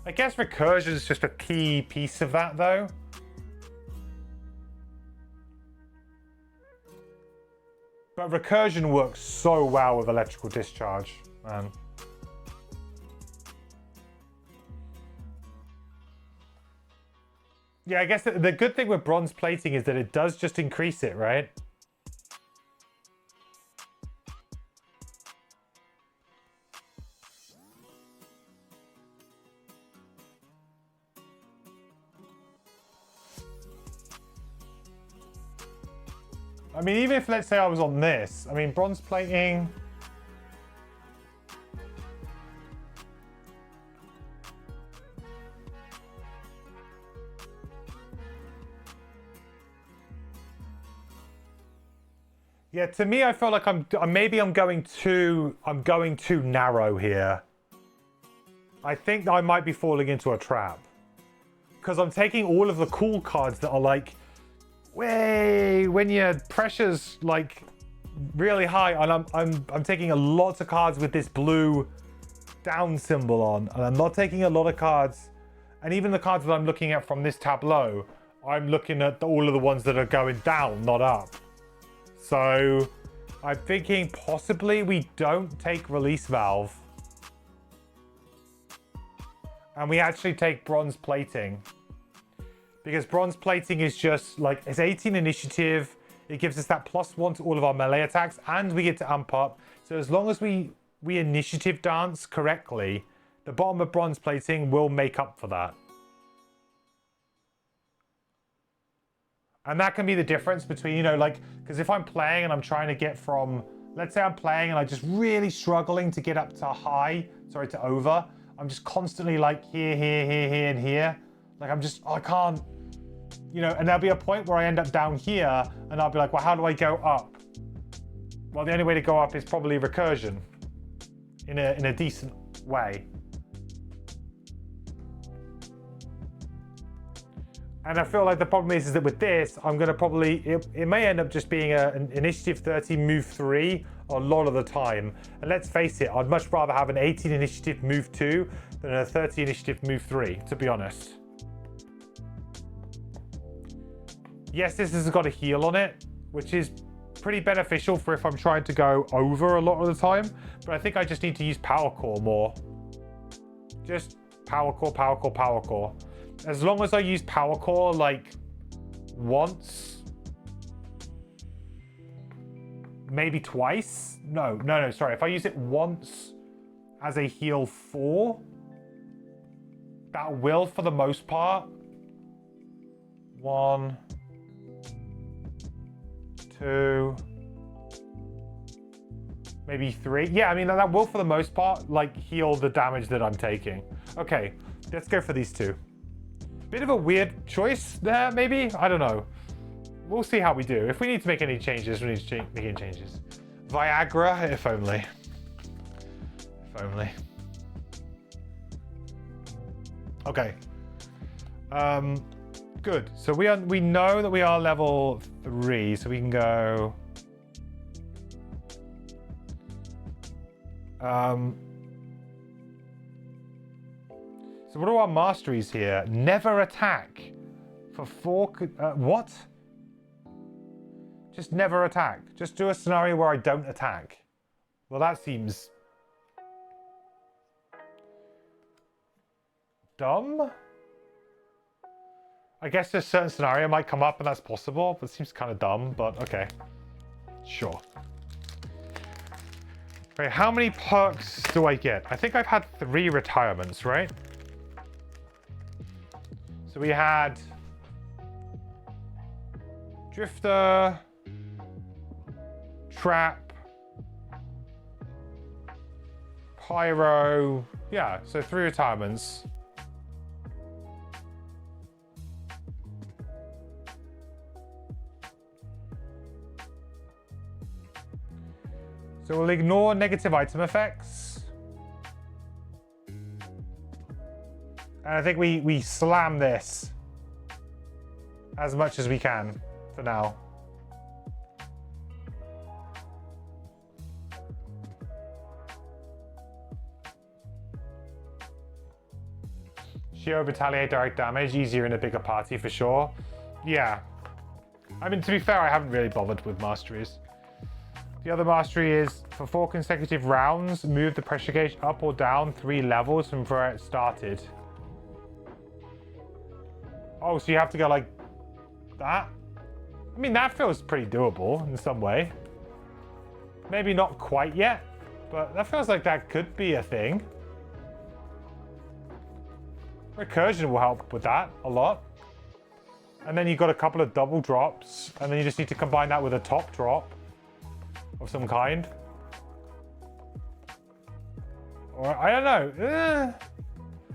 I guess recursion is just a key piece of that, though. But recursion works so well with Electrical Discharge, man. Yeah, I guess the good thing with bronze plating is that it does just increase it, right? I mean, even if, let's say I was on this, I mean, bronze plating... Yeah, to me, I feel like I'm going too narrow here. I think that I might be falling into a trap. Because I'm taking all of the cool cards that are like, way, when your pressure's like really high, and I'm taking a lot of cards with this blue down symbol on, and I'm not taking a lot of cards, and even the cards that I'm looking at from this tableau, I'm looking at all of the ones that are going down, not up. So I'm thinking possibly we don't take Release Valve. And we actually take bronze plating. Because bronze plating is just like, it's 18 initiative. It gives us that +1 to all of our melee attacks, and we get to amp up. So as long as we initiative dance correctly, the bottom of bronze plating will make up for that. And that can be the difference between, you know, like, because if I'm playing and I'm trying to get from, let's say I'm playing and I'm just really struggling to get up to to over. I'm just constantly like here, and here. Like I can't, you know, and there'll be a point where I end up down here and I'll be like, well, how do I go up? Well, the only way to go up is probably recursion in a decent way. And I feel like the problem is that with this, I'm going to probably, it may end up just being an initiative 30, move 3 a lot of the time. And let's face it, I'd much rather have an 18 initiative, move 2 than a 30 initiative, move 3, to be honest. Yes, this has got a heal on it, which is pretty beneficial for if I'm trying to go over a lot of the time. But I think I just need to use Power Core more. Just Power core, power core, power core. As long as I use power core like once, maybe twice. No, sorry. If I use it once as a heal 4, that will, for the most part. 1, 2, maybe 3. Yeah, I mean, that will, for the most part, like, heal the damage that I'm taking. Okay, let's go for these two. Bit of a weird choice there, maybe? I don't know. We'll see how we do. If we need to make any changes, we need to make any changes. Viagra, if only. If only. Okay. Good. So we know that we are level 3, so we can go. So what are our masteries here? Never attack for 4. What? Just never attack. Just do a scenario where I don't attack. Well, that seems dumb. I guess a certain scenario might come up and that's possible, but it seems kind of dumb, but okay. Sure. Right, how many perks do I get? I think I've had 3 retirements, right? So we had Drifter, Trap, Pyro. Yeah, so 3 retirements. So we'll ignore negative item effects. And I think we slam this as much as we can for now. Sheer retaliate direct damage, easier in a bigger party for sure. Yeah. I mean, to be fair, I haven't really bothered with masteries. The other mastery is, for 4 consecutive rounds, move the pressure gauge up or down 3 levels from where it started. Oh, so you have to go like that? I mean, that feels pretty doable in some way. Maybe not quite yet, but that feels like that could be a thing. Recursion will help with that a lot. And then you've got a couple of double drops, and then you just need to combine that with a top drop of some kind. Or, I don't know.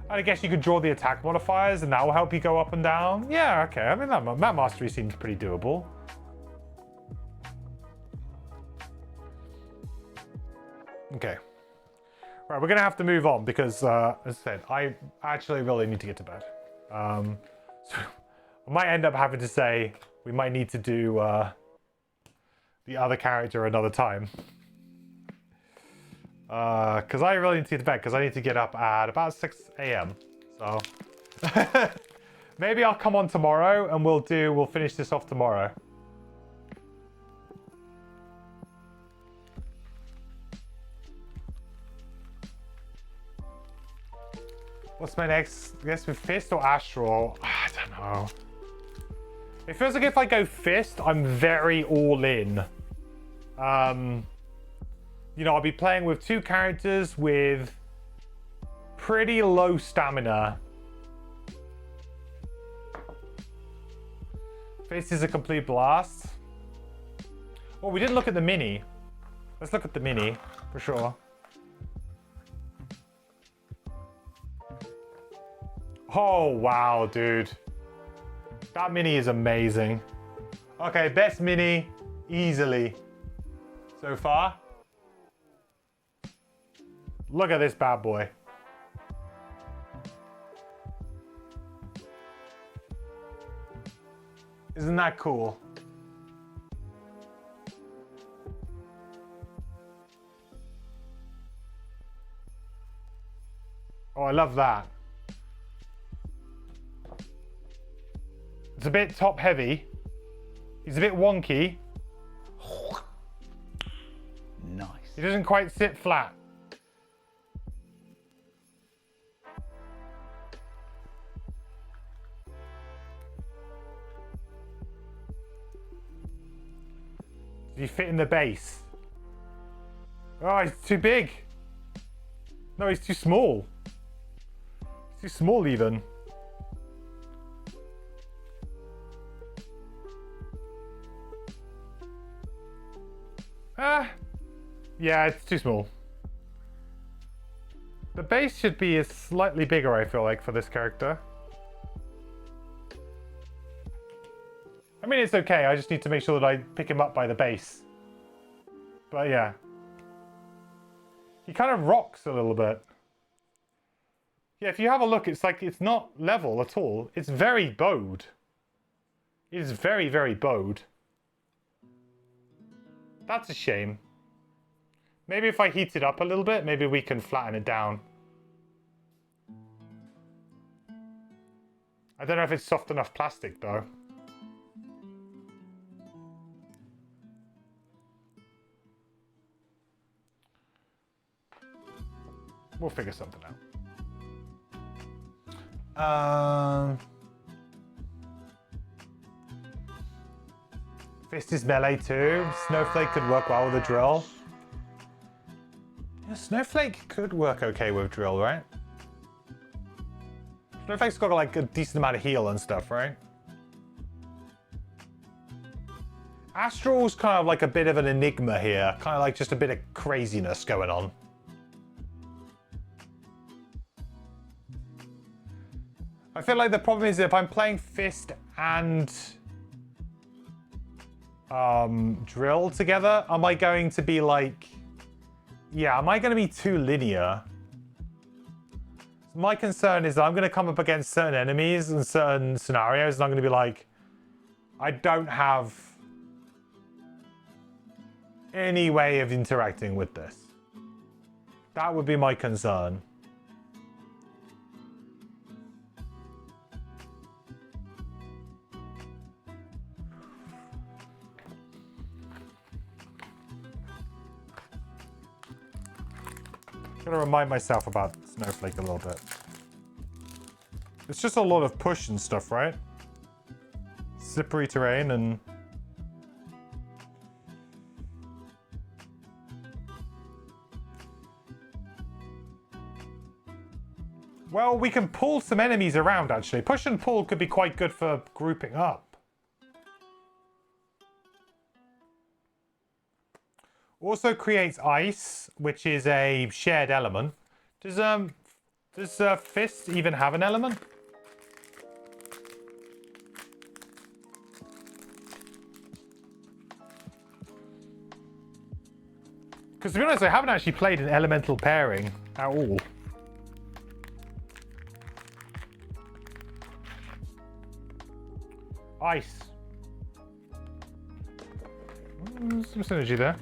I guess you could draw the attack modifiers and that will help you go up and down. Yeah, okay. I mean, that mastery seems pretty doable. Okay. Right, we're going to have to move on because, as I said, I actually really need to get to bed. So I might end up having to say we might need to do the other character another time. Because I really need to get to bed because I need to get up at about 6 a.m. So maybe I'll come on tomorrow and we'll finish this off tomorrow. What's my next? I guess with Fist or Astral? I don't know. It feels like if I go Fist, I'm very all in. You know, I'll be playing with 2 characters with pretty low stamina. Fist is a complete blast. Oh, we didn't look at the mini. Let's look at the mini for sure. Oh, wow, dude. That mini is amazing. Okay, best mini easily so far. Look at this bad boy. Isn't that cool? Oh, I love that. It's a bit top heavy. He's a bit wonky. Nice. He doesn't quite sit flat. he fit in the base? Oh, he's too big. No, he's too small. He's too small even. Yeah, it's too small. The base should be slightly bigger, I feel like, for this character. I mean, it's okay. I just need to make sure that I pick him up by the base. But yeah. He kind of rocks a little bit. Yeah, if you have a look, it's like it's not level at all. It's very bowed. It is very, very bowed. That's a shame. Maybe if I heat it up a little bit, maybe we can flatten it down. I don't know if it's soft enough plastic, though. We'll figure something out. Fist is melee too. Snowflake could work well with a drill. Yeah, Snowflake could work okay with drill, right? Snowflake's got like a decent amount of heal and stuff, right? Astral's kind of like a bit of an enigma here. Kind of like just a bit of craziness going on. I feel like the problem is if I'm playing Fist and Drill together, am I going to be like... Yeah, am I going to be too linear? My concern is that I'm going to come up against certain enemies and certain scenarios and I'm going to be like, I don't have any way of interacting with this. That would be my concern. Gotta remind myself about Snowflake a little bit. It's just a lot of push and stuff, right? Slippery terrain and... Well, we can pull some enemies around, actually. Push and pull could be quite good for grouping up. Also creates ice, which is a shared element. Does Fist even have an element? Because to be honest, I haven't actually played an elemental pairing at all. Ice. Some synergy there.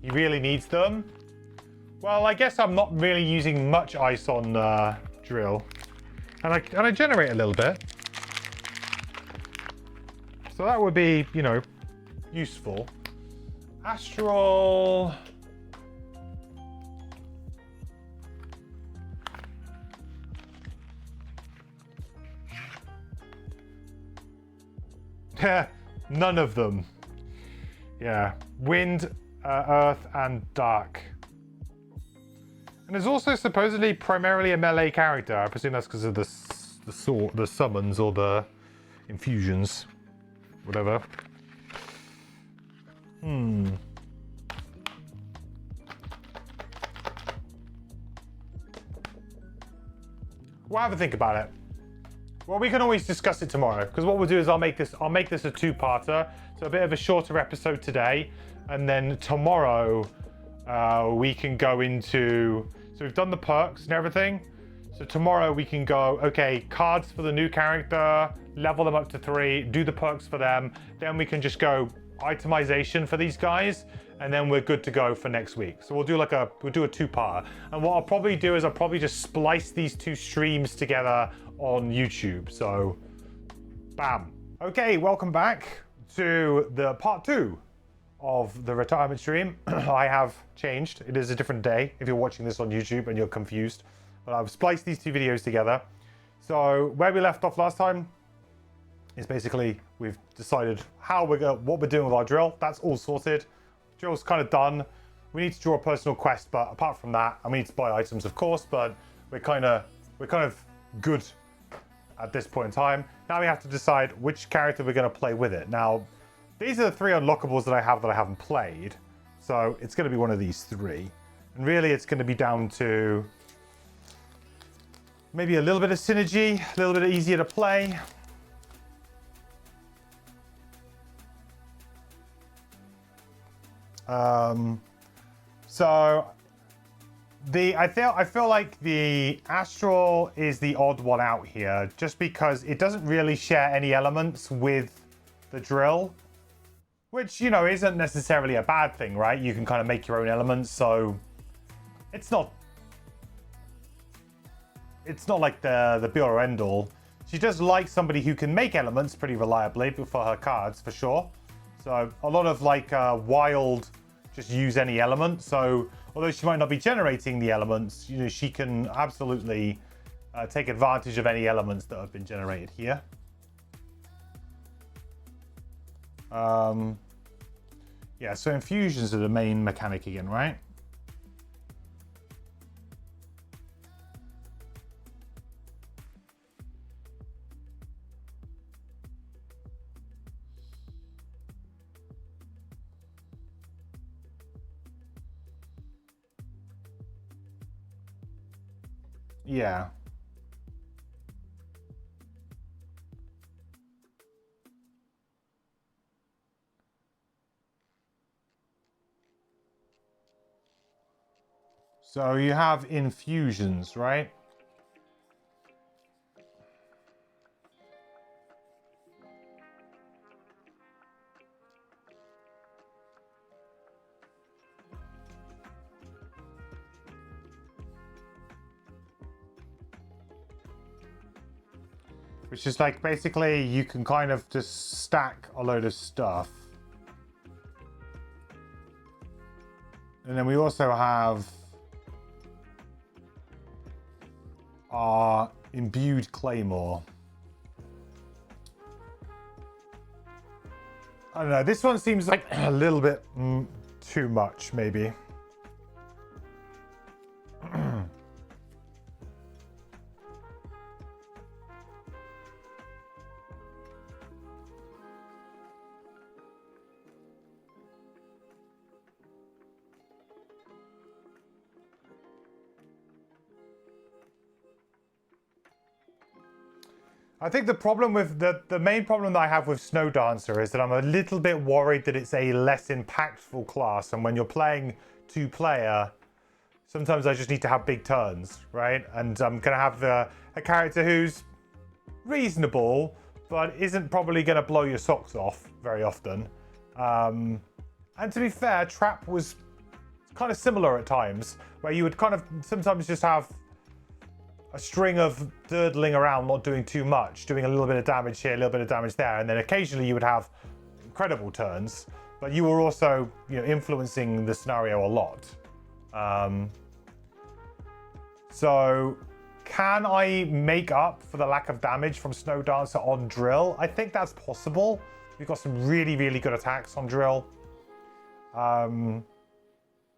He really needs them. Well, I guess I'm not really using much ice on Drill. And I generate a little bit. So that would be, you know, useful. Astral... None of them. Yeah. Wind, earth, and dark. And there's also supposedly primarily a melee character. I presume that's because of the summons or the infusions. Whatever. We'll have a think about it. Well, we can always discuss it tomorrow, because what we'll do is I'll make this a two-parter, so a bit of a shorter episode today, and then tomorrow we can go into... So we've done the perks and everything, so tomorrow we can go, okay, cards for the new character, level them up to 3, do the perks for them, then we can just go itemization for these guys, and then we're good to go for next week. So we'll do a two-parter. And what I'll probably do is I'll probably just splice these two streams together on YouTube. So, bam. Okay, welcome back to the part 2 of the retirement stream. I have changed. It is a different day if you're watching this on YouTube and you're confused. But I've spliced these two videos together. So, where we left off last time, is basically we've decided what we're doing with our drill. That's all sorted. Drill's kind of done. We need to draw a personal quest, but apart from that, and we need to buy items, of course, but we're kind of good at this point in time. Now we have to decide which character we're going to play with it. Now, these are the 3 unlockables that I haven't played, so it's going to be one of these 3. And really, it's going to be down to maybe a little bit of synergy, a little bit easier to play. So I feel like the Astral is the odd one out here, just because it doesn't really share any elements with the drill, which, you know, isn't necessarily a bad thing, right? You can kind of make your own elements, so it's not like the be all or end all. She does like somebody who can make elements pretty reliably for her cards, for sure. So a lot of like wild just use any element. So although she might not be generating the elements, you know, she can absolutely take advantage of any elements that have been generated here. Yeah, so infusions are the main mechanic again, right? Yeah. So you have infusions, right? Which is like, basically, you can kind of just stack a load of stuff. And then we also have our imbued claymore. I don't know, this one seems like a little bit too much, maybe. I think the problem with the main problem that I have with Snow Dancer is that I'm a little bit worried that it's a less impactful class, and when you're playing 2-player, sometimes I just need to have big turns, right? And I'm gonna have a character who's reasonable, but isn't probably gonna blow your socks off very often. And to be fair, Trap was kind of similar at times, where you would kind of sometimes just have a string of durdling around, not doing too much, doing a little bit of damage here, a little bit of damage there, and then occasionally you would have incredible turns, but you were also, you know, influencing the scenario a lot. So can I make up for the lack of damage from Snow Dancer on Drill? I think that's possible. We've got some really, really good attacks on Drill.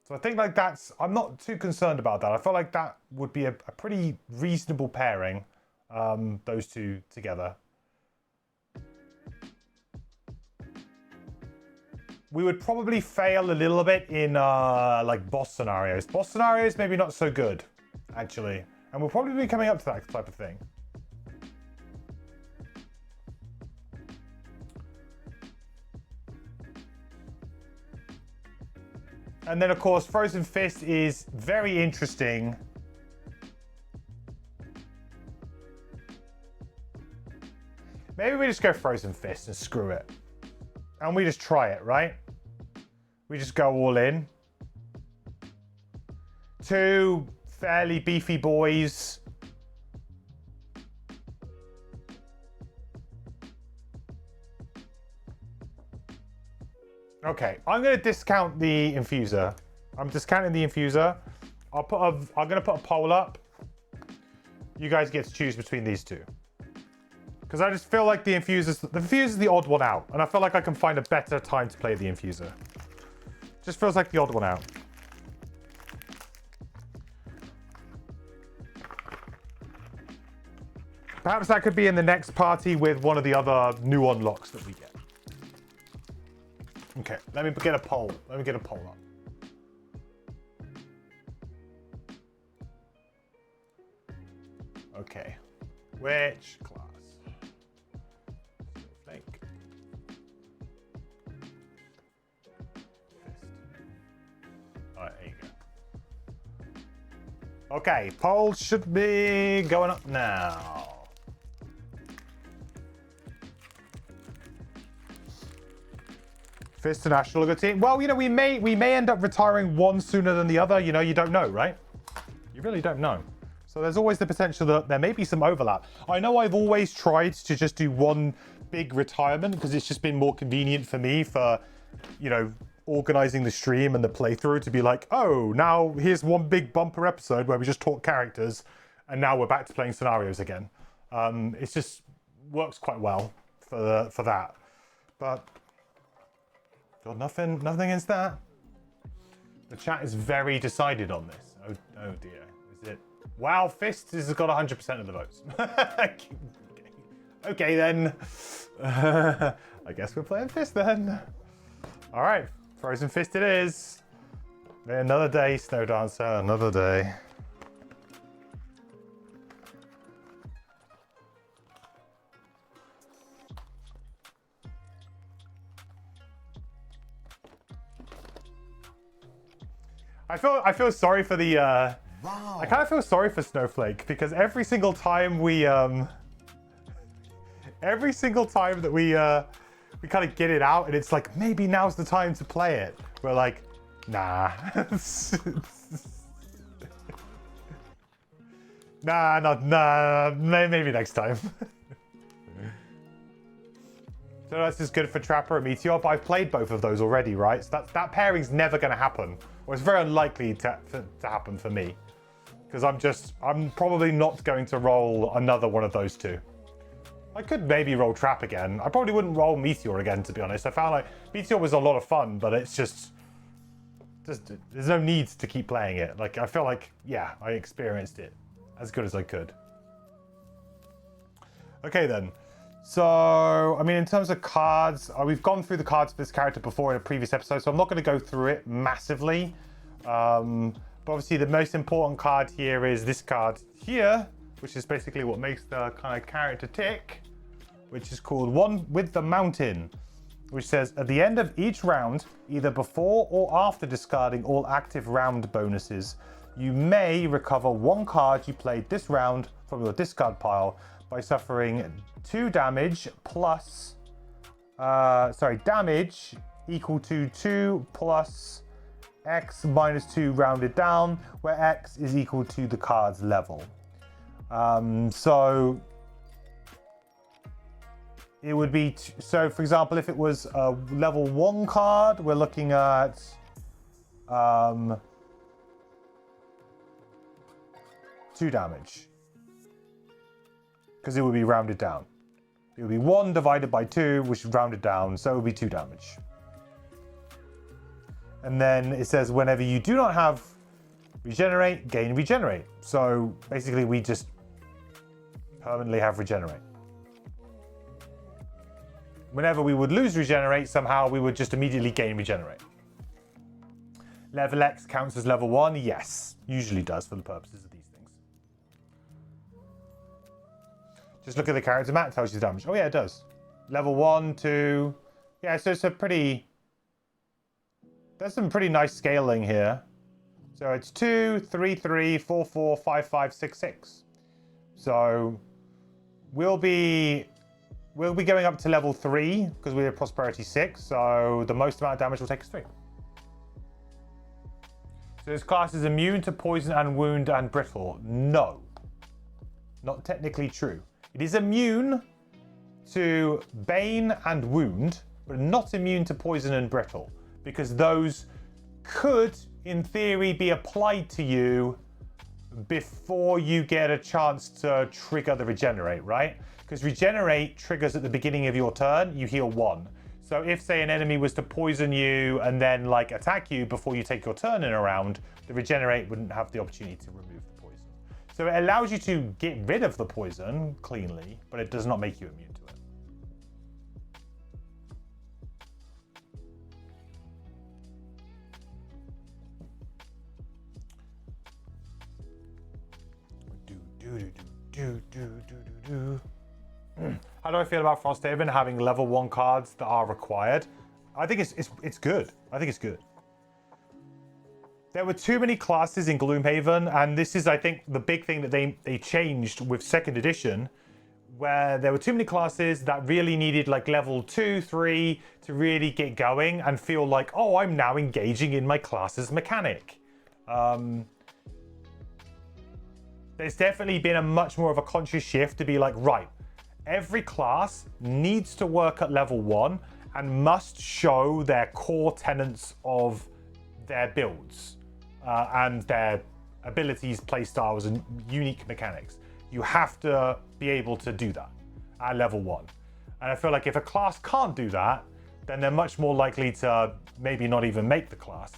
So I think like I'm not too concerned about that. I feel like that would be a pretty reasonable pairing, those two together. We would probably fail a little bit in like boss scenarios. Boss scenarios, maybe not so good, actually. And we'll probably be coming up to that type of thing. And then, of course, Frozen Fist is very interesting. Maybe we just go Frozen Fist and screw it. And we just try it, right? We just go all in. 2 fairly beefy boys. Okay, I'm going to discount the infuser. I'm discounting the infuser. I'm going to put a poll up. You guys get to choose between these two. Because I just feel like the infuser's the odd one out. And I feel like I can find a better time to play the infuser. Just feels like the odd one out. Perhaps that could be in the next party with one of the other new unlocks that we get. Okay, let me get a poll. Let me get a poll up. Okay. Which class? Snowflake. Alright, there you go. Okay, poll should be going up now. Fist and Ash are a good team. Well, you know, we may end up retiring one sooner than the other. You know, you don't know, right? You really don't know. So there's always the potential that there may be some overlap. I know I've always tried to just do one big retirement because it's just been more convenient for me for, you know, organizing the stream and the playthrough to be like, oh, now here's one big bumper episode where we just talk characters and now we're back to playing scenarios again. It just works quite well for that. But got nothing against that. The chat is very decided on this. Oh dear. Is it? Wow, Fist has got 100% of the votes. Okay then. I guess we're playing Fist then. All right, Frozen Fist it is. Another day, Snow Dancer, another day. I feel sorry for the wow. I kind of feel sorry for Snowflake because every single time that we kind of get it out and it's like maybe now's the time to play it, we're like, nah. nah, maybe next time. So that's just good for Trapper and Meteor, but I've played both of those already, right? So that pairing's never going to happen. Or it's very unlikely to happen for me. Because I'm probably not going to roll another one of those two. I could maybe roll Trap again. I probably wouldn't roll Meteor again, to be honest. I found like Meteor was a lot of fun, but it's just there's no need to keep playing it. Like, I feel like, yeah, I experienced it as good as I could. Okay, then. So, I mean, in terms of cards, we've gone through the cards for this character before in a previous episode, so I'm not going to go through it massively. But obviously, the most important card here is this card here, which is basically what makes the kind of character tick, which is called One with the Mountain, which says, at the end of each round, either before or after discarding all active round bonuses, you may recover one card you played this round from your discard pile by suffering 2 damage plus, damage equal to 2 plus X minus 2 rounded down, where X is equal to the card's level. So it would be, so for example, if it was a level 1 card, we're looking at 2 damage. Because it would be rounded down. It would be 1 divided by 2, which is rounded down, so it would be 2 damage. And then it says whenever you do not have regenerate, gain regenerate. So basically we just permanently have regenerate. Whenever we would lose regenerate, somehow we would just immediately gain regenerate. Level X counts as level 1, yes. Usually does for the purposes of these things. Just look at the character map, it tells you the damage. Oh yeah, it does. Level 1, 2. Yeah, so it's a pretty... There's some pretty nice scaling here. So it's 2, 3, 3, 4, 4, 5, 5, 6, 6. So we'll be going up to level 3 because we're Prosperity 6. So the most amount of damage will take us 3. So this class is immune to poison and wound and brittle. No. Not technically true. It is immune to bane and wound, but not immune to poison and brittle, because those could, in theory, be applied to you before you get a chance to trigger the regenerate, right? Because regenerate triggers at the beginning of your turn, you heal 1. So if, say, an enemy was to poison you and then, like, attack you before you take your turn in a round, the regenerate wouldn't have the opportunity to remove the poison. So it allows you to get rid of the poison cleanly, but it does not make you immune to it. How do I feel about Frosthaven having level 1 cards that are required? I think it's good. I think it's good. There were too many classes in Gloomhaven, and this is, I think, the big thing that they changed with 2nd edition, where there were too many classes that really needed like level 2, 3 to really get going and feel like, oh, I'm now engaging in my class's mechanic. There's definitely been a much more of a conscious shift to be like, right, every class needs to work at level 1 and must show their core tenets of their builds and their abilities, playstyles, and unique mechanics. You have to be able to do that at level 1. And I feel like if a class can't do that, then they're much more likely to maybe not even make the class.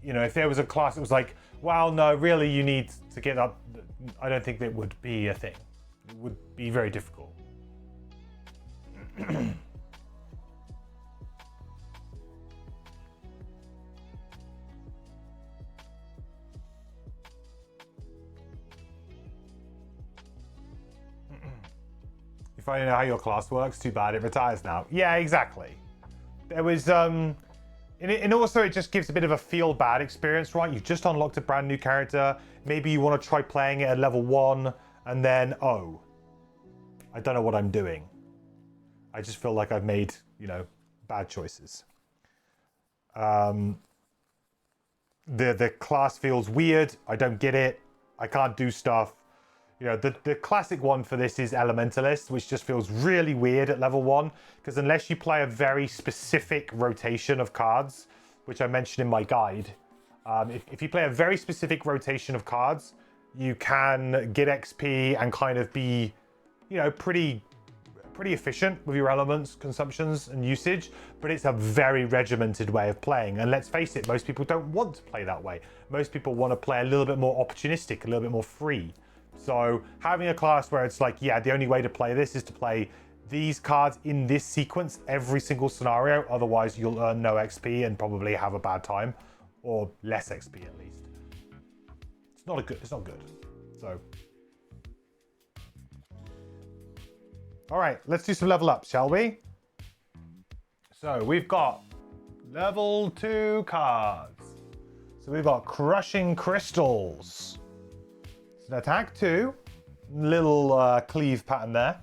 You know, if there was a class that was like, well, no, really, you need to get up, I don't think that would be a thing. It would be very difficult. If I don't know how your class works, too bad, it retires now. Yeah, exactly. There was, and also it just gives a bit of a feel bad experience, right? You've just unlocked a brand new character. Maybe you want to try playing it at level 1 and then, oh, I don't know what I'm doing. I just feel like I've made, you know, bad choices. The class feels weird. I don't get it. I can't do stuff. You know, the classic one for this is Elementalist, which just feels really weird at level 1, because unless you play a very specific rotation of cards, which I mentioned in my guide, if you play a very specific rotation of cards, you can get XP and kind of be, you know, pretty efficient with your elements, consumptions, and usage, but it's a very regimented way of playing. And let's face it, most people don't want to play that way. Most people want to play a little bit more opportunistic, a little bit more free. So having a class where it's like, yeah, the only way to play this is to play these cards in this sequence every single scenario. Otherwise, you'll earn no XP and probably have a bad time, or less XP at least. It's not good. So, all right, let's do some level up, shall we? So we've got level 2 cards. So we've got Crushing Crystals. An attack 2, little cleave pattern there,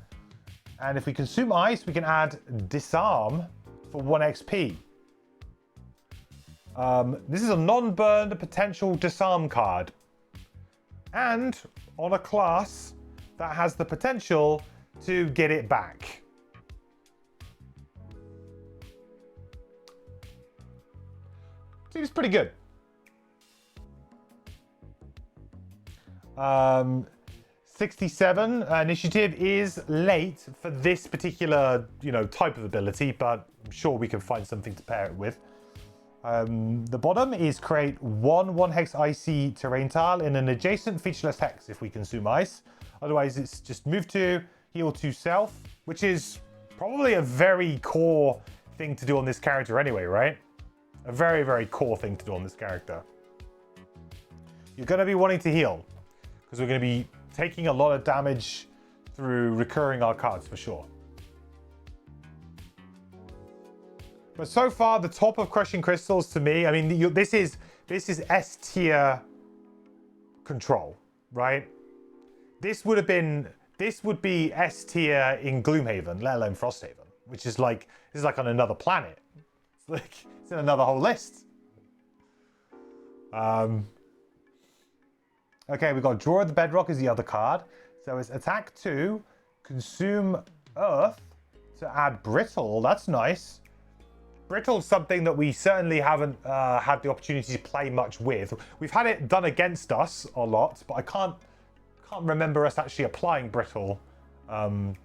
and if we consume ice, we can add disarm for 1 XP. This is a non-burned potential disarm card, and on a class that has the potential to get it back. Seems pretty good. 67 initiative is late for this particular, you know, type of ability, but I'm sure we can find something to pair it with. The bottom is create 1 hex icy terrain tile in an adjacent featureless hex if we consume ice. Otherwise, it's just move 2, heal 2 self, which is probably a very core thing to do on this character anyway, right? A very, very core thing to do on this character. You're going to be wanting to heal, because we're going to be taking a lot of damage through recurring our cards for sure. But so far, the top of Crushing Crystals to me, I mean, this is S tier control, right? This would be S tier in Gloomhaven, let alone Frosthaven, which is like, this is like on another planet. It's like, it's in another whole list. Okay, we've got Draw of the Bedrock is the other card. So it's attack 2, consume earth to add brittle. That's nice. Brittle's something that we certainly haven't had the opportunity to play much with. We've had it done against us a lot, but I can't remember us actually applying Brittle. No,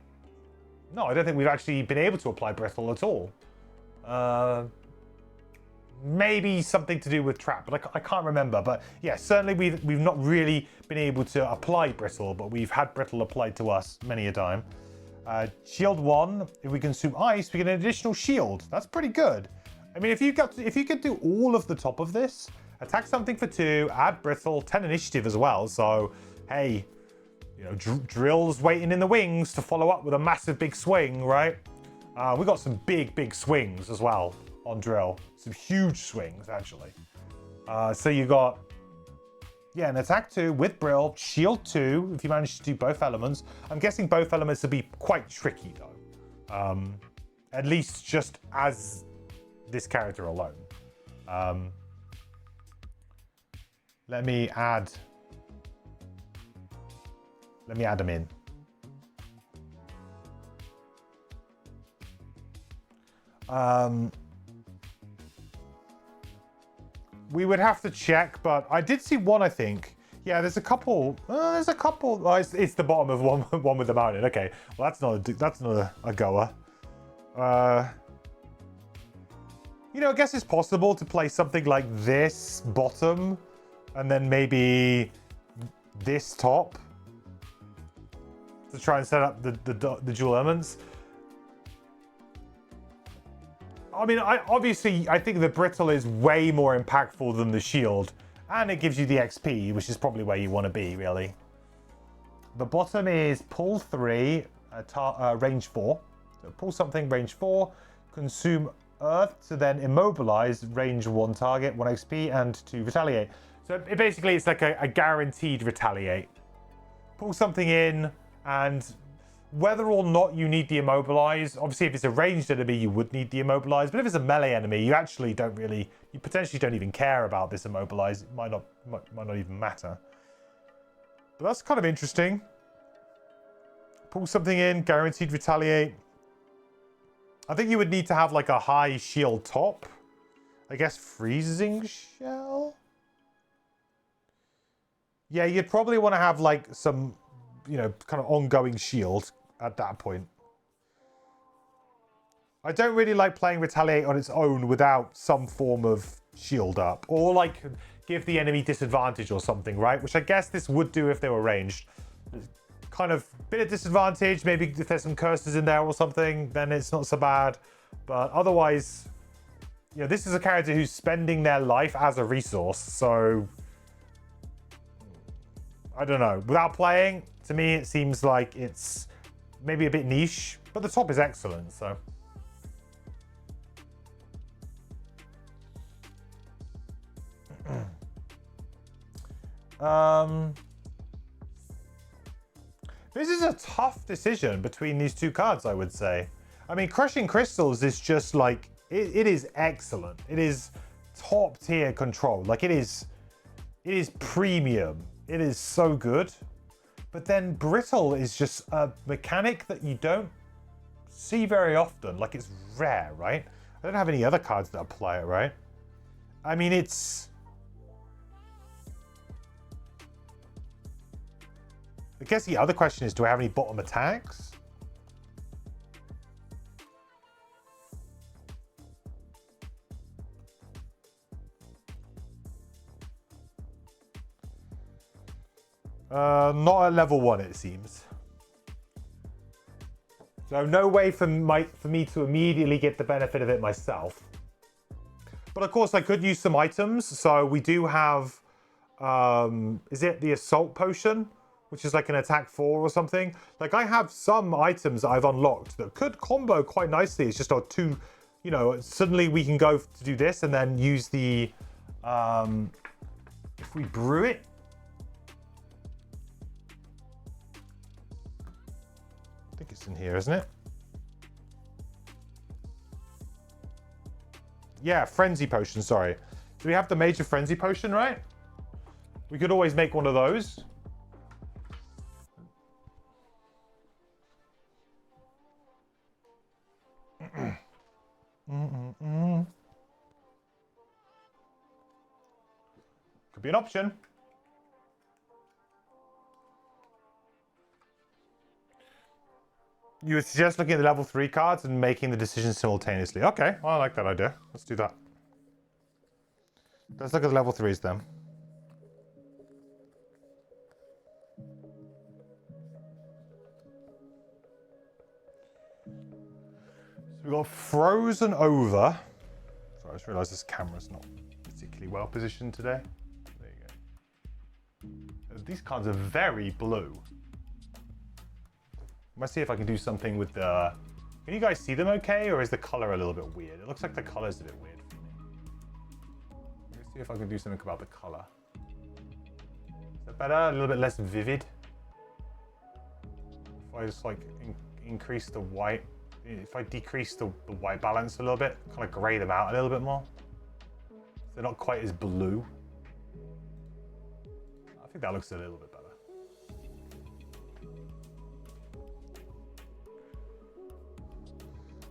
I don't think we've actually been able to apply Brittle at all. Maybe something to do with trap, but I can't remember. But yeah, certainly we've not really been able to apply Brittle, but we've had Brittle applied to us many a time. Shield 1, if we consume ice, we get an additional shield. That's pretty good. I mean, if you could do all of the top of this, attack something for 2, add Brittle, 10 initiative as well. So, hey, you know, Drill's waiting in the wings to follow up with a massive big swing, right? We got some big swings as well on Drill. Some huge swings, actually. So you got, yeah, an attack 2 with Brill, shield 2, if you manage to do both elements. I'm guessing both elements will be quite tricky, though. At least just as this character alone. Let me add them in. We would have to check, but I did see one, I think. Yeah, there's a couple. Oh, it's the bottom of one with the mountain. Okay, well that's not a goer. You know, I guess it's possible to play something like this bottom, and then maybe this top to try and set up the dual elements. I mean, I think the Brittle is way more impactful than the shield, and it gives you the XP, which is probably where you want to be, really. The bottom is pull 3, range 4. So pull something, range 4, consume earth to then immobilize, range 1 target, 1 XP, and to retaliate. So basically it's like a guaranteed retaliate. Pull something in, and whether or not you need the immobilize, obviously if it's a ranged enemy you would need the immobilize, but if it's a melee enemy you actually don't really, you potentially don't even care about this immobilize. It might not even matter. But that's kind of interesting. Pull something in, guaranteed retaliate. I think you would need to have like a high shield top. I guess freezing shell? Yeah, you'd probably want to have like some, you know, kind of ongoing shield at that point. I don't really like playing retaliate on its own without some form of shield up, or like give the enemy disadvantage or something, right? Which I guess this would do if they were ranged. Kind of bit of disadvantage, maybe if there's some curses in there or something, then it's not so bad. But otherwise, you know, this is a character who's spending their life as a resource, so I don't know. Without playing, to me, it seems like it's maybe a bit niche, but the top is excellent, so. This is a tough decision between these two cards, I would say. I mean, Crushing Crystals is just like, it is excellent. It is top tier control. Like it is premium. It is so good. But then Brittle is just a mechanic that you don't see very often. Like it's rare, right? I don't have any other cards that apply it, right? I mean, it's... I guess the other question is, do I have any bottom attacks? Not at level 1, it seems. So no way for me to immediately get the benefit of it myself. But of course I could use some items. So we do have, is it the Assault Potion? Which is like an attack 4 or something. Like I have some items that I've unlocked that could combo quite nicely. It's just our 2, you know, suddenly we can go to do this and then use the, if we brew it. I think it's in here, isn't it? Yeah, Frenzy Potion, sorry. Do we have the Major Frenzy Potion, right? We could always make one of those. Could be an option. You would suggest looking at the level 3 cards and making the decision simultaneously. Okay, well, I like that idea. Let's do that. Let's look at the level 3s then. So we've got Frozen Over. Sorry, I just realised this camera's not particularly well positioned today. There you go. These cards are very blue. Let's see if I can do something with the... Can you guys see them okay, or is the color a little bit weird? It looks like the color's a bit weird for me. Let's see if I can do something about the color. Is that better? A little bit less vivid? If I just like increase the white... If I decrease the white balance a little bit, kind of grey them out a little bit more. They're not quite as blue. I think that looks a little bit better.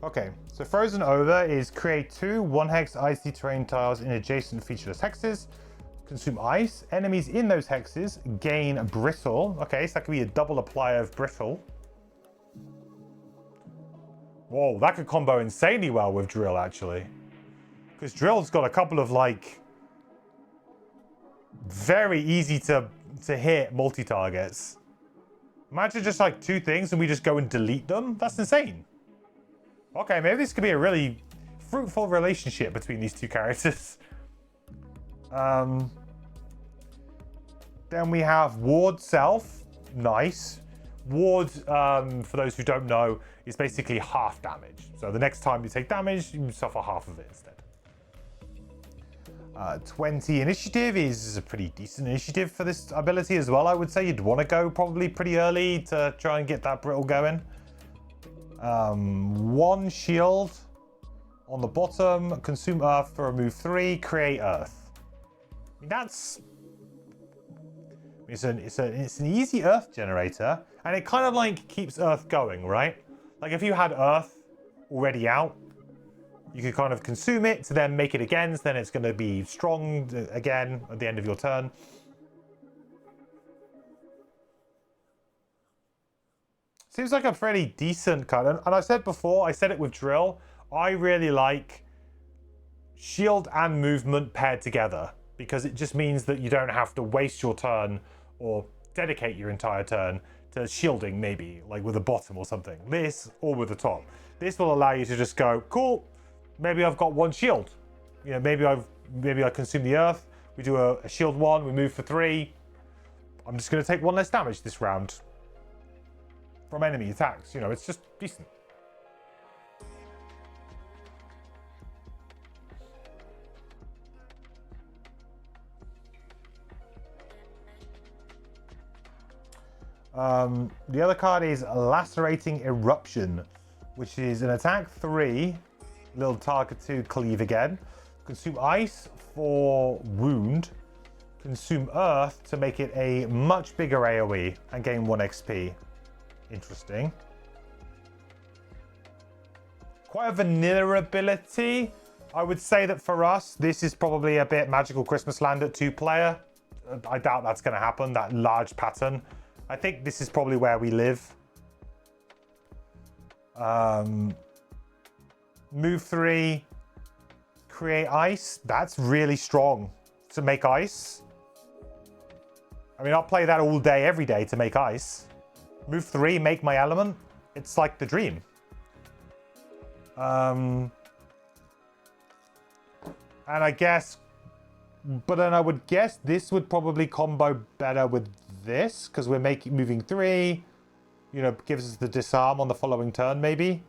Okay, so Frozen Over is create 2 1-hex icy terrain tiles in adjacent featureless hexes. Consume ice. Enemies in those hexes gain brittle. Okay, so that could be a double apply of brittle. Whoa, that could combo insanely well with Drill, actually. Because Drill's got a couple of, like, very easy to hit multi-targets. Imagine just, like, 2 things and we just go and delete them. That's insane. Okay, maybe this could be a really fruitful relationship between these 2 characters. Then we have Ward Self. Nice. Ward, for those who don't know, is basically half damage. So the next time you take damage, you suffer half of it instead. 20 initiative is a pretty decent initiative for this ability as well. I would say you'd want to go probably pretty early to try and get that brittle going. 1 shield on the bottom, consume earth for remove 3, create earth. I mean, that's... It's an easy earth generator, and it kind of like keeps earth going, right? Like if you had earth already out, you could kind of consume it to then make it again, so then it's going to be strong again at the end of your turn. Seems like a pretty decent card. And I said before, I said it with Drill, I really like shield and movement paired together because it just means that you don't have to waste your turn or dedicate your entire turn to shielding maybe, like with a bottom or something. This, or with the top. This will allow you to just go, cool, maybe I've got 1 shield. You know, maybe I consume the earth, we do a shield 1, we move for 3. I'm just going to take 1 less damage this round from enemy attacks. You know, it's just decent. The other card is Lacerating Eruption, which is an attack 3, little target to cleave again. Consume ice for wound. Consume earth to make it a much bigger AoE and gain 1 XP. Interesting. Quite a vanilla ability. I would say that for us, this is probably a bit Magical Christmas Land at 2-player. I doubt that's going to happen, that large pattern. I think this is probably where we live. Move 3, create ice. That's really strong to make ice. I mean, I'll play that all day, every day to make ice. Move 3, make my element. It's like the dream. And I guess, but then I would guess this would probably combo better with this because we're moving 3. You know, gives us the disarm on the following turn, maybe.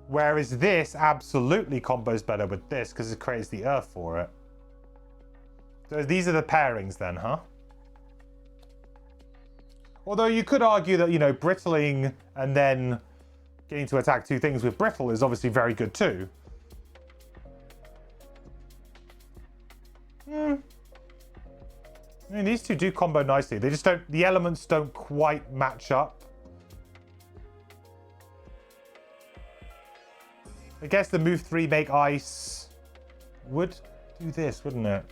Whereas this absolutely combos better with this because it creates the earth for it. So these are the pairings then, huh? Although you could argue that, you know, brittling and then getting to attack 2 things with brittle is obviously very good too. I mean, these 2 do combo nicely. They just don't, the elements don't quite match up. I guess the move 3 make ice would do this, wouldn't it?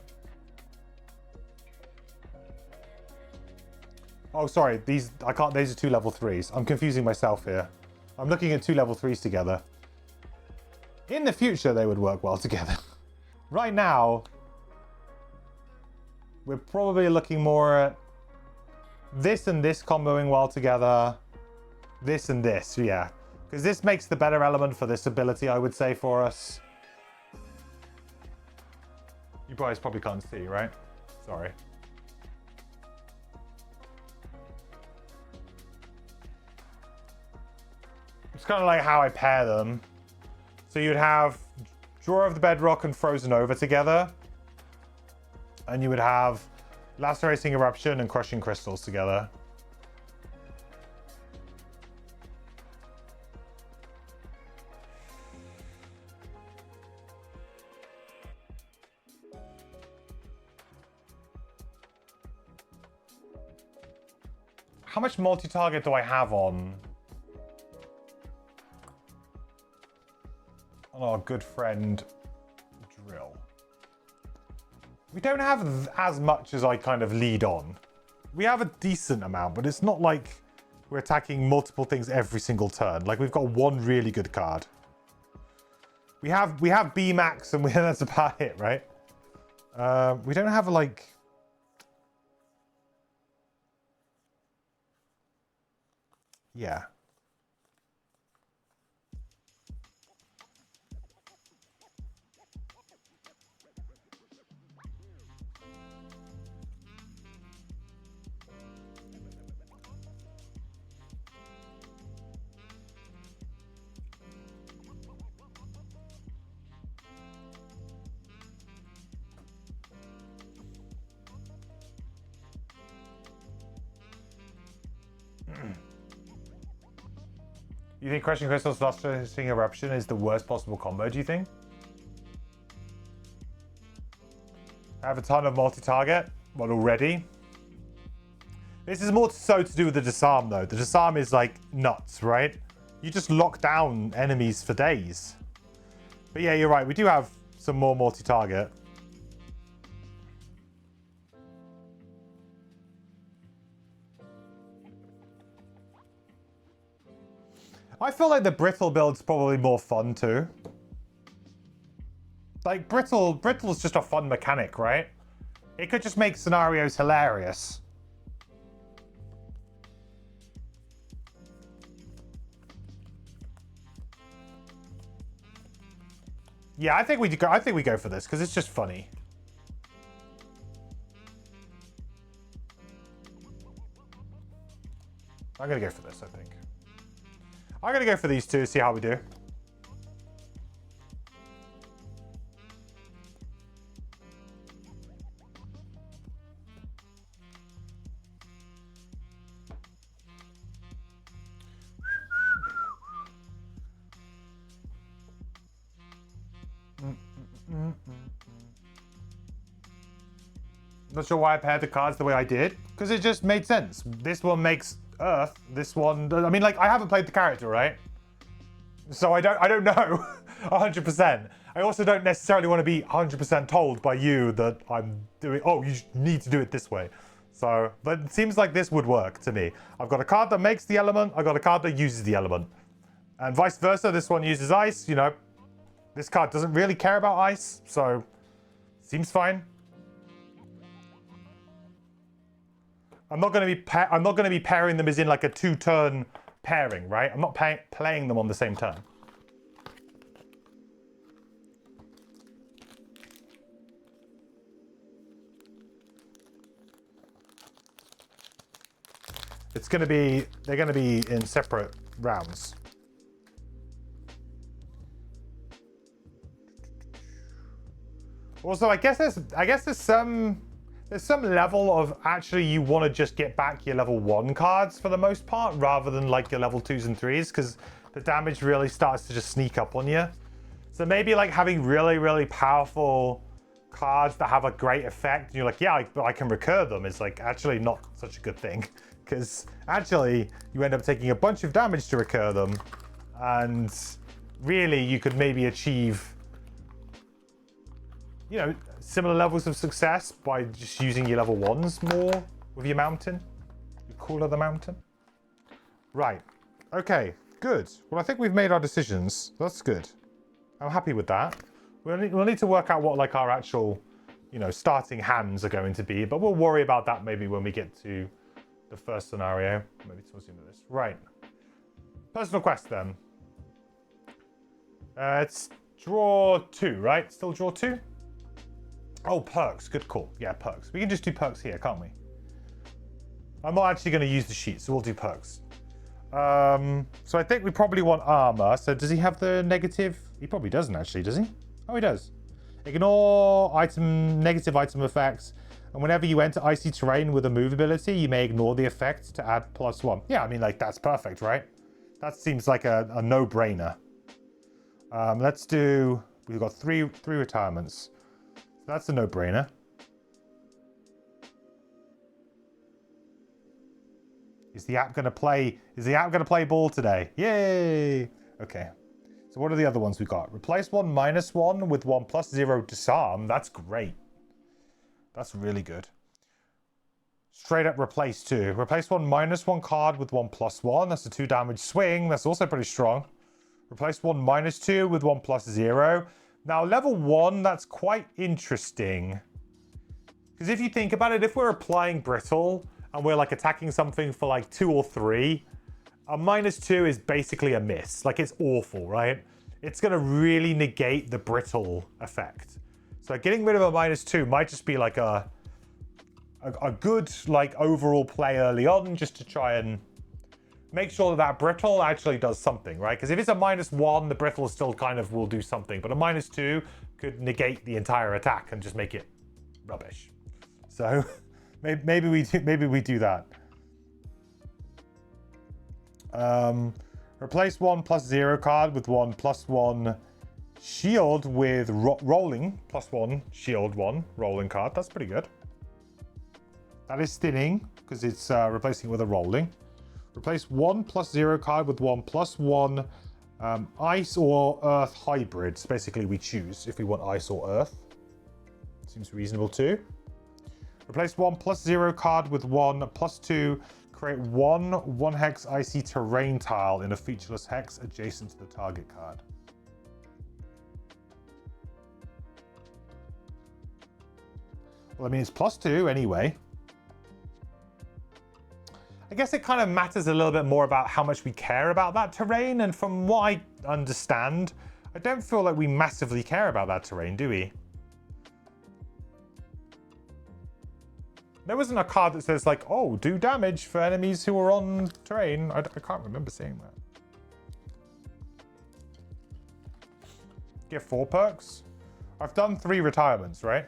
Oh, sorry. These I can't. These are 2 level 3s. I'm confusing myself here. I'm looking at 2 level 3s together. In the future, they would work well together. Right now, we're probably looking more at this and this comboing well together. This and this, yeah. Because this makes the better element for this ability, I would say, for us. You guys probably can't see, right? Sorry. It's kind of like how I pair them. So you'd have Drawer of the Bedrock and Frozen Over together. And you would have Lacerating Eruption and Crushing Crystals together. How much multi-target do I have on our good friend Drill? We don't have as much as I kind of lead on. We have a decent amount, but it's not like we're attacking multiple things every single turn. Like, we've got one really good card. We have B-Max and that's about it, right? We don't have like... Yeah. You think Crushing Crystals Lacerating Eruption is the worst possible combo, do you think? I have a ton of multi-target, well, already. This is more so to do with the disarm, though. The disarm is like nuts, right? You just lock down enemies for days. But yeah, you're right. We do have some more multi-target. I feel like the Brittle build's probably more fun too. Like, Brittle's just a fun mechanic, right? It could just make scenarios hilarious. Yeah, I think we go for this because it's just funny. I'm gonna go for this, I think. I'm gonna go for these two, see how we do. Not sure why I paired the cards the way I did, because it just made sense. This one makes Earth, this one, I mean, like, I haven't played the character, right? So I don't know 100%. I also don't necessarily want to be 100% told by you that I'm doing, oh, you need to do it this way. So, but it seems like this would work to me. I've got a card that makes the element, I've got a card that uses the element. And vice versa, this one uses ice, you know. This card doesn't really care about ice, so seems fine. I'm not going to be pairing them as in like a 2-turn pairing, right? I'm not playing them on the same turn. They're going to be in separate rounds. Also, I guess there's some level of actually you want to just get back your level 1 cards for the most part, rather than like your level 2s and 3s, because the damage really starts to just sneak up on you. So maybe like having really, really powerful cards that have a great effect, and you're like, yeah, I can recur them, is like actually not such a good thing, because actually you end up taking a bunch of damage to recur them, and really you could maybe achieve, you know, similar levels of success by just using your level 1s more with your mountain. You cooler the mountain. Right. Okay, good. Well, I think we've made our decisions. That's good. I'm happy with that. We'll need to work out what like our actual, you know, starting hands are going to be, but we'll worry about that maybe when we get to the first scenario. Maybe towards the end of this. Right. Personal quest then. It's draw 2, right? Still draw 2? Oh, perks. Good call. Yeah, perks. We can just do perks here, can't we? I'm not actually going to use the sheet, so we'll do perks. So I think we probably want armor. So does he have the negative? He probably doesn't actually, does he? Oh, he does. Ignore negative item effects. And whenever you enter icy terrain with a move ability, you may ignore the effect to add +1. Yeah, I mean, like, that's perfect, right? That seems like a no-brainer. Let's do... We've got three retirements. That's a no-brainer. Is the app gonna play ball today? Yay! Okay. So what are the other ones we got? Replace 1 -1 with 1 +0 disarm. That's great. That's really good. Straight up replace 2. Replace 1 -1 card with 1 +1. That's a 2 damage swing. That's also pretty strong. Replace 1 -2 with 1 +0. Now level 1, that's quite interesting. Because if you think about it, if we're applying brittle and we're like attacking something for like 2 or 3, a -2 is basically a miss. Like, it's awful, right? It's going to really negate the brittle effect. So getting rid of a -2 might just be like a good like overall play early on, just to try and make sure that that brittle actually does something, right? Because if it's a -1, the brittle still kind of will do something, but a -2 could negate the entire attack and just make it rubbish. So maybe we do that. Replace 1 +0 card with 1 +1 shield with rolling. +1 shield 1 rolling card. That's pretty good. That is thinning because it's replacing it with a rolling. Replace 1 +0 card with 1 +1 ice or earth hybrids. Basically, we choose if we want ice or earth. Seems reasonable too. Replace 1 +0 card with 1 +2. Create one hex icy terrain tile in a featureless hex adjacent to the target card. Well, I mean, it's +2 anyway. I guess it kind of matters a little bit more about how much we care about that terrain. And from what I understand, I don't feel like we massively care about that terrain, do we? There wasn't a card that says like, oh, do damage for enemies who are on terrain. I can't remember seeing that. Get 4 perks. I've done 3 retirements, right?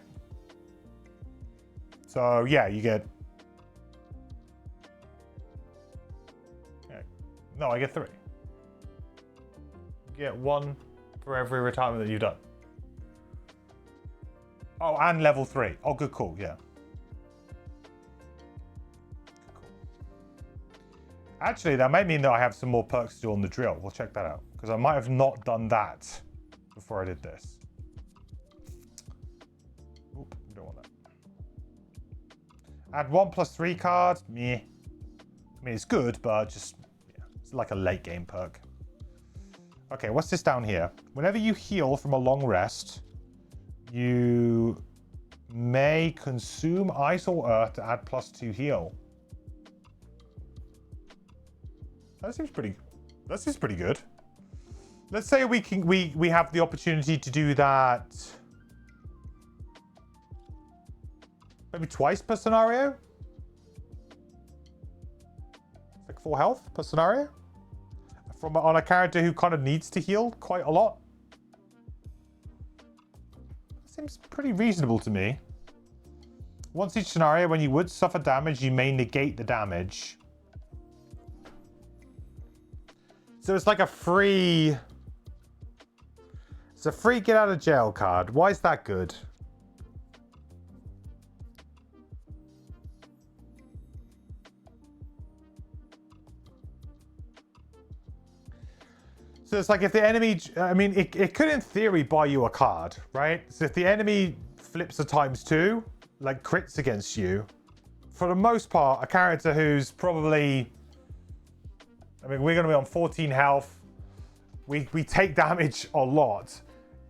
So yeah, you get... No, I get 3. You get 1 for every retirement that you've done. Oh, and level 3. Oh, good call, yeah. Actually, that might mean that I have some more perks to do on the drill. We'll check that out. Because I might have not done that before I did this. Oop, we don't want that. Add 1 +3 card. Meh. I mean, it's good, but just... yeah, it's like a late game perk. Okay, what's this down here? Whenever you heal from a long rest, you may consume ice or earth to add +2 heal. That seems pretty good. Let's say we have the opportunity to do that maybe twice per scenario. Like 4 health per scenario. On a character who kind of needs to heal quite a lot. Seems pretty reasonable to me. Once each scenario, when you would suffer damage, you may negate the damage. So it's like a free... It's a free get out of jail card. Why is that good? So it's like if the enemy, I mean, it could in theory buy you a card, right? So if the enemy flips a ×2, like crits against you, for the most part, a character who's probably, I mean, we're going to be on 14 health. We take damage a lot.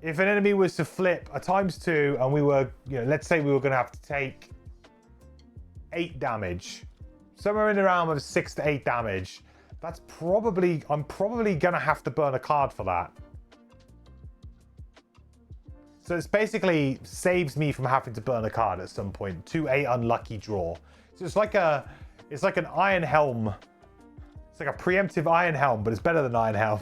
If an enemy was to flip a ×2 and we were, you know, let's say we were going to have to take 8 damage, somewhere in the realm of 6 to 8 damage, that's probably, I'm probably going to have to burn a card for that. So it's basically saves me from having to burn a card at some point to a unlucky draw. So it's like an Iron Helm. It's like a preemptive Iron Helm, but it's better than Iron Helm.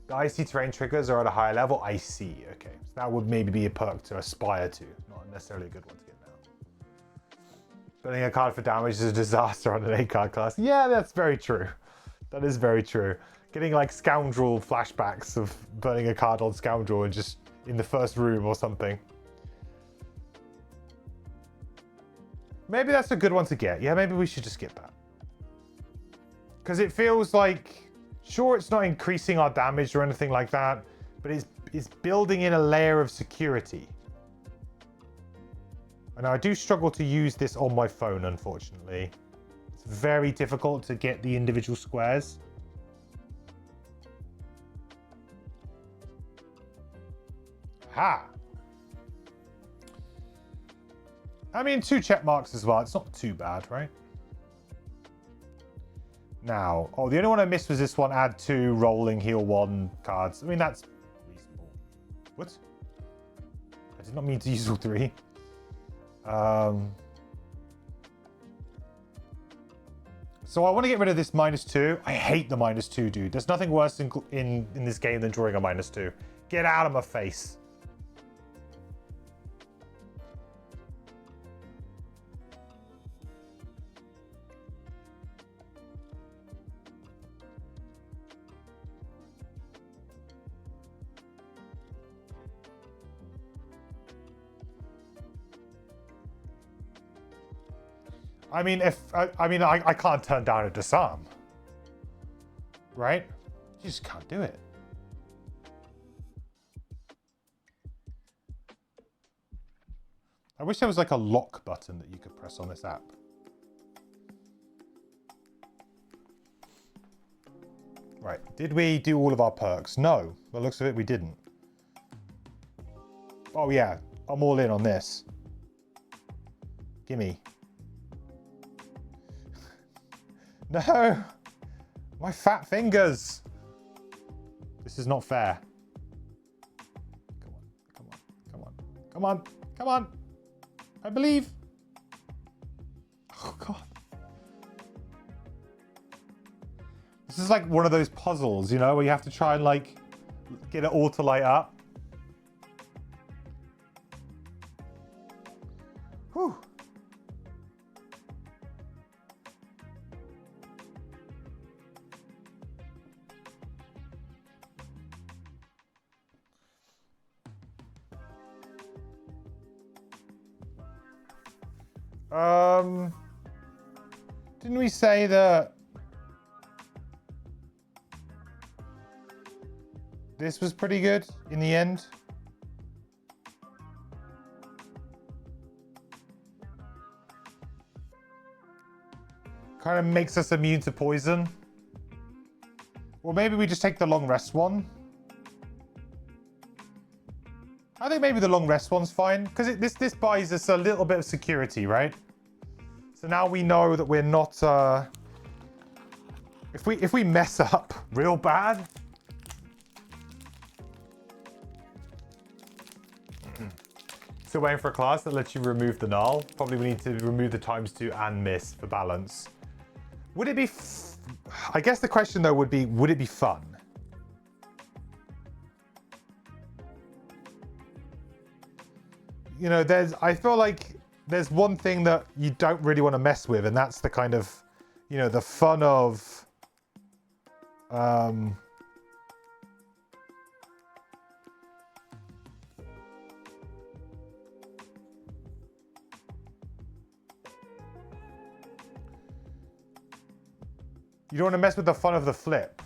The icy terrain triggers are at a higher level. I see. Okay, so that would maybe be a perk to aspire to, not necessarily a good one to get now. Burning a card for damage is a disaster on an 8-card class. Yeah, that's very true. That is very true. Getting like Scoundrel flashbacks of burning a card on Scoundrel and just in the first room or something. Maybe that's a good one to get. Yeah, maybe we should just get that. Because it feels like, sure, it's not increasing our damage or anything like that, but it's building in a layer of security. And I do struggle to use this on my phone, unfortunately. It's very difficult to get the individual squares. Ha! I mean, 2 check marks as well. It's not too bad, right? Now, oh, the only one I missed was this one, add 2 rolling heal 1 cards. I mean, that's reasonable. What? I did not mean to use all 3. So I want to get rid of this -2. I hate the -2, dude. There's nothing worse in this game than drawing a -2. Get out of my face. I mean, I can't turn down a disarm, right? You just can't do it. I wish there was like a lock button that you could press on this app. Right, did we do all of our perks? No, by the looks of it, we didn't. Oh yeah, I'm all in on this. Gimme. No! My fat fingers! This is not fair. Come on, come on, come on, come on, come on! I believe! Oh god. This is like one of those puzzles, you know, where you have to try and like get it all to light up. Whew. Didn't we say that this was pretty good in the end? Kind of makes us immune to poison. Or maybe we just take the long rest one. I think maybe the long rest one's fine, because this buys us a little bit of security, right? So now we know that we're not, if we mess up real bad, still waiting for a class that lets you remove the null. Probably we need to remove the ×2 and miss for balance. Would it be, I guess the question though would be, would it be fun? You know, I feel like there's one thing that you don't really want to mess with, and that's the kind of, you know, the fun of, You don't want to mess with the fun of the flip.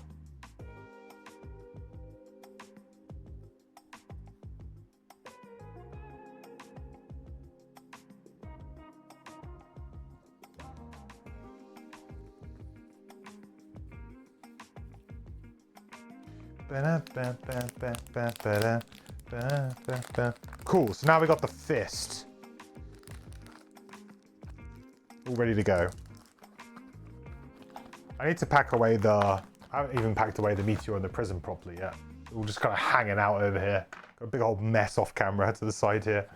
Cool, so now we got the fist. All ready to go. I need to pack away I haven't even packed away the Meteor and the Prism properly yet. We're all just kind of hanging out over here. Got a big old mess off camera to the side here.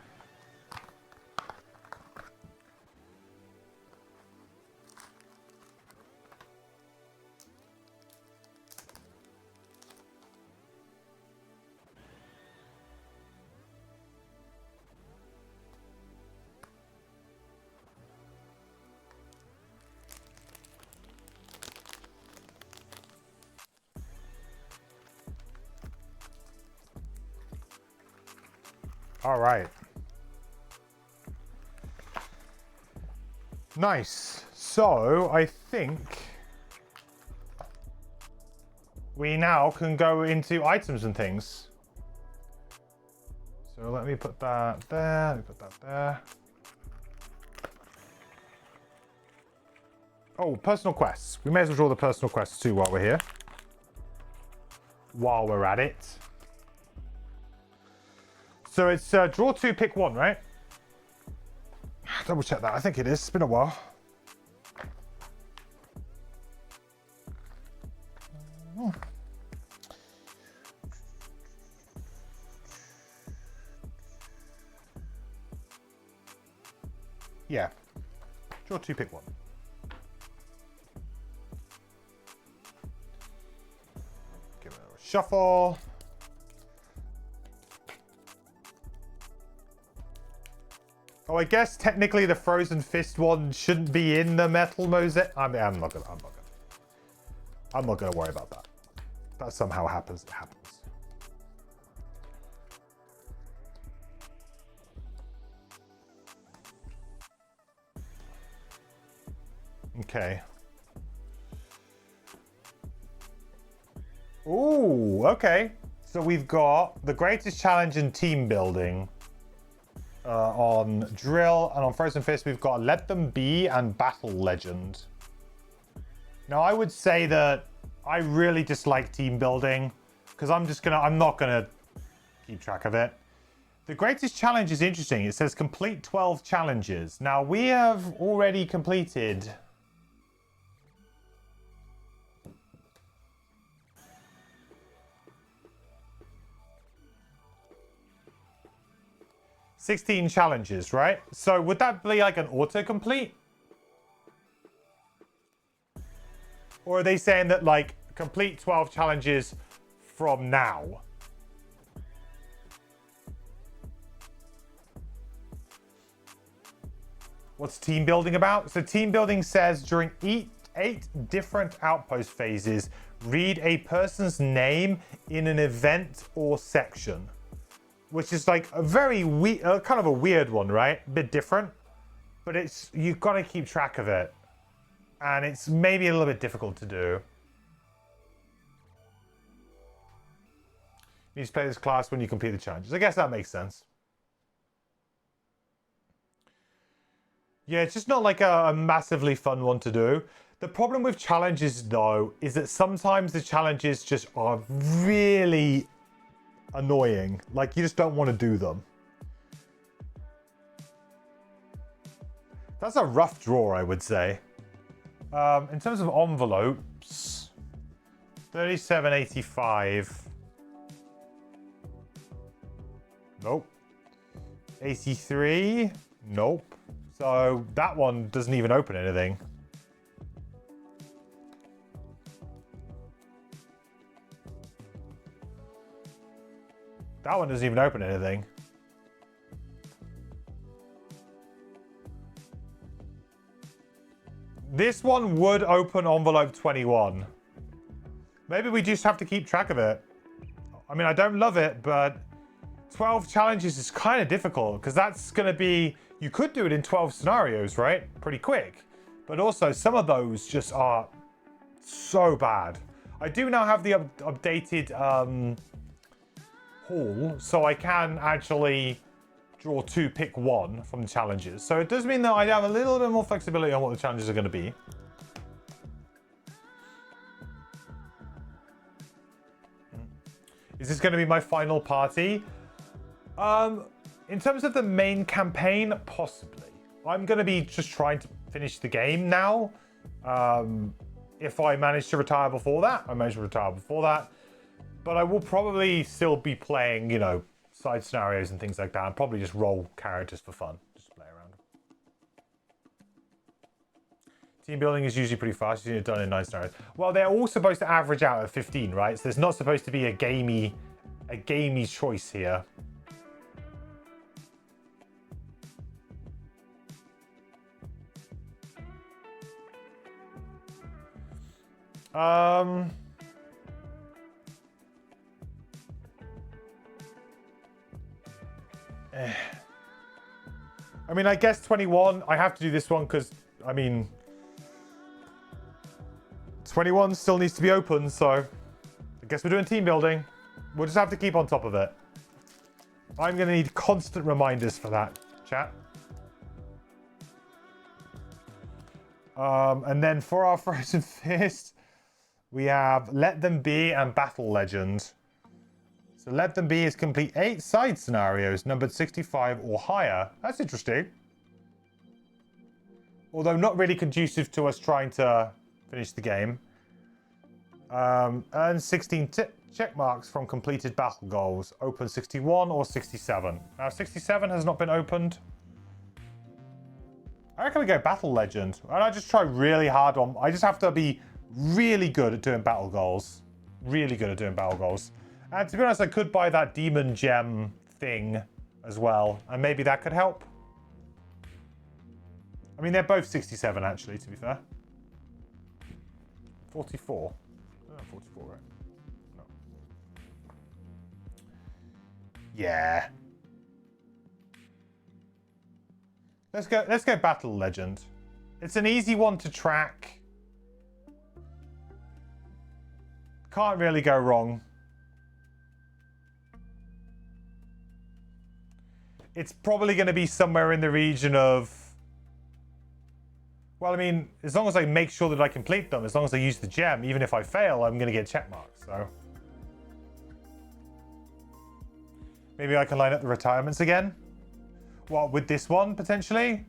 All right. Nice. So I think we now can go into items and things. So let me put that there. Let me put that there. Oh, personal quests. We may as well draw the personal quests too while we're here. While we're at it. So it's draw 2, pick 1, right? Double check that. I think it is. It's been a while. Yeah. Draw 2, pick 1. Give it a shuffle. Oh, I guess technically the Frozen Fist one shouldn't be in the metal mosaic. I'm not gonna worry about that. That somehow happens. It happens. Okay. Ooh, okay. So we've got the greatest challenge in team building. On Drill, and on Frozen Fist we've got Let Them Be and Battle Legend. Now I would say that I really dislike team building because I'm not gonna keep track of it. The greatest challenge is interesting. It says complete 12 challenges. Now we have already completed 16 challenges, right? So would that be like an autocomplete? Or are they saying that like complete 12 challenges from now? What's team building about? So team building says during 8 different outpost phases, read a person's name in an event or section. Which is like a very kind of a weird one, right? A bit different, but you've got to keep track of it, and it's maybe a little bit difficult to do. You need to play this class when you complete the challenges. I guess that makes sense. Yeah, it's just not like a massively fun one to do. The problem with challenges, though, is that sometimes the challenges just are really annoying. Like, you just don't want to do them. That's a rough draw, I would say. In terms of envelopes, 37.85. Nope. 83. Nope. So that one doesn't even open anything. That one doesn't even open anything. This one would open envelope 21. Maybe we just have to keep track of it. I mean, I don't love it, but 12 challenges is kind of difficult because that's going to be... You could do it in 12 scenarios, right? Pretty quick. But also, some of those just are So bad. I do now have the updated hall, so I can actually draw 2, pick 1 from the challenges. So it does mean that I have a little bit more flexibility on what the challenges are going to be. Is this going to be my final party? In terms of the main campaign, possibly. I'm going to be just trying to finish the game now. If I manage to retire before that, I manage to retire before that. But I will probably still be playing, you know, side scenarios and things like that. And probably just roll characters for fun. Just play around. Team building is usually pretty fast. You're done in 9 scenarios. Well, they're all supposed to average out at 15, right? So there's not supposed to be a gamey choice here. I mean, I guess 21. I have to do this one because, I mean, 21 still needs to be open, so I guess we're doing team building. We'll just have to keep on top of it. I'm going to need constant reminders for that, chat. And then for our Frozen Fist, we have Let Them Be and Battle Legend. So Let Them Be is complete 8 side scenarios, numbered 65 or higher. That's interesting. Although not really conducive to us trying to finish the game. Earn 16 check marks from completed battle goals. Open 61 or 67. Now 67 has not been opened. I reckon we go Battle Legend. And I just try really hard on... I just have to be really good at doing battle goals. Really good at doing battle goals. And to be honest, I could buy that demon gem thing as well. And maybe that could help. I mean, they're both 67, actually, to be fair. 44. Oh, 44, right? No. Yeah. Let's go Battle Legend. It's an easy one to track. Can't really go wrong. It's probably going to be somewhere in the region of... Well, I mean, as long as I make sure that I complete them, as long as I use the gem, even if I fail, I'm going to get check marks, so... Maybe I can line up the retirements again? What, with this one, potentially?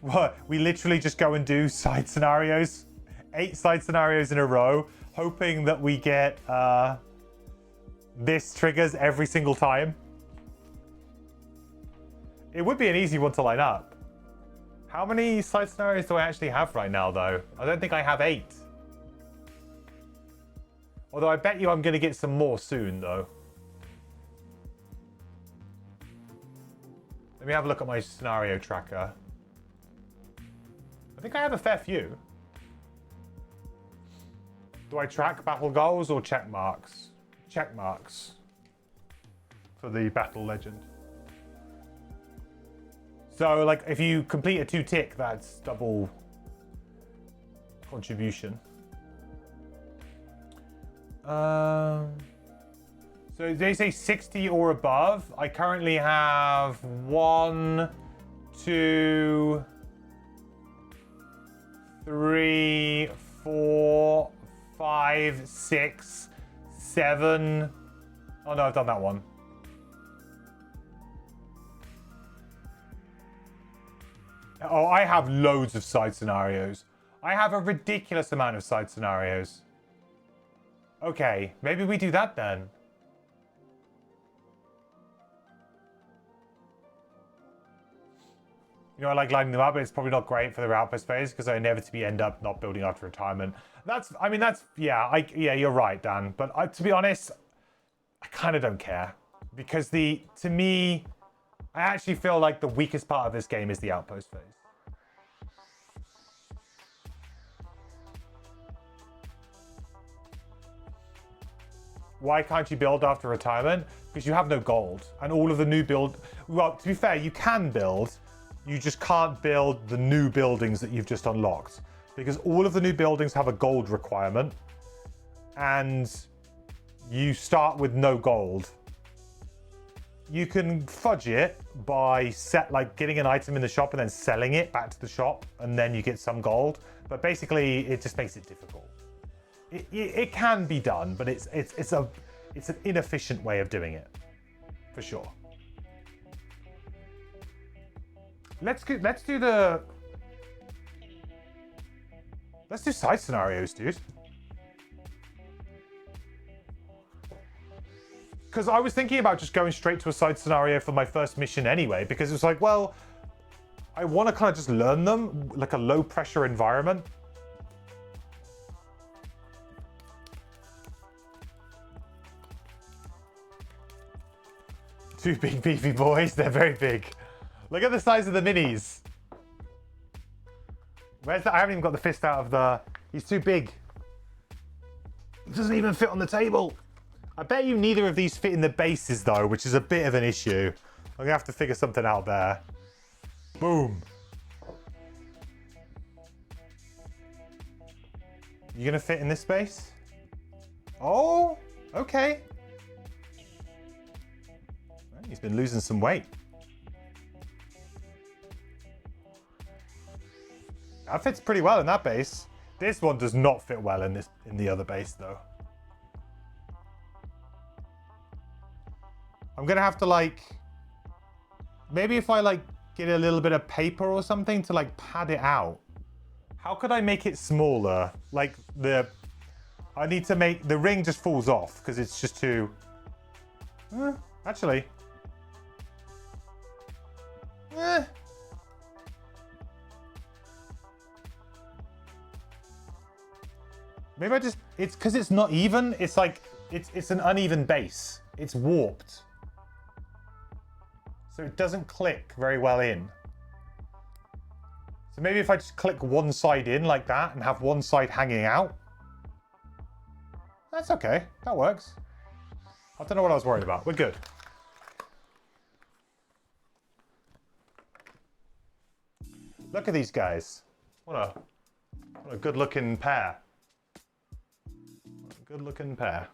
What, we literally just go and do side scenarios? 8 side scenarios in a row, hoping that we get, this triggers every single time? It would be an easy one to line up. How many side scenarios do I actually have right now, though? I don't think I have 8. Although I bet you I'm going to get some more soon, though. Let me have a look at my scenario tracker. I think I have a fair few. Do I track battle goals or check marks? Check marks for the Battle Legend. So, like, if you complete a 2-tick, that's double contribution. So they say 60 or above. I currently have 1, 2, 3, 4, 5, 6, 7. Oh no, I've done that one. Oh, I have loads of side scenarios. I have a ridiculous amount of side scenarios. Okay, maybe we do that then. You know, I like lining them up, but it's probably not great for the outpost phase because I inevitably end up not building after retirement. Yeah, you're right, Dan. But to be honest, I kind of don't care because to me, I actually feel like the weakest part of this game is the outpost phase. Why can't you build after retirement? Because you have no gold. And all of the new build... Well, to be fair, you can build. You just can't build the new buildings that you've just unlocked. because all of the new buildings have a gold requirement, and you start with no gold. You can fudge it by getting an item in the shop and then selling it back to the shop, and then you get some gold. But basically, it just makes it difficult. It can be done, but it's an inefficient way of doing it, for sure. Let's do side scenarios, dude. Because I was thinking about just going straight to a side scenario for my first mission anyway, because it's like, well, I want to kind of just learn them, like a low pressure environment. Two big beefy boys, they're very big. Look at the size of the minis. Where's the, I haven't even got the fist out of the, he's too big. It doesn't even fit on the table. I bet you neither of these fit in the bases though, which is a bit of an issue. I'm gonna have to figure something out there. Boom. You gonna fit in this space? Oh, okay. He's been losing some weight. That fits pretty well in that base. This one does not fit well in the other base though. I'm gonna have to maybe if I get a little bit of paper or something to pad it out. How could I make it smaller? I need to make, the ring just falls off because it's just too, actually. Maybe I just, it's because it's not even, it's it's an uneven base. It's warped. So it doesn't click very well in. So maybe if I just click one side in like that and have one side hanging out. That's okay, that works. I don't know what I was worried about, we're good. Look at these guys. What a good looking pair. What a good looking pair.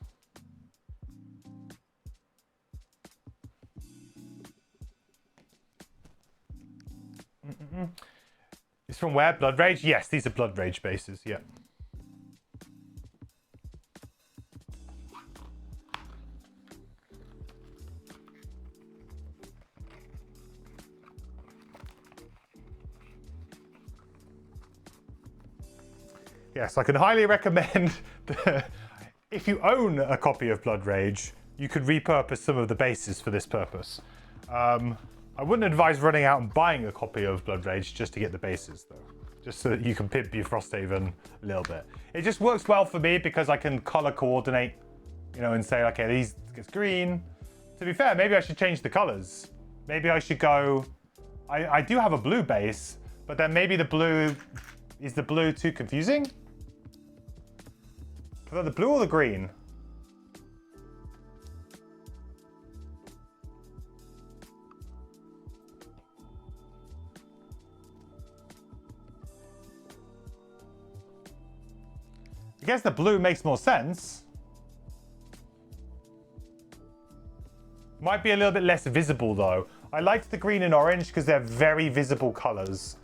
It's from where? Blood Rage? Yes, these are Blood Rage bases, yeah. Yes, I can highly recommend if you own a copy of Blood Rage, you could repurpose some of the bases for this purpose. I wouldn't advise running out and buying a copy of Blood Rage just to get the bases though. Just so that you can pimp your Frosthaven a little bit. It just works well for me because I can color coordinate, and say, okay, these gets green. To be fair, maybe I should change the colors. Maybe I should go, I do have a blue base, but then maybe the blue, is the blue too confusing? The blue or the green? I guess the blue makes more sense. Might be a little bit less visible though. I liked the green and orange because they're very visible colors.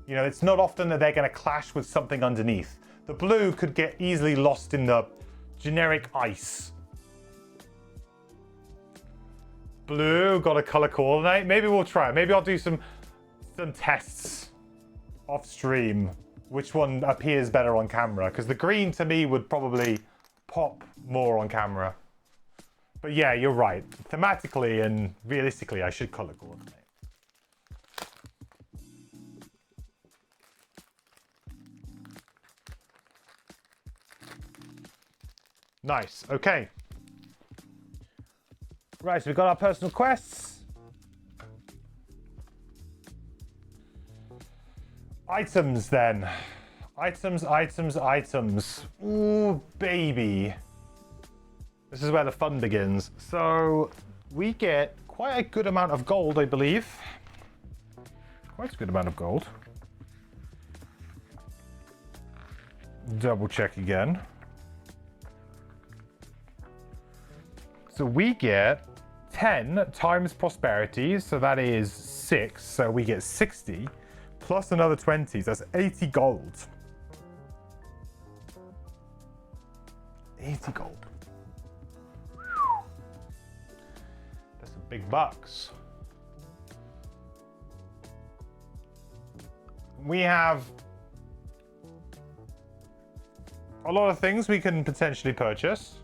It's not often that they're going to clash with something underneath. The blue could get easily lost in the generic ice. Blue, got to color coordinate. Maybe we'll try. Maybe I'll do some tests off stream. Which one appears better on camera? Because the green to me would probably pop more on camera. But yeah, you're right. Thematically and realistically, I should color coordinate. Nice, okay. Right, so we've got our personal quests. Items then. Items. Ooh, baby. This is where the fun begins. So we get quite a good amount of gold, I believe. Quite a good amount of gold. double check again. So we get 10 times prosperity, so that is 6, so we get 60, plus another 20, so that's 80 gold. 80 gold. That's some big bucks. We have a lot of things we can potentially purchase.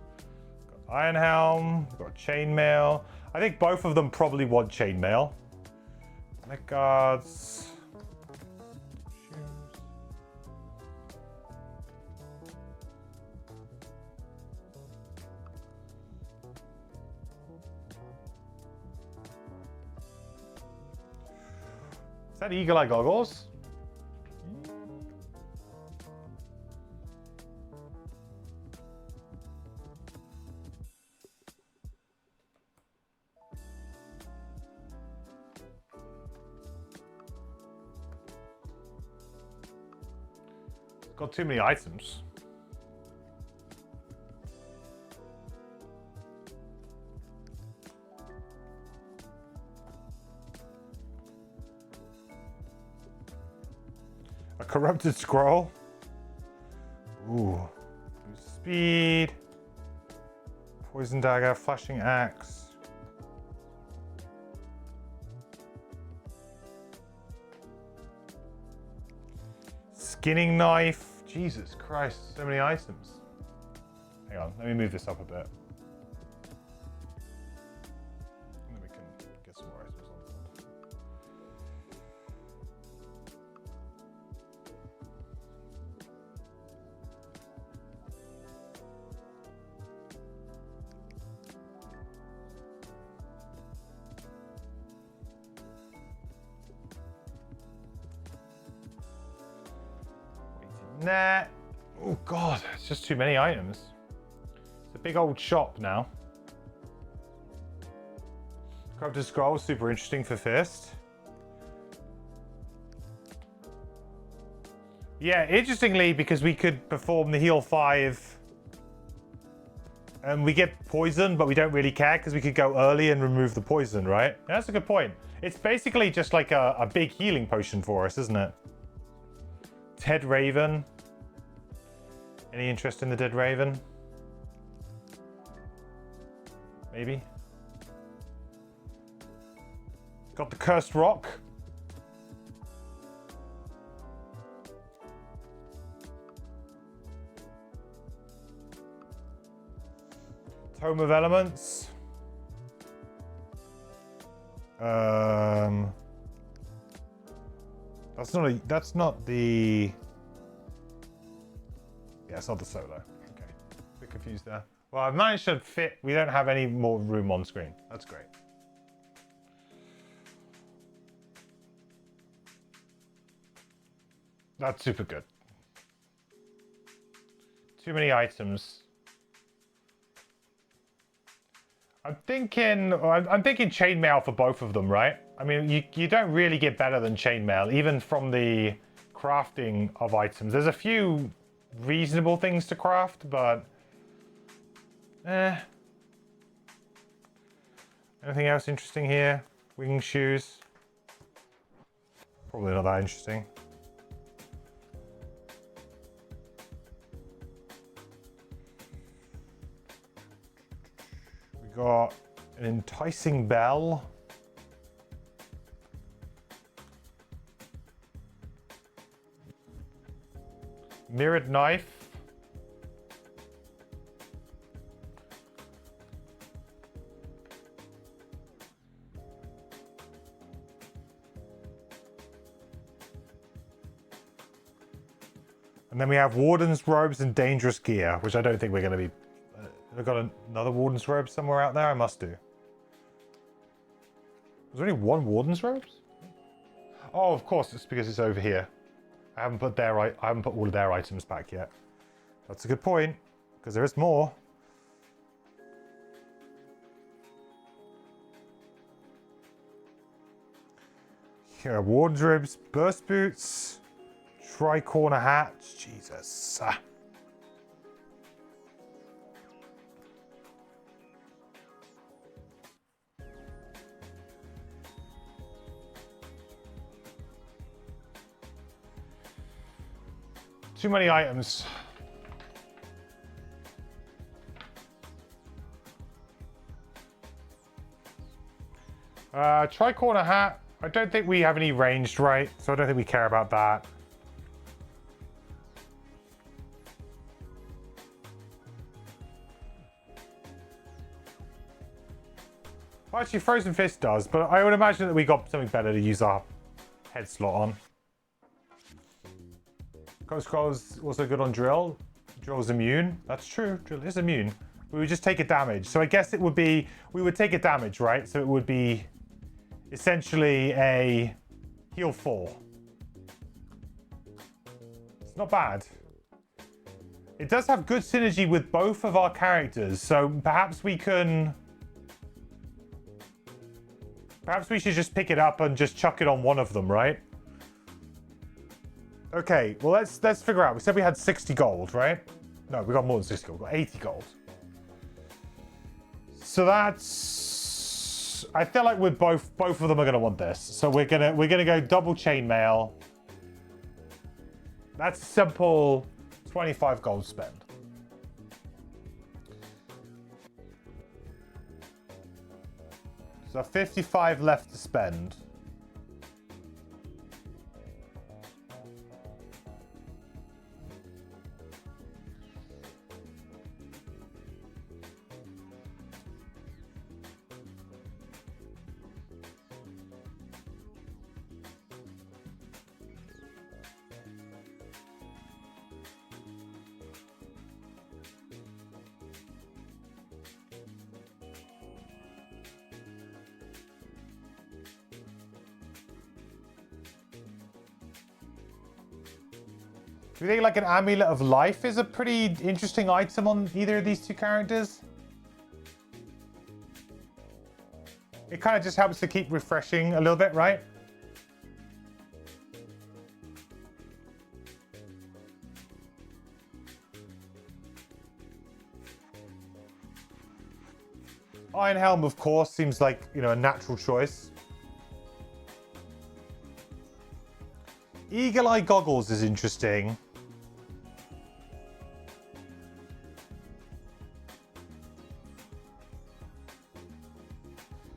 Got Iron Helm, we've got Chainmail. I think both of them probably want Chainmail. Neck guards. Shoes. Is that Eagle Eye goggles? Got too many items. A corrupted scroll. Ooh. Boost speed. Poison dagger, flashing axe. Skinning knife. Jesus Christ, so many items. Hang on, let me move this up a bit. And then we can get some more items on board. Nah. Oh god, it's just too many items. It's a big old shop now. Corrupted scroll, super interesting for Fist. Yeah, interestingly, because we could perform the heal 5 and we get poison, but we don't really care because we could go early and remove the poison, right? That's a good point. It's basically just like a big healing potion for us, isn't it? Dead Raven. Any interest in the Dead Raven? Maybe. Got the Cursed Rock. Tome of Elements. That's not the. Yeah, it's not the solo. Okay. A bit confused there. Well, I've managed to fit. We don't have any more room on screen. That's great. That's super good. Too many items. I'm thinking chainmail for both of them, right? I mean, you don't really get better than chainmail, even from the crafting of items. There's a few reasonable things to craft, but anything else interesting here? Wing shoes. Probably not that interesting. We got an enticing bell. Mirrored knife. And then we have Warden's robes and dangerous gear, which I don't think we're going to be... I've got another Warden's robe somewhere out there? I must do. Was there only one Warden's robes? Oh, of course, it's because it's over here. I haven't put all of their items back yet. That's a good point, because there is more. Here are wardrobes, burst boots, Tri-corner hatch. Jesus. Too many items. Tri-corner hat. I don't think we have any ranged, right? So I don't think we care about that. Well, actually, Frozen Fist does, but I would imagine that we got something better to use our head slot on. Ghost Scroll's also good on Drill. Drill's immune. That's true. Drill is immune. We would just take a damage. So I guess it would be... We would take a damage, right? So it would be essentially a heal 4. It's not bad. It does have good synergy with both of our characters. So perhaps we can... Perhaps we should just pick it up and just chuck it on one of them, right? Okay, well, let's figure out. We said we had 60 gold, right? No, we got more than 60 gold. We got 80 gold. So that's... I feel like we're both of them are going to want this. So we're gonna go double chainmail. That's simple 25 gold spend. So 55 left to spend. Do you think like an Amulet of Life is a pretty interesting item on either of these two characters? It kind of just helps to keep refreshing a little bit, right? Iron Helm, of course, seems like, you know, a natural choice. Eagle Eye Goggles is interesting.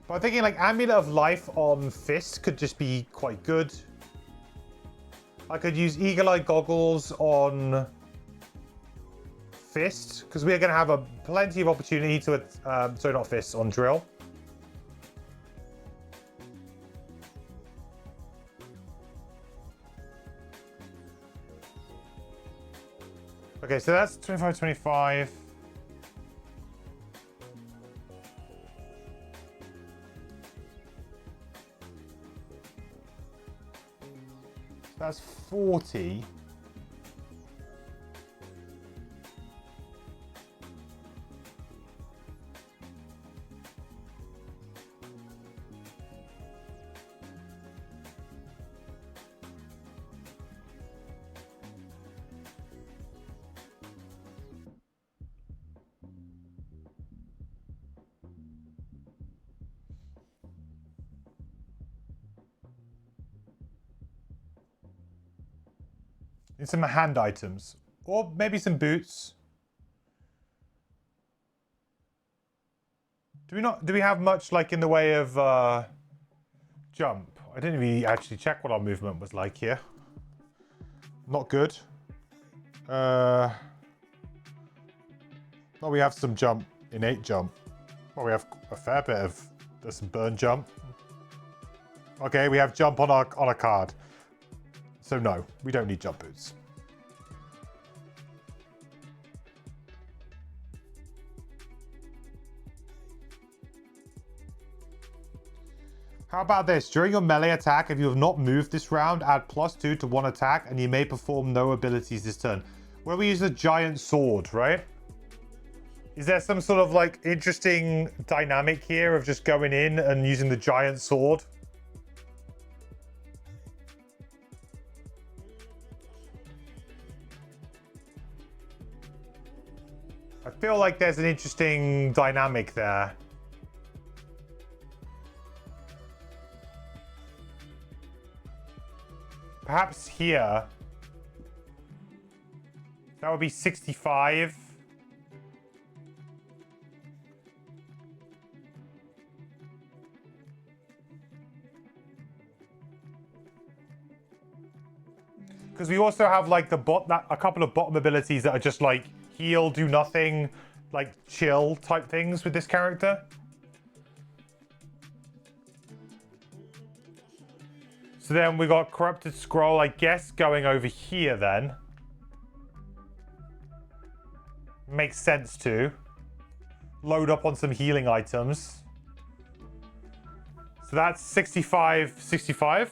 But I'm thinking like Amulet of Life on Fist could just be quite good. I could use Eagle Eye Goggles on Fist, because we're going to have plenty of opportunity to, sorry, not Fist, on Drill. Okay, so that's 25, 25. That's 40. Need some hand items. Or maybe some boots. Do we have much like in the way of jump? I didn't really actually check what our movement was like here. Not good. Well, we have some jump, innate jump. Well, we have a fair bit of, there's some burn jump. Okay, we have jump on a card. So no, we don't need jump boots. How about this? During your melee attack, if you have not moved this round, add +2 to one attack, and you may perform no abilities this turn. Where we use a giant sword, right? Is there some sort of like interesting dynamic here of just going in and using the giant sword? I feel like there's an interesting dynamic there. Perhaps here. That would be 65. Because we also have like a couple of bottom abilities that are just like heal, do nothing, like chill type things with this character. So then we got Corrupted Scroll, I guess, going over here then. Makes sense to load up on some healing items. So that's 65, 65.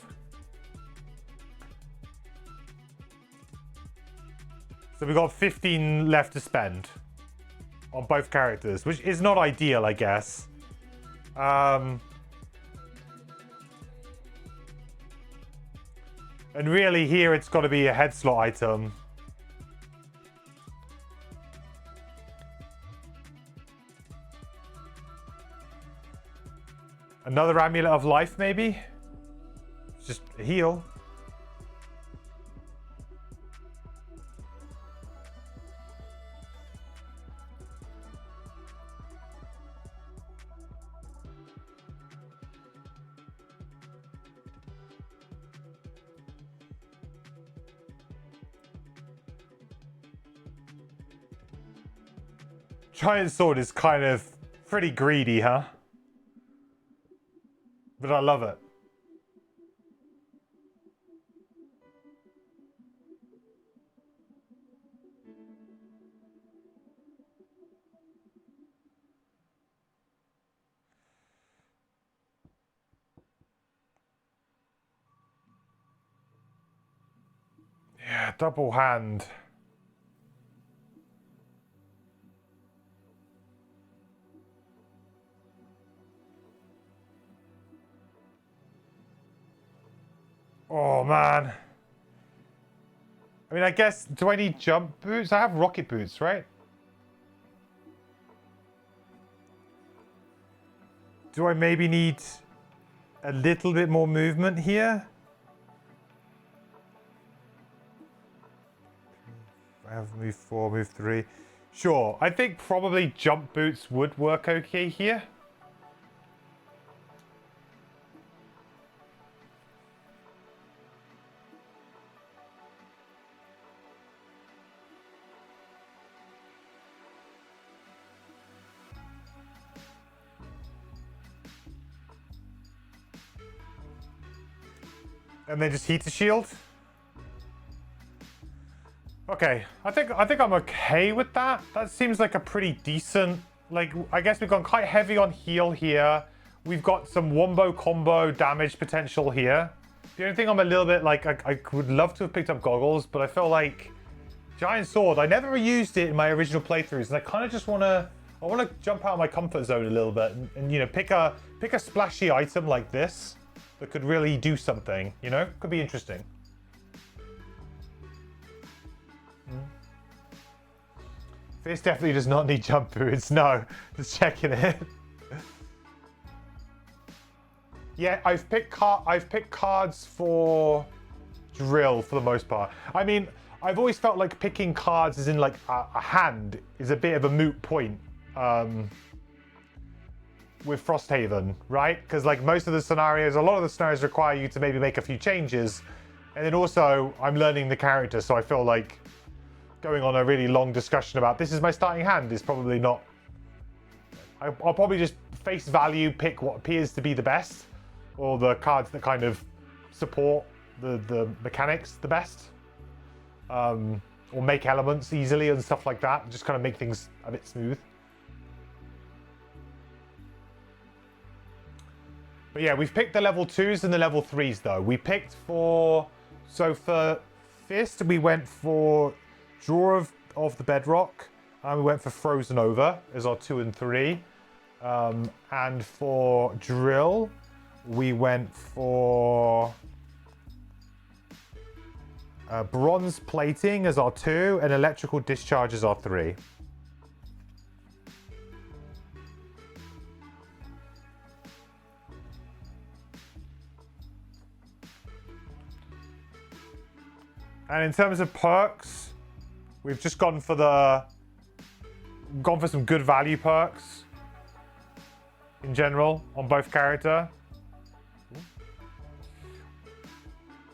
So we've got 15 left to spend on both characters, which is not ideal, I guess. And really here it's got to be a head slot item. Another Amulet of Life, maybe? Just heal. Giant Sword is kind of pretty greedy, huh? But I love it. Yeah, double hand. Oh, man. I mean, I guess, do I need jump boots? I have rocket boots, right? Do I maybe need a little bit more movement here? I have move 4, move 3. Sure, I think probably jump boots would work okay here. And then just Heater Shield. Okay, I think I'm okay with that. That seems like a pretty decent, like, I guess we've gone quite heavy on heal here. We've got some wombo combo damage potential here. The only thing I'm a little bit like, I would love to have picked up goggles, but I feel like Giant Sword, I never used it in my original playthroughs, and I kind of just want to jump out of my comfort zone a little bit and you know, pick a splashy item like this that could really do something, you know? Could be interesting. This definitely does not need jump boots. No, just checking it. Yeah, I've picked cards for drill for the most part. I mean, I've always felt like picking cards as in like a hand is a bit of a moot point with Frosthaven, right? Because like most of the scenarios, a lot of the scenarios require you to maybe make a few changes. And then also I'm learning the character, so I feel like going on a really long discussion about this is my starting hand is probably not. I'll probably just face value pick what appears to be the best, or the cards that kind of support the mechanics the best, or make elements easily and stuff like that. Just kind of make things a bit smooth. But yeah, we've picked the level 2s and the level 3s though. We picked for Fist, we went for Draw of the Bedrock, and we went for Frozen Over as our 2 and 3. And for Drill, we went for Bronze Plating as our 2, and Electrical Discharge as our 3. And in terms of perks, we've just gone for some good value perks in general on both character.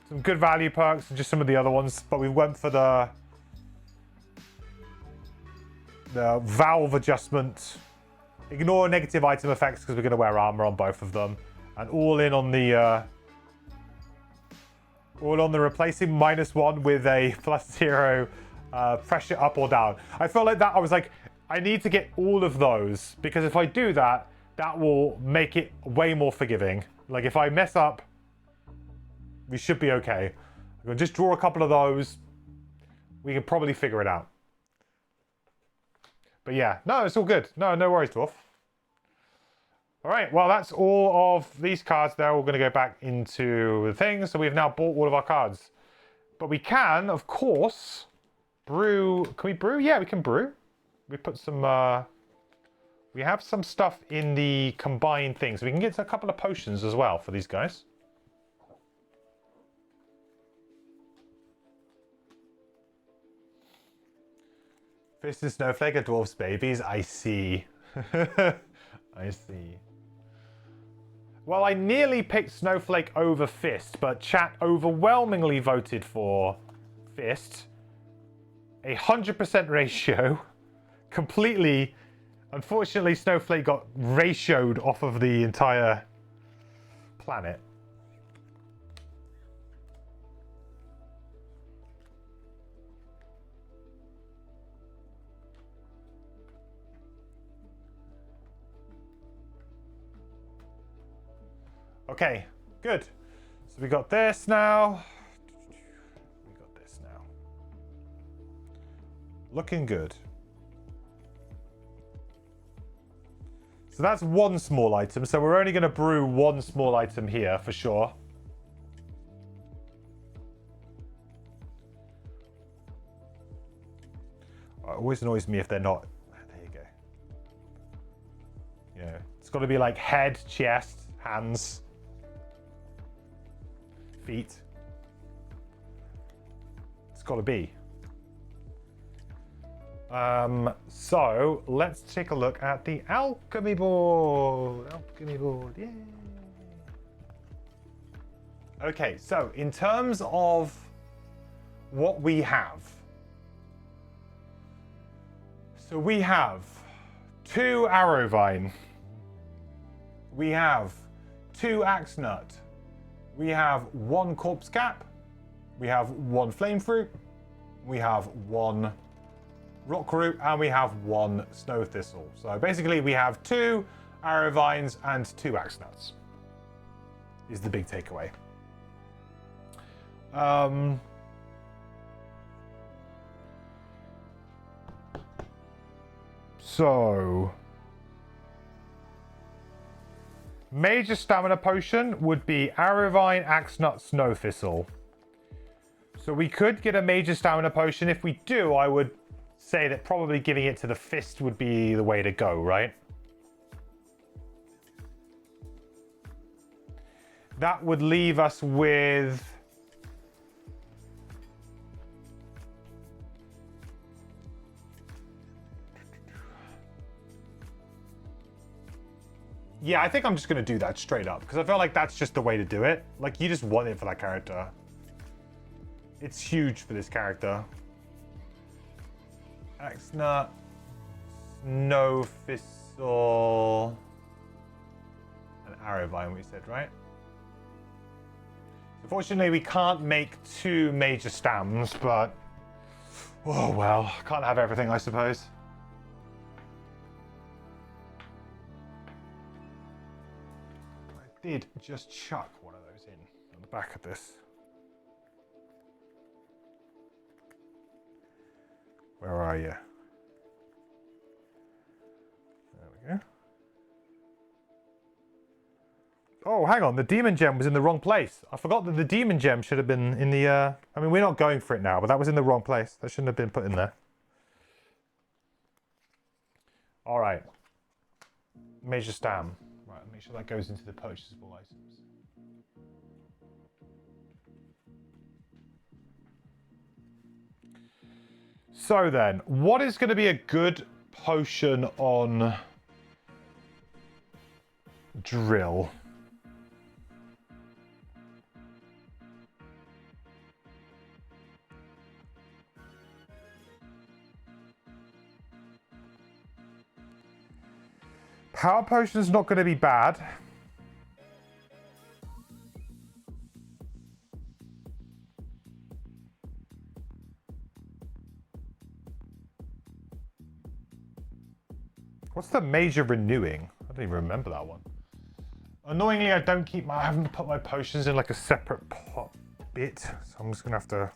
Some good value perks and just some of the other ones, but we went for the valve adjustment. Ignore negative item effects because we're going to wear armor on both of them, and all in on the replacing -1 with a +0 pressure up or down. I felt like that. I was like, I need to get all of those because if I do that, that will make it way more forgiving. Like if I mess up, we should be okay. I'm gonna just draw a couple of those. We can probably figure it out. But yeah, no, it's all good. No worries, Dwarf. All right, well, that's all of these cards. They're all going to go back into the thing. So we've now bought all of our cards. But we can, of course, brew. Can we brew? Yeah, we can brew. We put some... we have some stuff in the combined thing. So we can get a couple of potions as well for these guys. Fist and Snowflake are dwarfs' babies. I see. I see. Well, I nearly picked Snowflake over Fist, but chat overwhelmingly voted for Fist. 100% ratio. Completely. Unfortunately, Snowflake got ratioed off of the entire planet. Okay, good. So we got this now. We got this now. Looking good. So that's one small item. So we're only going to brew one small item here for sure. It always annoys me if they're not. There you go. Yeah, it's got to be like head, chest, hands. Feet. It's got to be. So let's take a look at the alchemy board. Alchemy board, yay! Okay, so in terms of what we have, so we have 2 arrow vine, we have 2 axe nut. We have 1 corpse cap, we have 1 flame fruit, we have 1 rock root, and we have 1 snow thistle. So basically we have 2 arrow vines and 2 axe nuts, is the big takeaway. So... Major stamina potion would be Arrowvine, Axe Nut, Snow Thistle. So we could get a major stamina potion. If we do, I would say that probably giving it to the Fist would be the way to go, right? That would leave us with... Yeah, I think I'm just going to do that straight up, because I feel like that's just the way to do it. Like, you just want it for that character. It's huge for this character. Axe Nut, Snow Thistle, and Arrowvine, we said, right? Unfortunately, we can't make 2 major stams, but... Oh, well, can't have everything, I suppose. Did just chuck one of those in on the back of this. Where are you? There we go. Oh, hang on. The demon gem was in the wrong place. I forgot that the demon gem should have been in the... I mean, we're not going for it now, but that was in the wrong place. That shouldn't have been put in there. All right. Major stam. Right, make sure that goes into the purchasable items. So then, what is going to be a good potion on drill? Power potion is not going to be bad. What's the major renewing? I don't even remember that one. Annoyingly, I haven't put my potions in like a separate pot bit, so I'm just gonna have to.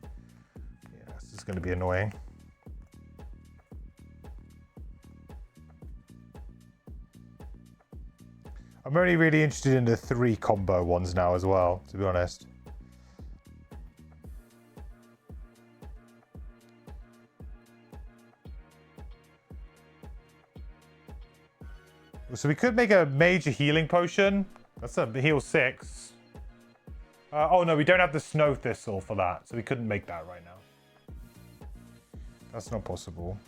Yeah, this is gonna be annoying. I'm only really interested in the 3 combo ones now as well, to be honest. So we could make a major healing potion. That's a heal 6. Oh no, we don't have the snow thistle for that, so we couldn't make that right now. That's not possible.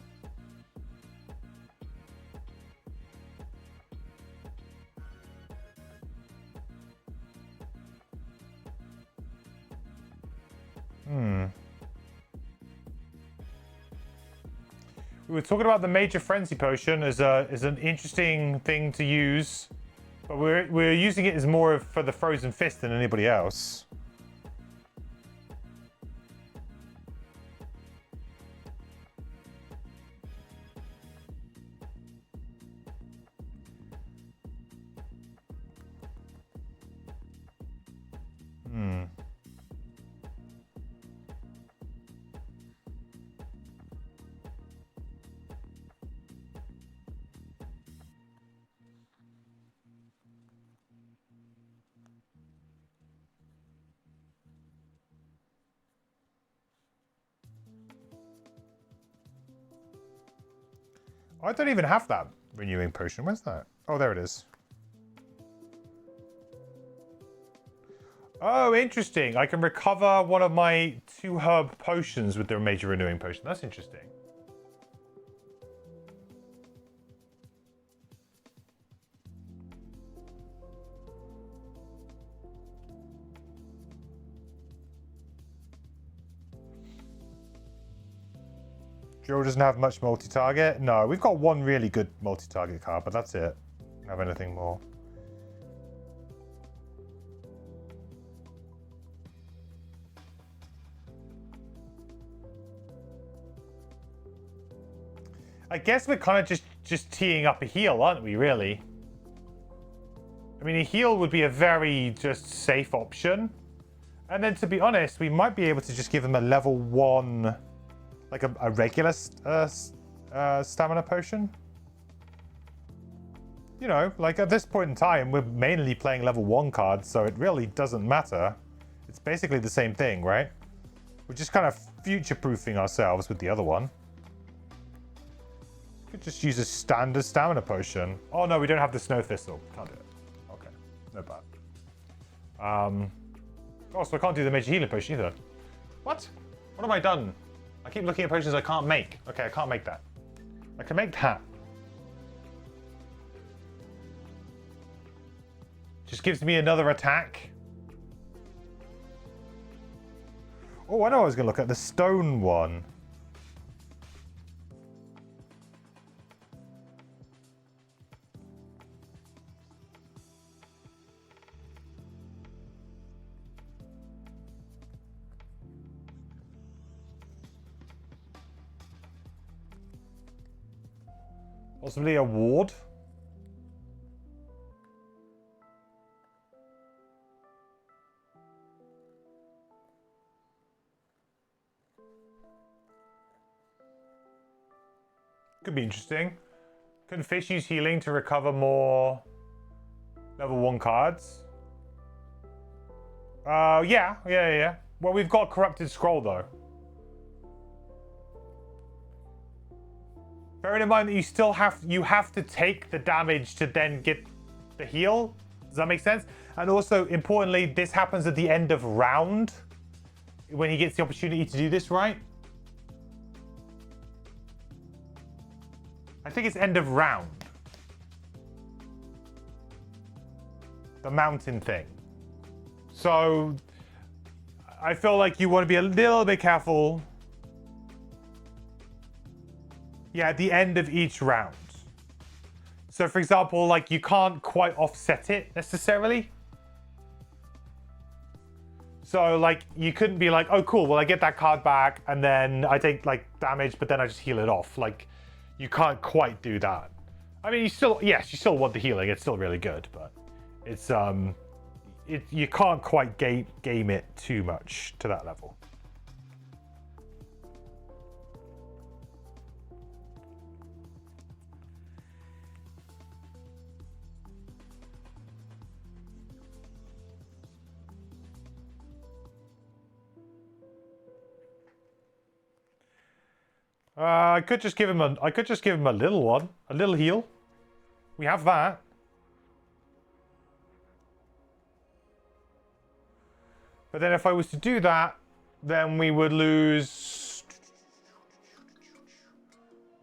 We were talking about the Major Frenzy Potion as an interesting thing to use, but we're using it as more for the Frozen Fist than anybody else. I don't even have that renewing potion. Where's that? Oh, there it is. Oh, interesting. I can recover one of my 2 herb potions with the major renewing potion. That's interesting. Drill doesn't have much multi-target. No, we've got one really good multi-target card, but that's it. Don't have anything more. I guess we're kind of just teeing up a heal, aren't we, really? I mean, a heal would be a very just safe option. And then, to be honest, we might be able to just give them a level 1... like a regular stamina potion. You know, like at this point in time, we're mainly playing level 1 cards, so it really doesn't matter. It's basically the same thing, right? We're just kind of future-proofing ourselves with the other one. Could just use a standard stamina potion. Oh no, we don't have the snow thistle. Can't do it. Okay, no bad. Oh, so I can't do the major healing potion either. What? What have I done? I keep looking at potions I can't make. Okay, I can't make that. I can make that. Just gives me another attack. Oh, I know I was going to look at the stone one. Possibly a ward. Could be interesting. Can fish use healing to recover more level 1 cards? Yeah. Well, we've got Corrupted Scroll though. Bearing in mind that you have to take the damage to then get the heal. Does that make sense? And also, importantly, this happens at the end of round when he gets the opportunity to do this, right? I think it's end of round. The mountain thing. So I feel like you want to be a little bit careful. Yeah, at the end of each round. So for example, like you can't quite offset it necessarily. So like you couldn't be like, oh cool, well I get that card back and then I take like damage, but then I just heal it off. Like you can't quite do that. I mean, you still, yes, you still want the healing. It's still really good, but it's you can't quite game it too much to that level. I could just give him a little one, a little heal. We have that. But then if I was to do that, then we would lose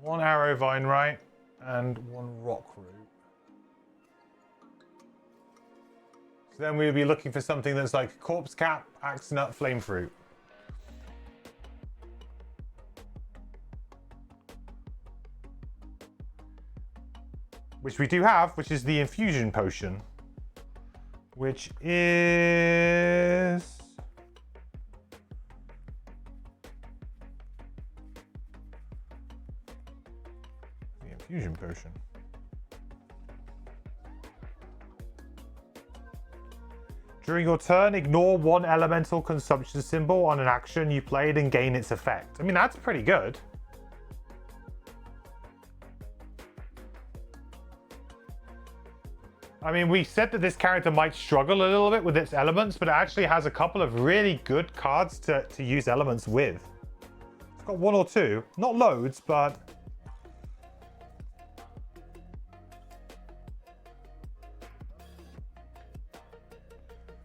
one arrow vine, right? And one rock root. So then we would be looking for something that's like corpse cap, axe nut, flame fruit. Which we do have, which is the infusion potion. Which is... the infusion potion. During your turn, ignore one elemental consumption symbol on an action you played and gain its effect. I mean, that's pretty good. I mean, we said that this character might struggle a little bit with its elements, but it actually has a couple of really good cards to use elements with. It's got one or two. Not loads, but...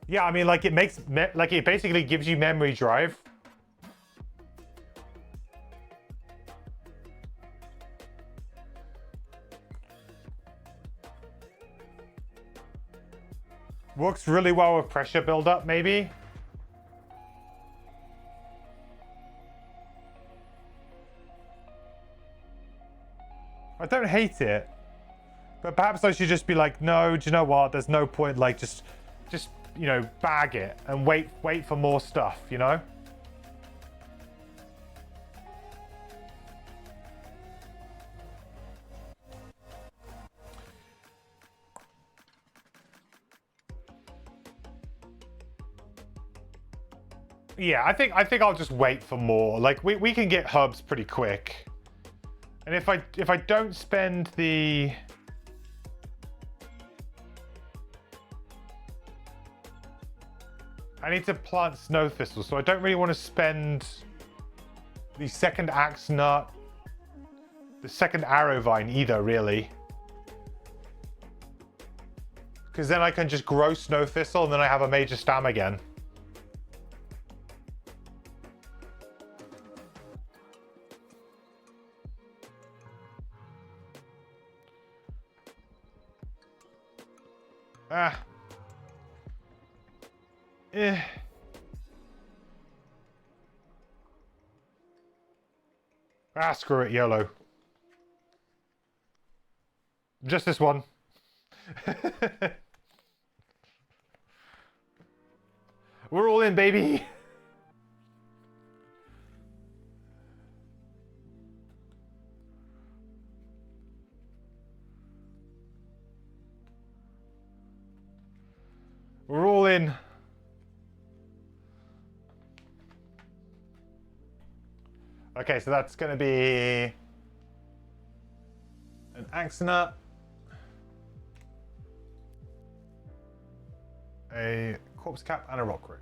yeah, I mean, like it makes... like it basically gives you memory drive. Works really well with pressure buildup, maybe. I don't hate it, but perhaps I should just be like, no, do you know what? There's no point, like, just you know, bag it and wait for more stuff, you know? Yeah, I think I'll just wait for more. Like we can get hubs pretty quick. And if I don't spend the I need to plant snow thistle, so I don't really want to spend the second axe nut, the second arrow vine either, really. Because then I can just grow snow thistle and then I have a major stam again. Ah. Ah, screw it, YOLO. Just this one. We're all in, baby. We're all in. Okay, so that's going to be an axe nut, a corpse cap, and a rock root.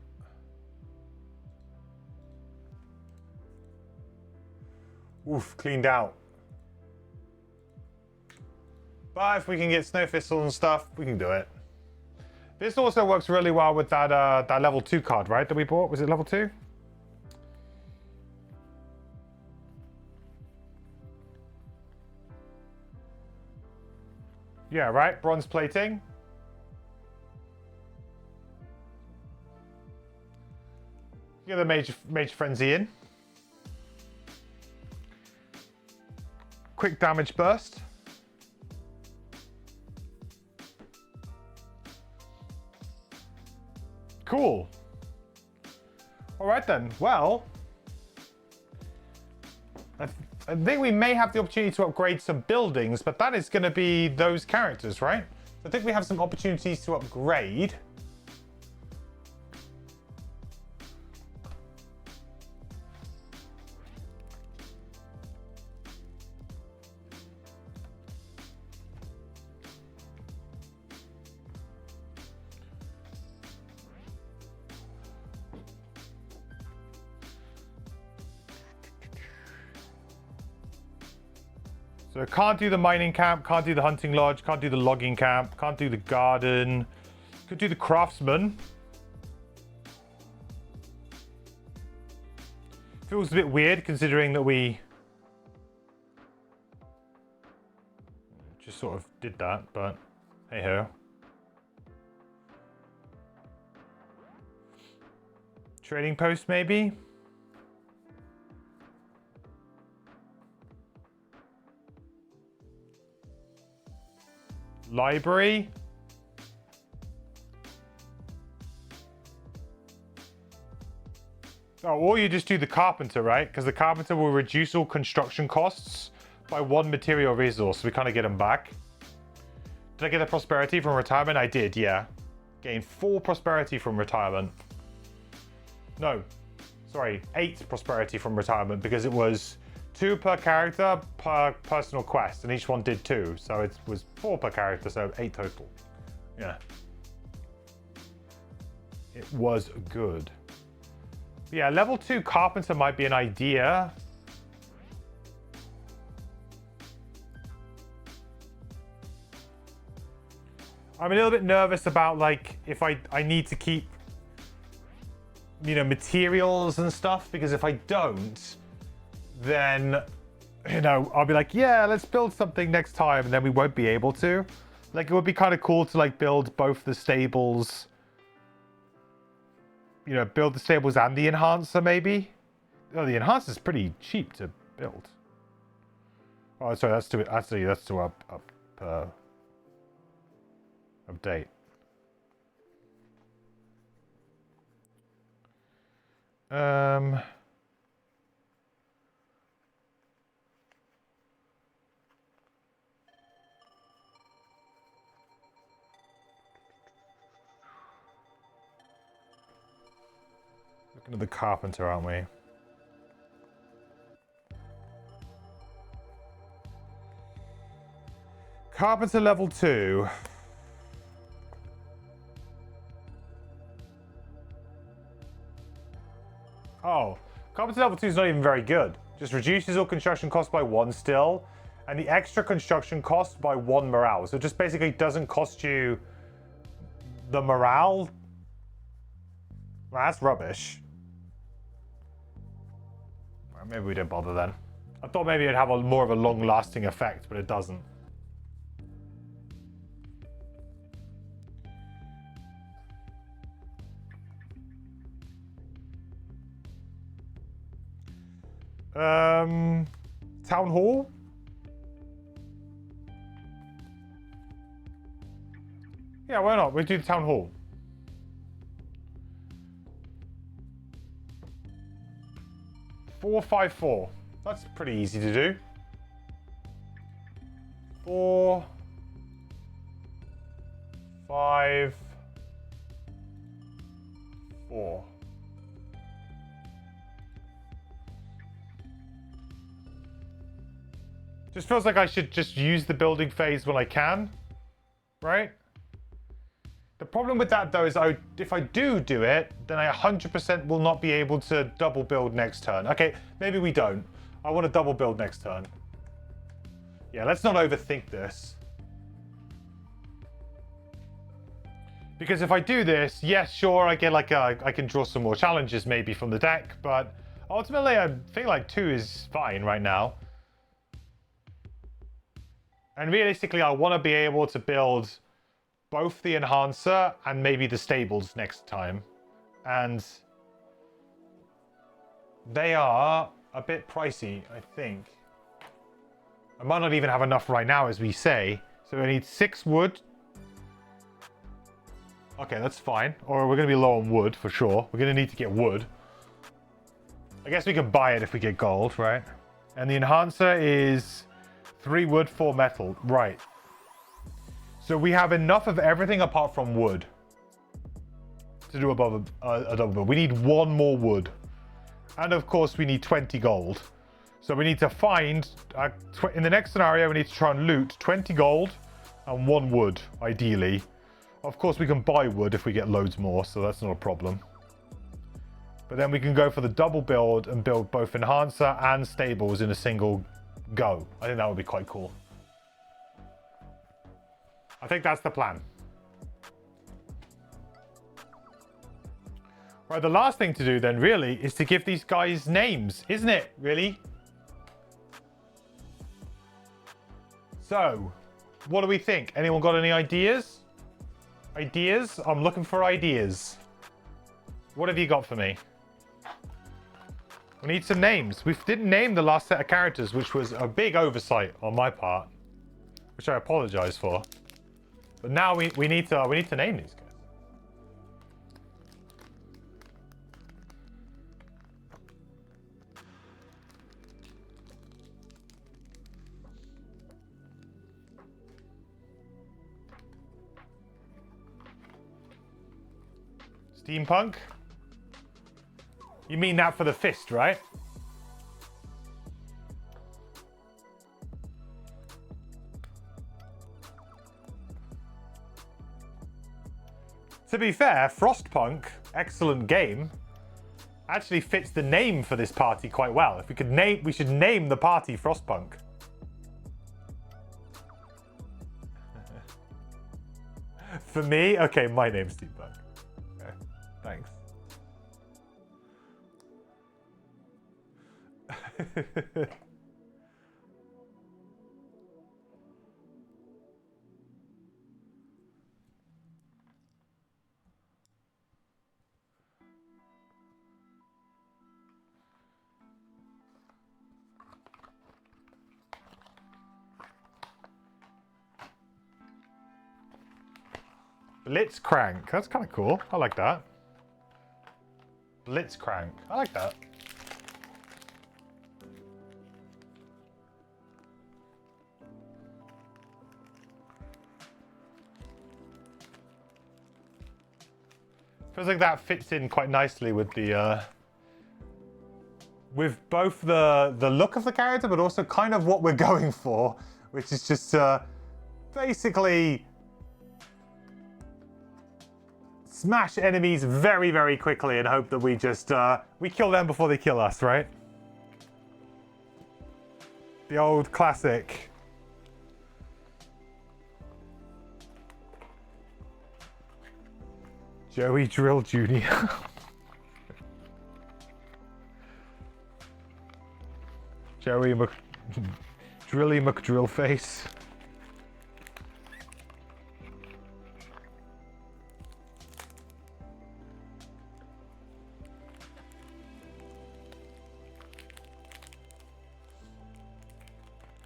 Oof, cleaned out. But if we can get snow thistle and stuff, we can do it. This also works really well with that that level 2 card, right? That we bought. Was it level 2? Yeah, right? Bronze plating. Get the Major Frenzy in. Quick damage burst. Cool. All right then. Well, I think we may have the opportunity to upgrade some buildings, but that is going to be those characters, right? So I think we have some opportunities to upgrade. So can't do the mining camp, can't do the hunting lodge, can't do the logging camp, can't do the garden. Could do the craftsman. Feels a bit weird considering that we just sort of did that, but hey ho. Trading post maybe? Library. Oh, or you just do the carpenter, right? Because the carpenter will reduce all construction costs by 1 material resource. So we kind of get them back. Did I get a prosperity from retirement? I did, yeah. Gain 4 prosperity from retirement. No, sorry, 8 prosperity from retirement because it was 2 per character per personal quest, and each one did 2, so it was 4 per character, so 8 total. Yeah. It was good. Yeah, level 2 carpenter might be an idea. I'm a little bit nervous about, like, if I need to keep, you know, materials and stuff, because if I don't, then, you know, I'll be like, yeah, let's build something next time, and then we won't be able to. Like, it would be kind of cool to, like, build both the stables, you know, build the stables and the enhancer, maybe. Oh, the enhancer is pretty cheap to build. Oh, sorry, that's to update. Looking at the carpenter, aren't we? Carpenter level 2. Oh, carpenter level 2 is not even very good. Just reduces all construction costs by 1 still, and the extra construction cost by 1 morale. So it just basically doesn't cost you the morale. Well, that's rubbish. Well, maybe we didn't bother then. I thought maybe it'd have a more of a long-lasting effect, but it doesn't. Town hall. Yeah, why not? We do the town hall. Four, 5, 4. That's pretty easy to do. 4, 5, 4. Just feels like I should just use the building phase when I can, right? The problem with that though is if I do it, then I 100% will not be able to double build next turn. Okay, maybe we don't. I want to double build next turn. Yeah, let's not overthink this. Because if I do this, yes, sure, I get like I can draw some more challenges maybe from the deck, but ultimately I think like 2 is fine right now. And realistically, I want to be able to build both the enhancer and maybe the stables next time. And they are a bit pricey, I think. I might not even have enough right now, as we say. So we need 6 wood. Okay, that's fine. Or we're going to be low on wood, for sure. We're going to need to get wood. I guess we can buy it if we get gold, right? And the enhancer is 3 wood, 4 metal. Right. So we have enough of everything apart from wood to do above a double build. We need 1 more wood. And of course, we need 20 gold. So we need to find, in the next scenario, we need to try and loot 20 gold and 1 wood, ideally. Of course, we can buy wood if we get loads more, so that's not a problem. But then we can go for the double build and build both enhancer and stables in a single go. I think that would be quite cool. I think that's the plan. Right, the last thing to do then really is to give these guys names, isn't it? Really? So, what do we think? Anyone got any ideas? Ideas? I'm looking for ideas. What have you got for me? We need some names. We didn't name the last set of characters, which was a big oversight on my part, which I apologize for. But now we need to name these guys. Steampunk? You mean that for the fist, right? To be fair, Frostpunk, excellent game, actually fits the name for this party quite well. If we could name, we should name the party Frostpunk. For me, okay, my name's Steampunk. Okay, thanks. Blitzcrank. That's kind of cool. I like that. Blitzcrank. I like that. Feels like that fits in quite nicely with the with both the look of the character, but also kind of what we're going for, which is just basically smash enemies very, very quickly and hope that we just we kill them before they kill us, right? The old classic. Joey Drill Jr. Joey Drilly McDrillface.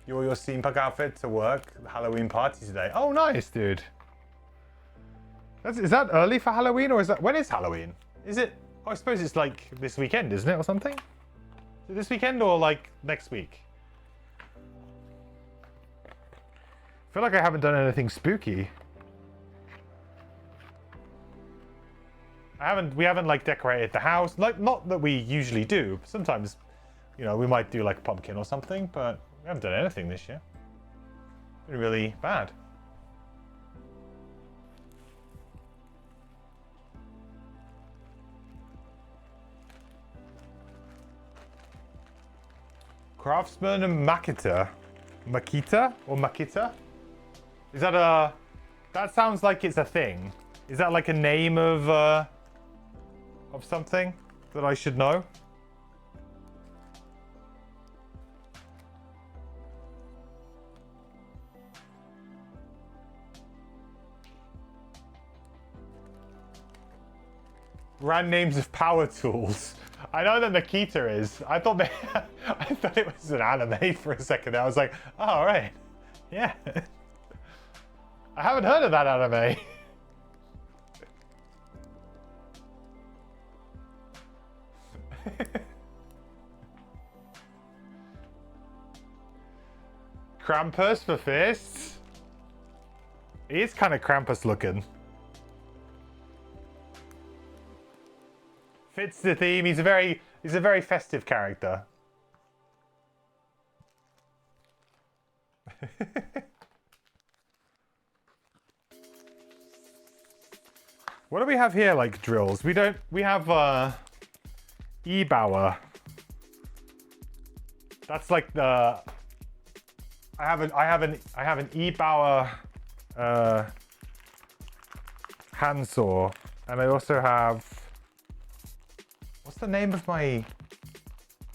You wore your steampunk outfit to work, the Halloween party today. Oh, nice, dude. Is that early for Halloween, or is that... When is Halloween? Is it... Oh, I suppose it's like this weekend, isn't it, or something? Is it this weekend or like next week? I feel like I haven't done anything spooky. We haven't like decorated the house. Like, not that we usually do. Sometimes, you know, we might do like a pumpkin or something, but we haven't done anything this year. It's been really bad. Craftsman and Makita. Makita or Makita? Is that a... That sounds like it's a thing. Is that like a name of something that I should know? brand names of power tools. I know that Nikita is. I thought I thought it was an anime for a second. I was like, oh, all right. Yeah. I haven't heard of that anime. Krampus for fists. He is kind of Krampus looking. Fits the theme. He's a very festive character. What do we have here, like drills? We have E-Bauer. That's like the I have an E-Bauer handsaw, and I also have, what's the name of my,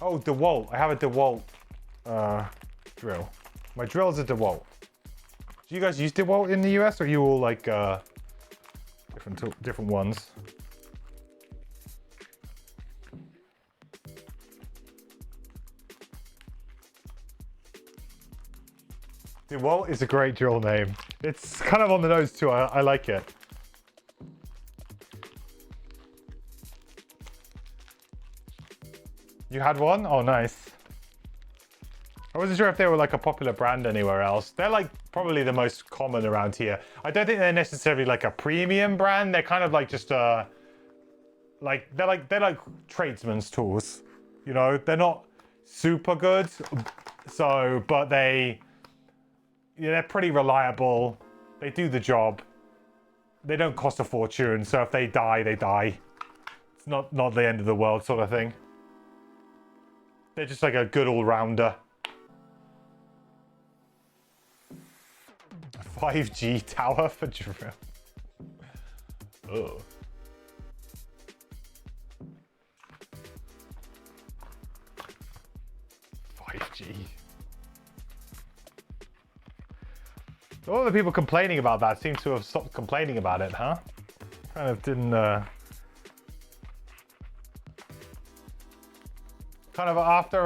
oh, DeWalt. I have a DeWalt drill. My drill's a DeWalt. Do you guys use DeWalt in the US, or are you all like different ones? DeWalt is a great drill name. It's kind of on the nose too. I like it. You had one? Oh, nice. I wasn't sure if they were like a popular brand anywhere else. They're like probably the most common around here. I don't think they're necessarily like a premium brand. They're kind of like just they're like tradesmen's tools. You know, they're not super good. So, but they're pretty reliable. They do the job. They don't cost a fortune. So if they die, they die. It's not the end of the world sort of thing. They're just like a good all-rounder. 5G tower for drill. Oh. All the people complaining about that seem to have stopped complaining about it, huh? Kind of didn't. Kind of after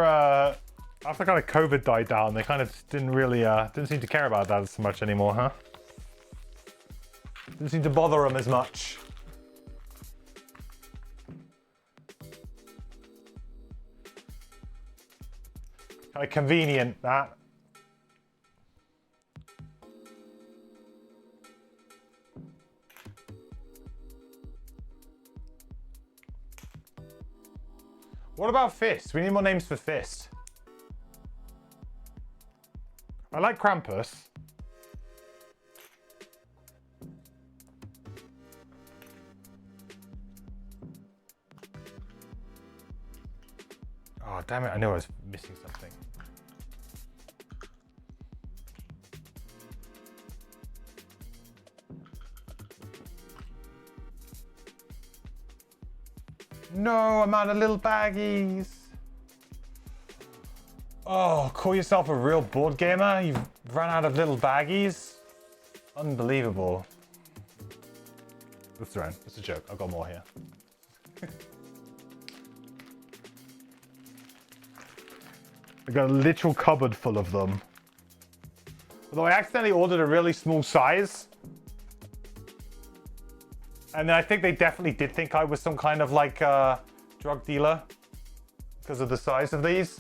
kind of COVID died down, they kind of didn't seem to care about that as much anymore, huh? Didn't seem to bother them as much. Kind of convenient, that. What about Fist? We need more names for Fist. I like Krampus. Oh, damn it. I knew I was missing something. No, I'm out of little baggies. Oh, call yourself a real board gamer? You've run out of little baggies? Unbelievable. That's right. It's a joke. I've got more here. I've got a literal cupboard full of them. Although I accidentally ordered a really small size. And then I think they definitely did think I was some kind of like drug dealer because of the size of these.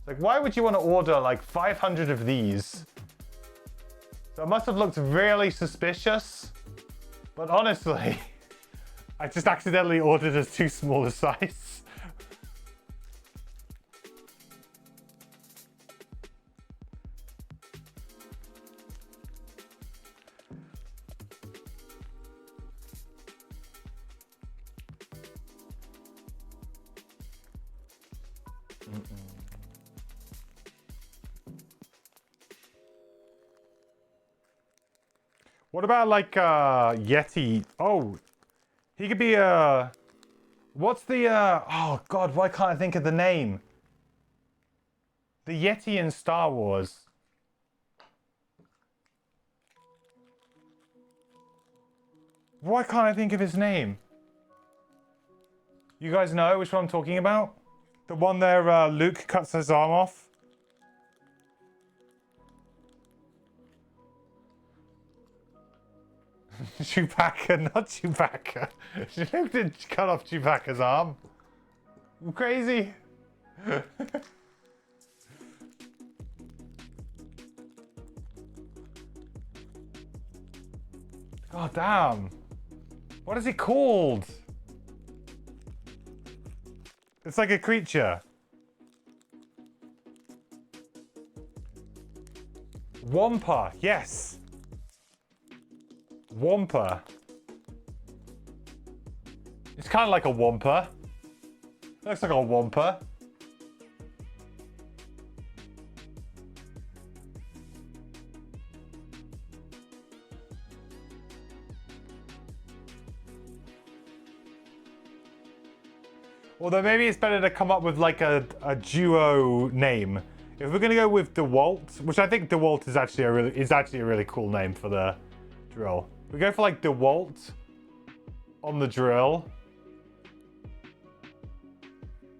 Like, why would you want to order like 500 of these? So it must have looked really suspicious. But honestly, I just accidentally ordered a too small a size. What about like Yeti? Oh, he could be what's the oh god, why can't I think of the name? The Yeti in Star Wars. Why can't I think of his name? You guys know which one I'm talking about? The one there Luke cuts his arm off? Chewbacca, not Chewbacca. Luke didn't cut off Chewbacca's arm. I'm crazy. God damn. What is it called? It's like a creature. Wampa, yes. Wampa. It's kind of like a wampa. It looks like a wampa. Although maybe it's better to come up with like a duo name. If we're gonna go with DeWalt, which I think DeWalt is actually a really cool name for the drill. We go for like DeWalt on the drill.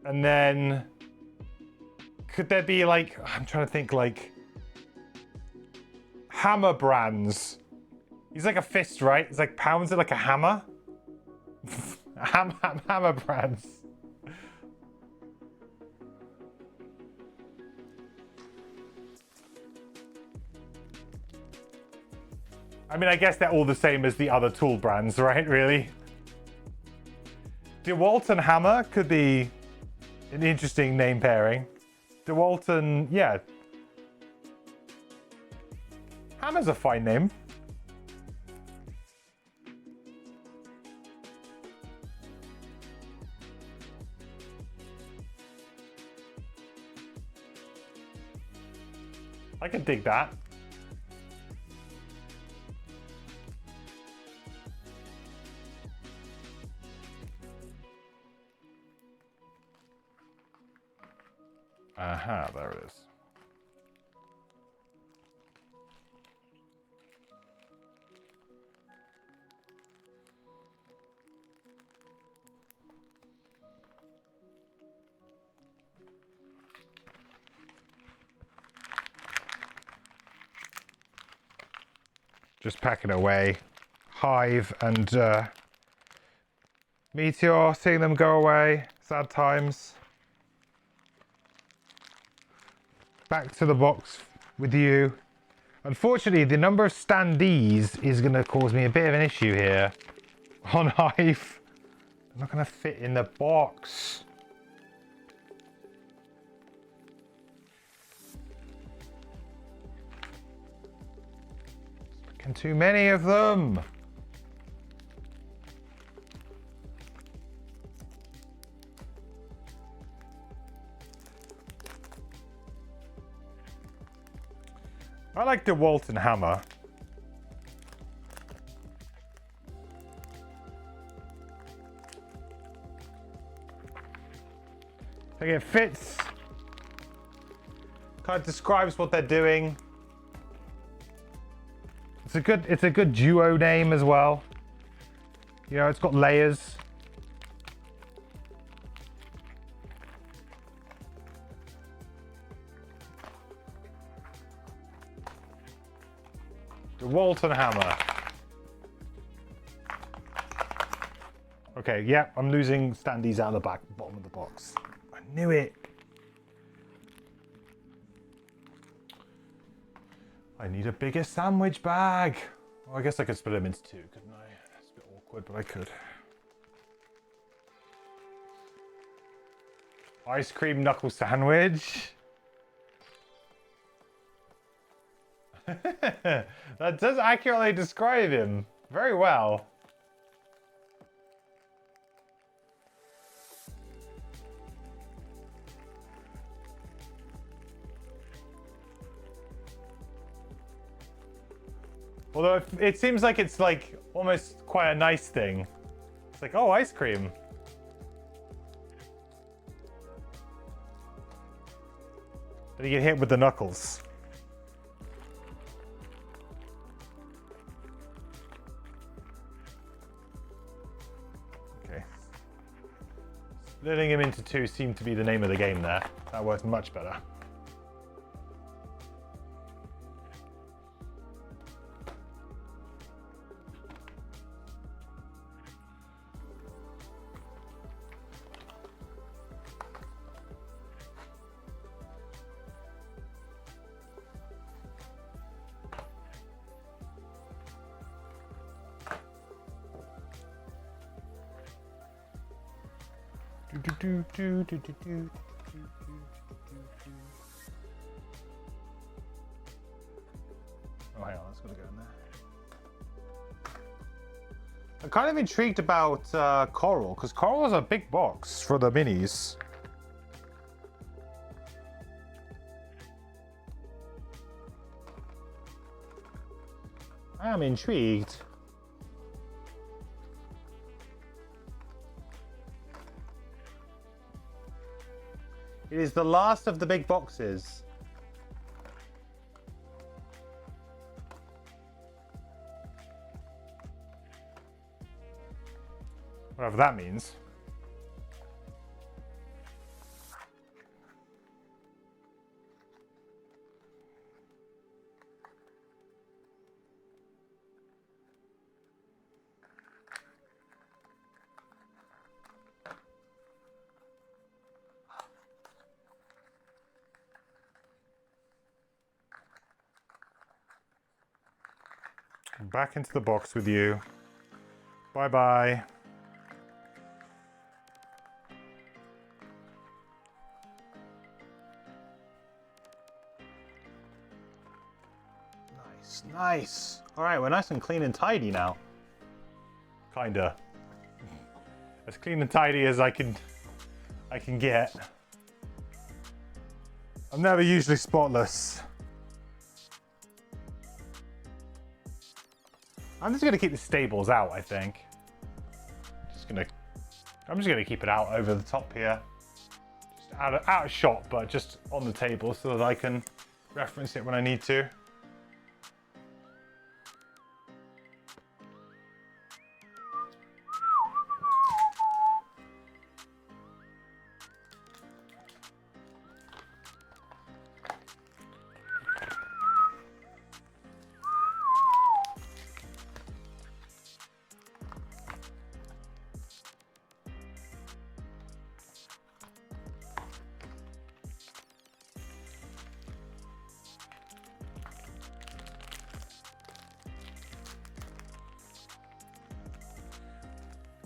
And then could there be like, I'm trying to think, like hammer brands. He's like a fist, right? He's like pounds it like a hammer. Hammer brands. I mean, I guess they're all the same as the other tool brands, right? Really? DeWalt and Hammer could be an interesting name pairing. DeWalt and, yeah. Hammer's a fine name. I could dig that. Aha, there it is. Just packing away. Hive and Meteor, seeing them go away. Sad times. Back to the box with you. Unfortunately, the number of standees is going to cause me a bit of an issue here on Hive. They're not going to fit in the box. Fucking too many of them. I like the Walton hammer. I think it fits. Kind of describes what they're doing. It's a good duo name as well. You know, it's got layers. The Walton hammer. Okay, yeah, I'm losing standees out of the bottom of the box. I knew it. I need a bigger sandwich bag. Well, I guess I could split them into two, couldn't I? It's a bit awkward, but I could. Ice cream knuckle sandwich. That does accurately describe him very well. Although it seems like it's like almost quite a nice thing. It's like, oh, ice cream. But you get hit with the knuckles. Splitting him into two seemed to be the name of the game there. That worked much better. Oh, hang on, that's got to go in there. I'm kind of intrigued about Coral, because Coral is a big box for the minis. I'm intrigued. It is the last of the big boxes. Whatever that means. Back into the box with you. Bye-bye. Nice, nice. All right, we're nice and clean and tidy now. Kinda. As clean and tidy as I can get. I'm never usually spotless. I'm just gonna keep the stables out, I think. I'm just gonna keep it out over the top here. Just out of shot, but just on the table so that I can reference it when I need to.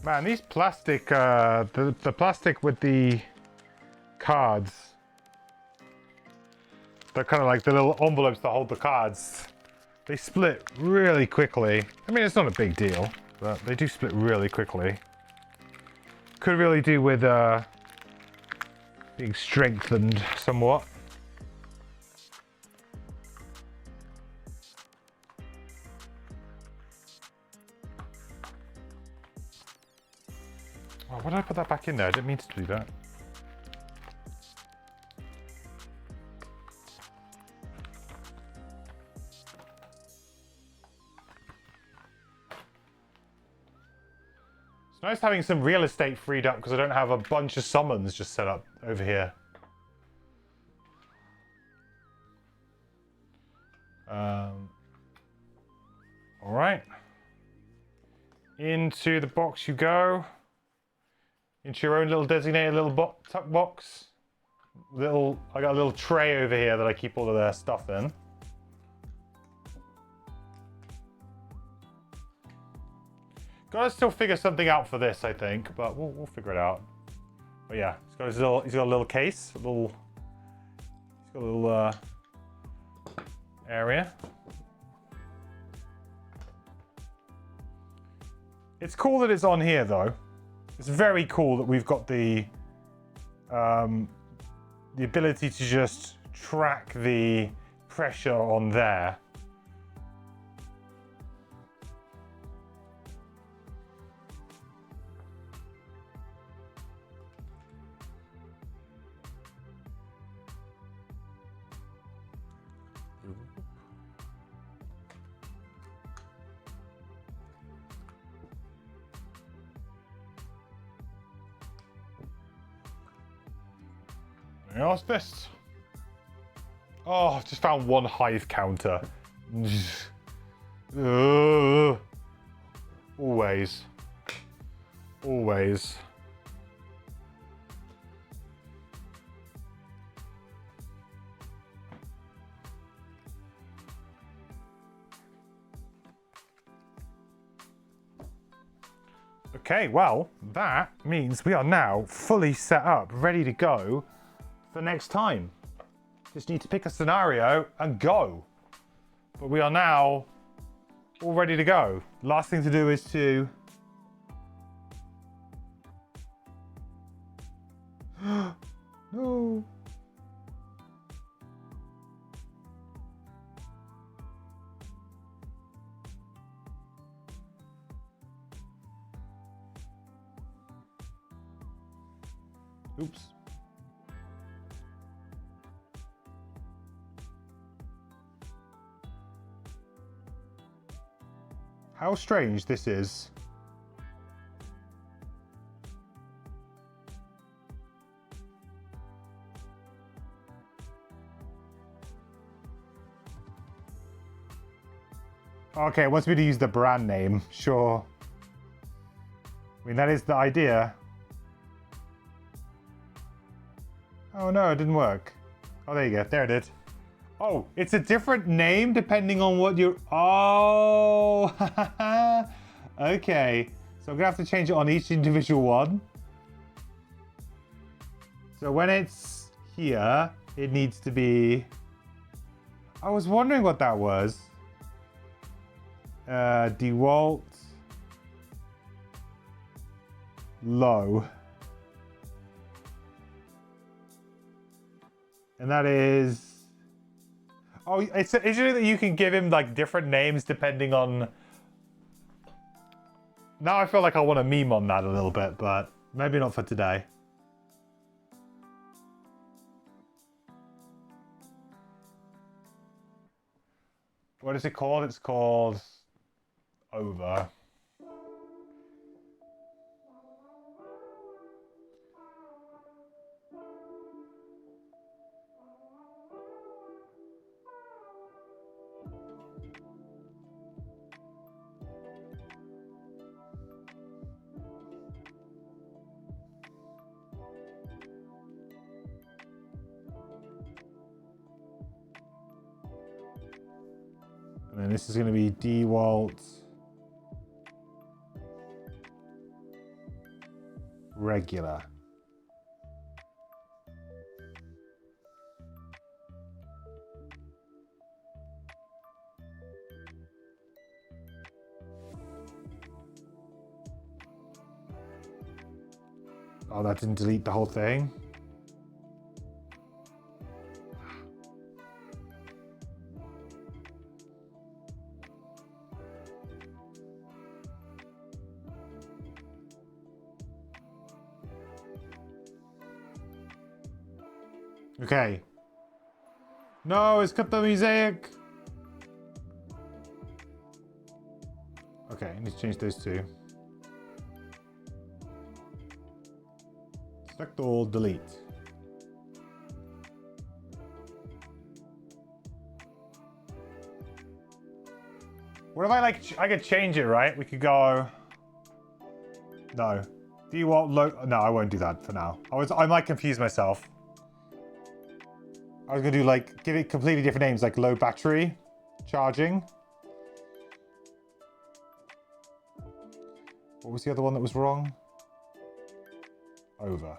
Man, these plastic, the plastic with the cards, they're kind of like the little envelopes that hold the cards. They split really quickly. I mean, it's not a big deal, but they do split really quickly. Could really do with being strengthened somewhat. Oh, why did I put that back in there? I didn't mean to do that. It's nice having some real estate freed up because I don't have a bunch of summons just set up over here. All right. Into the box you go. Into your own little designated little tuck box. I got a little tray over here that I keep all of their stuff in. Gotta still figure something out for this, I think, but we'll figure it out. But yeah, he's got a little case, he's got a little area. It's cool that it's on here though. It's very cool that we've got the ability to just track the pressure on there. What's this? Oh, I've just found one hive counter. Always. Always. Okay, well, that means we are now fully set up, ready to go for next time. Just need to pick a scenario and go. But we are now all ready to go. Last thing to do is to... No. Oops. How strange this is. Okay, it wants me to use the brand name. Sure. I mean, that is the idea. Oh no, it didn't work. Oh, there you go. There it is. Oh, it's a different name depending on what you're... Oh! Okay. So I'm going to have to change it on each individual one. So when it's here, it needs to be... I was wondering what that was. DeWalt. Low. And that is... Oh, it's usually that you can give him like different names depending on... Now I feel like I want to meme on that a little bit, but maybe not for today. What is it called? It's called... Over. And then this is going to be DeWalt regular. Oh, that didn't delete the whole thing. Okay. No, it's cut the mosaic. Okay, I need to change those two. Select all, delete. What if I could change it, right? We could go... No. Do you want no, I won't do that for now. I might confuse myself. I was gonna do like, give it completely different names, like low battery, charging. What was the other one that was wrong? Over.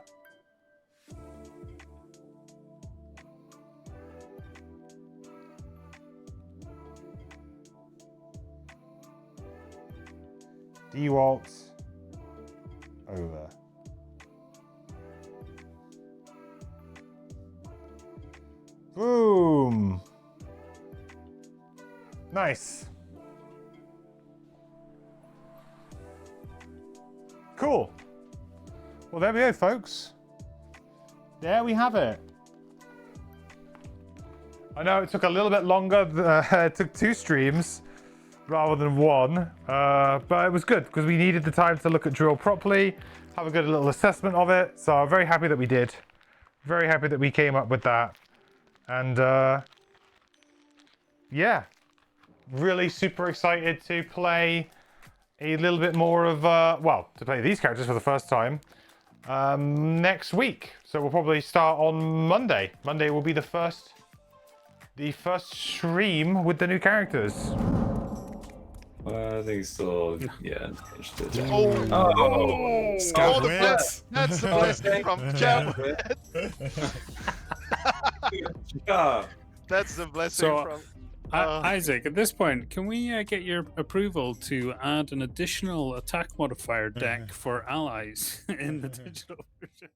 DeWalt. Over. Boom! Nice. Cool. Well, there we go, folks. There we have it. I know it took a little bit longer. It took 2 streams rather than 1. But it was good because we needed the time to look at Drill properly, have a good little assessment of it. So I'm very happy that we did. very happy that we came up with that. And yeah, really super excited to play a little bit more of, to play these characters for the first time next week. So we'll probably start on Monday. Monday will be the first stream with the new characters. I think so. Yeah. Scout wins. That's the blessing from Scout. That's the blessing from. Isaac, at this point, can we get your approval to add an additional attack modifier deck for allies in the digital version?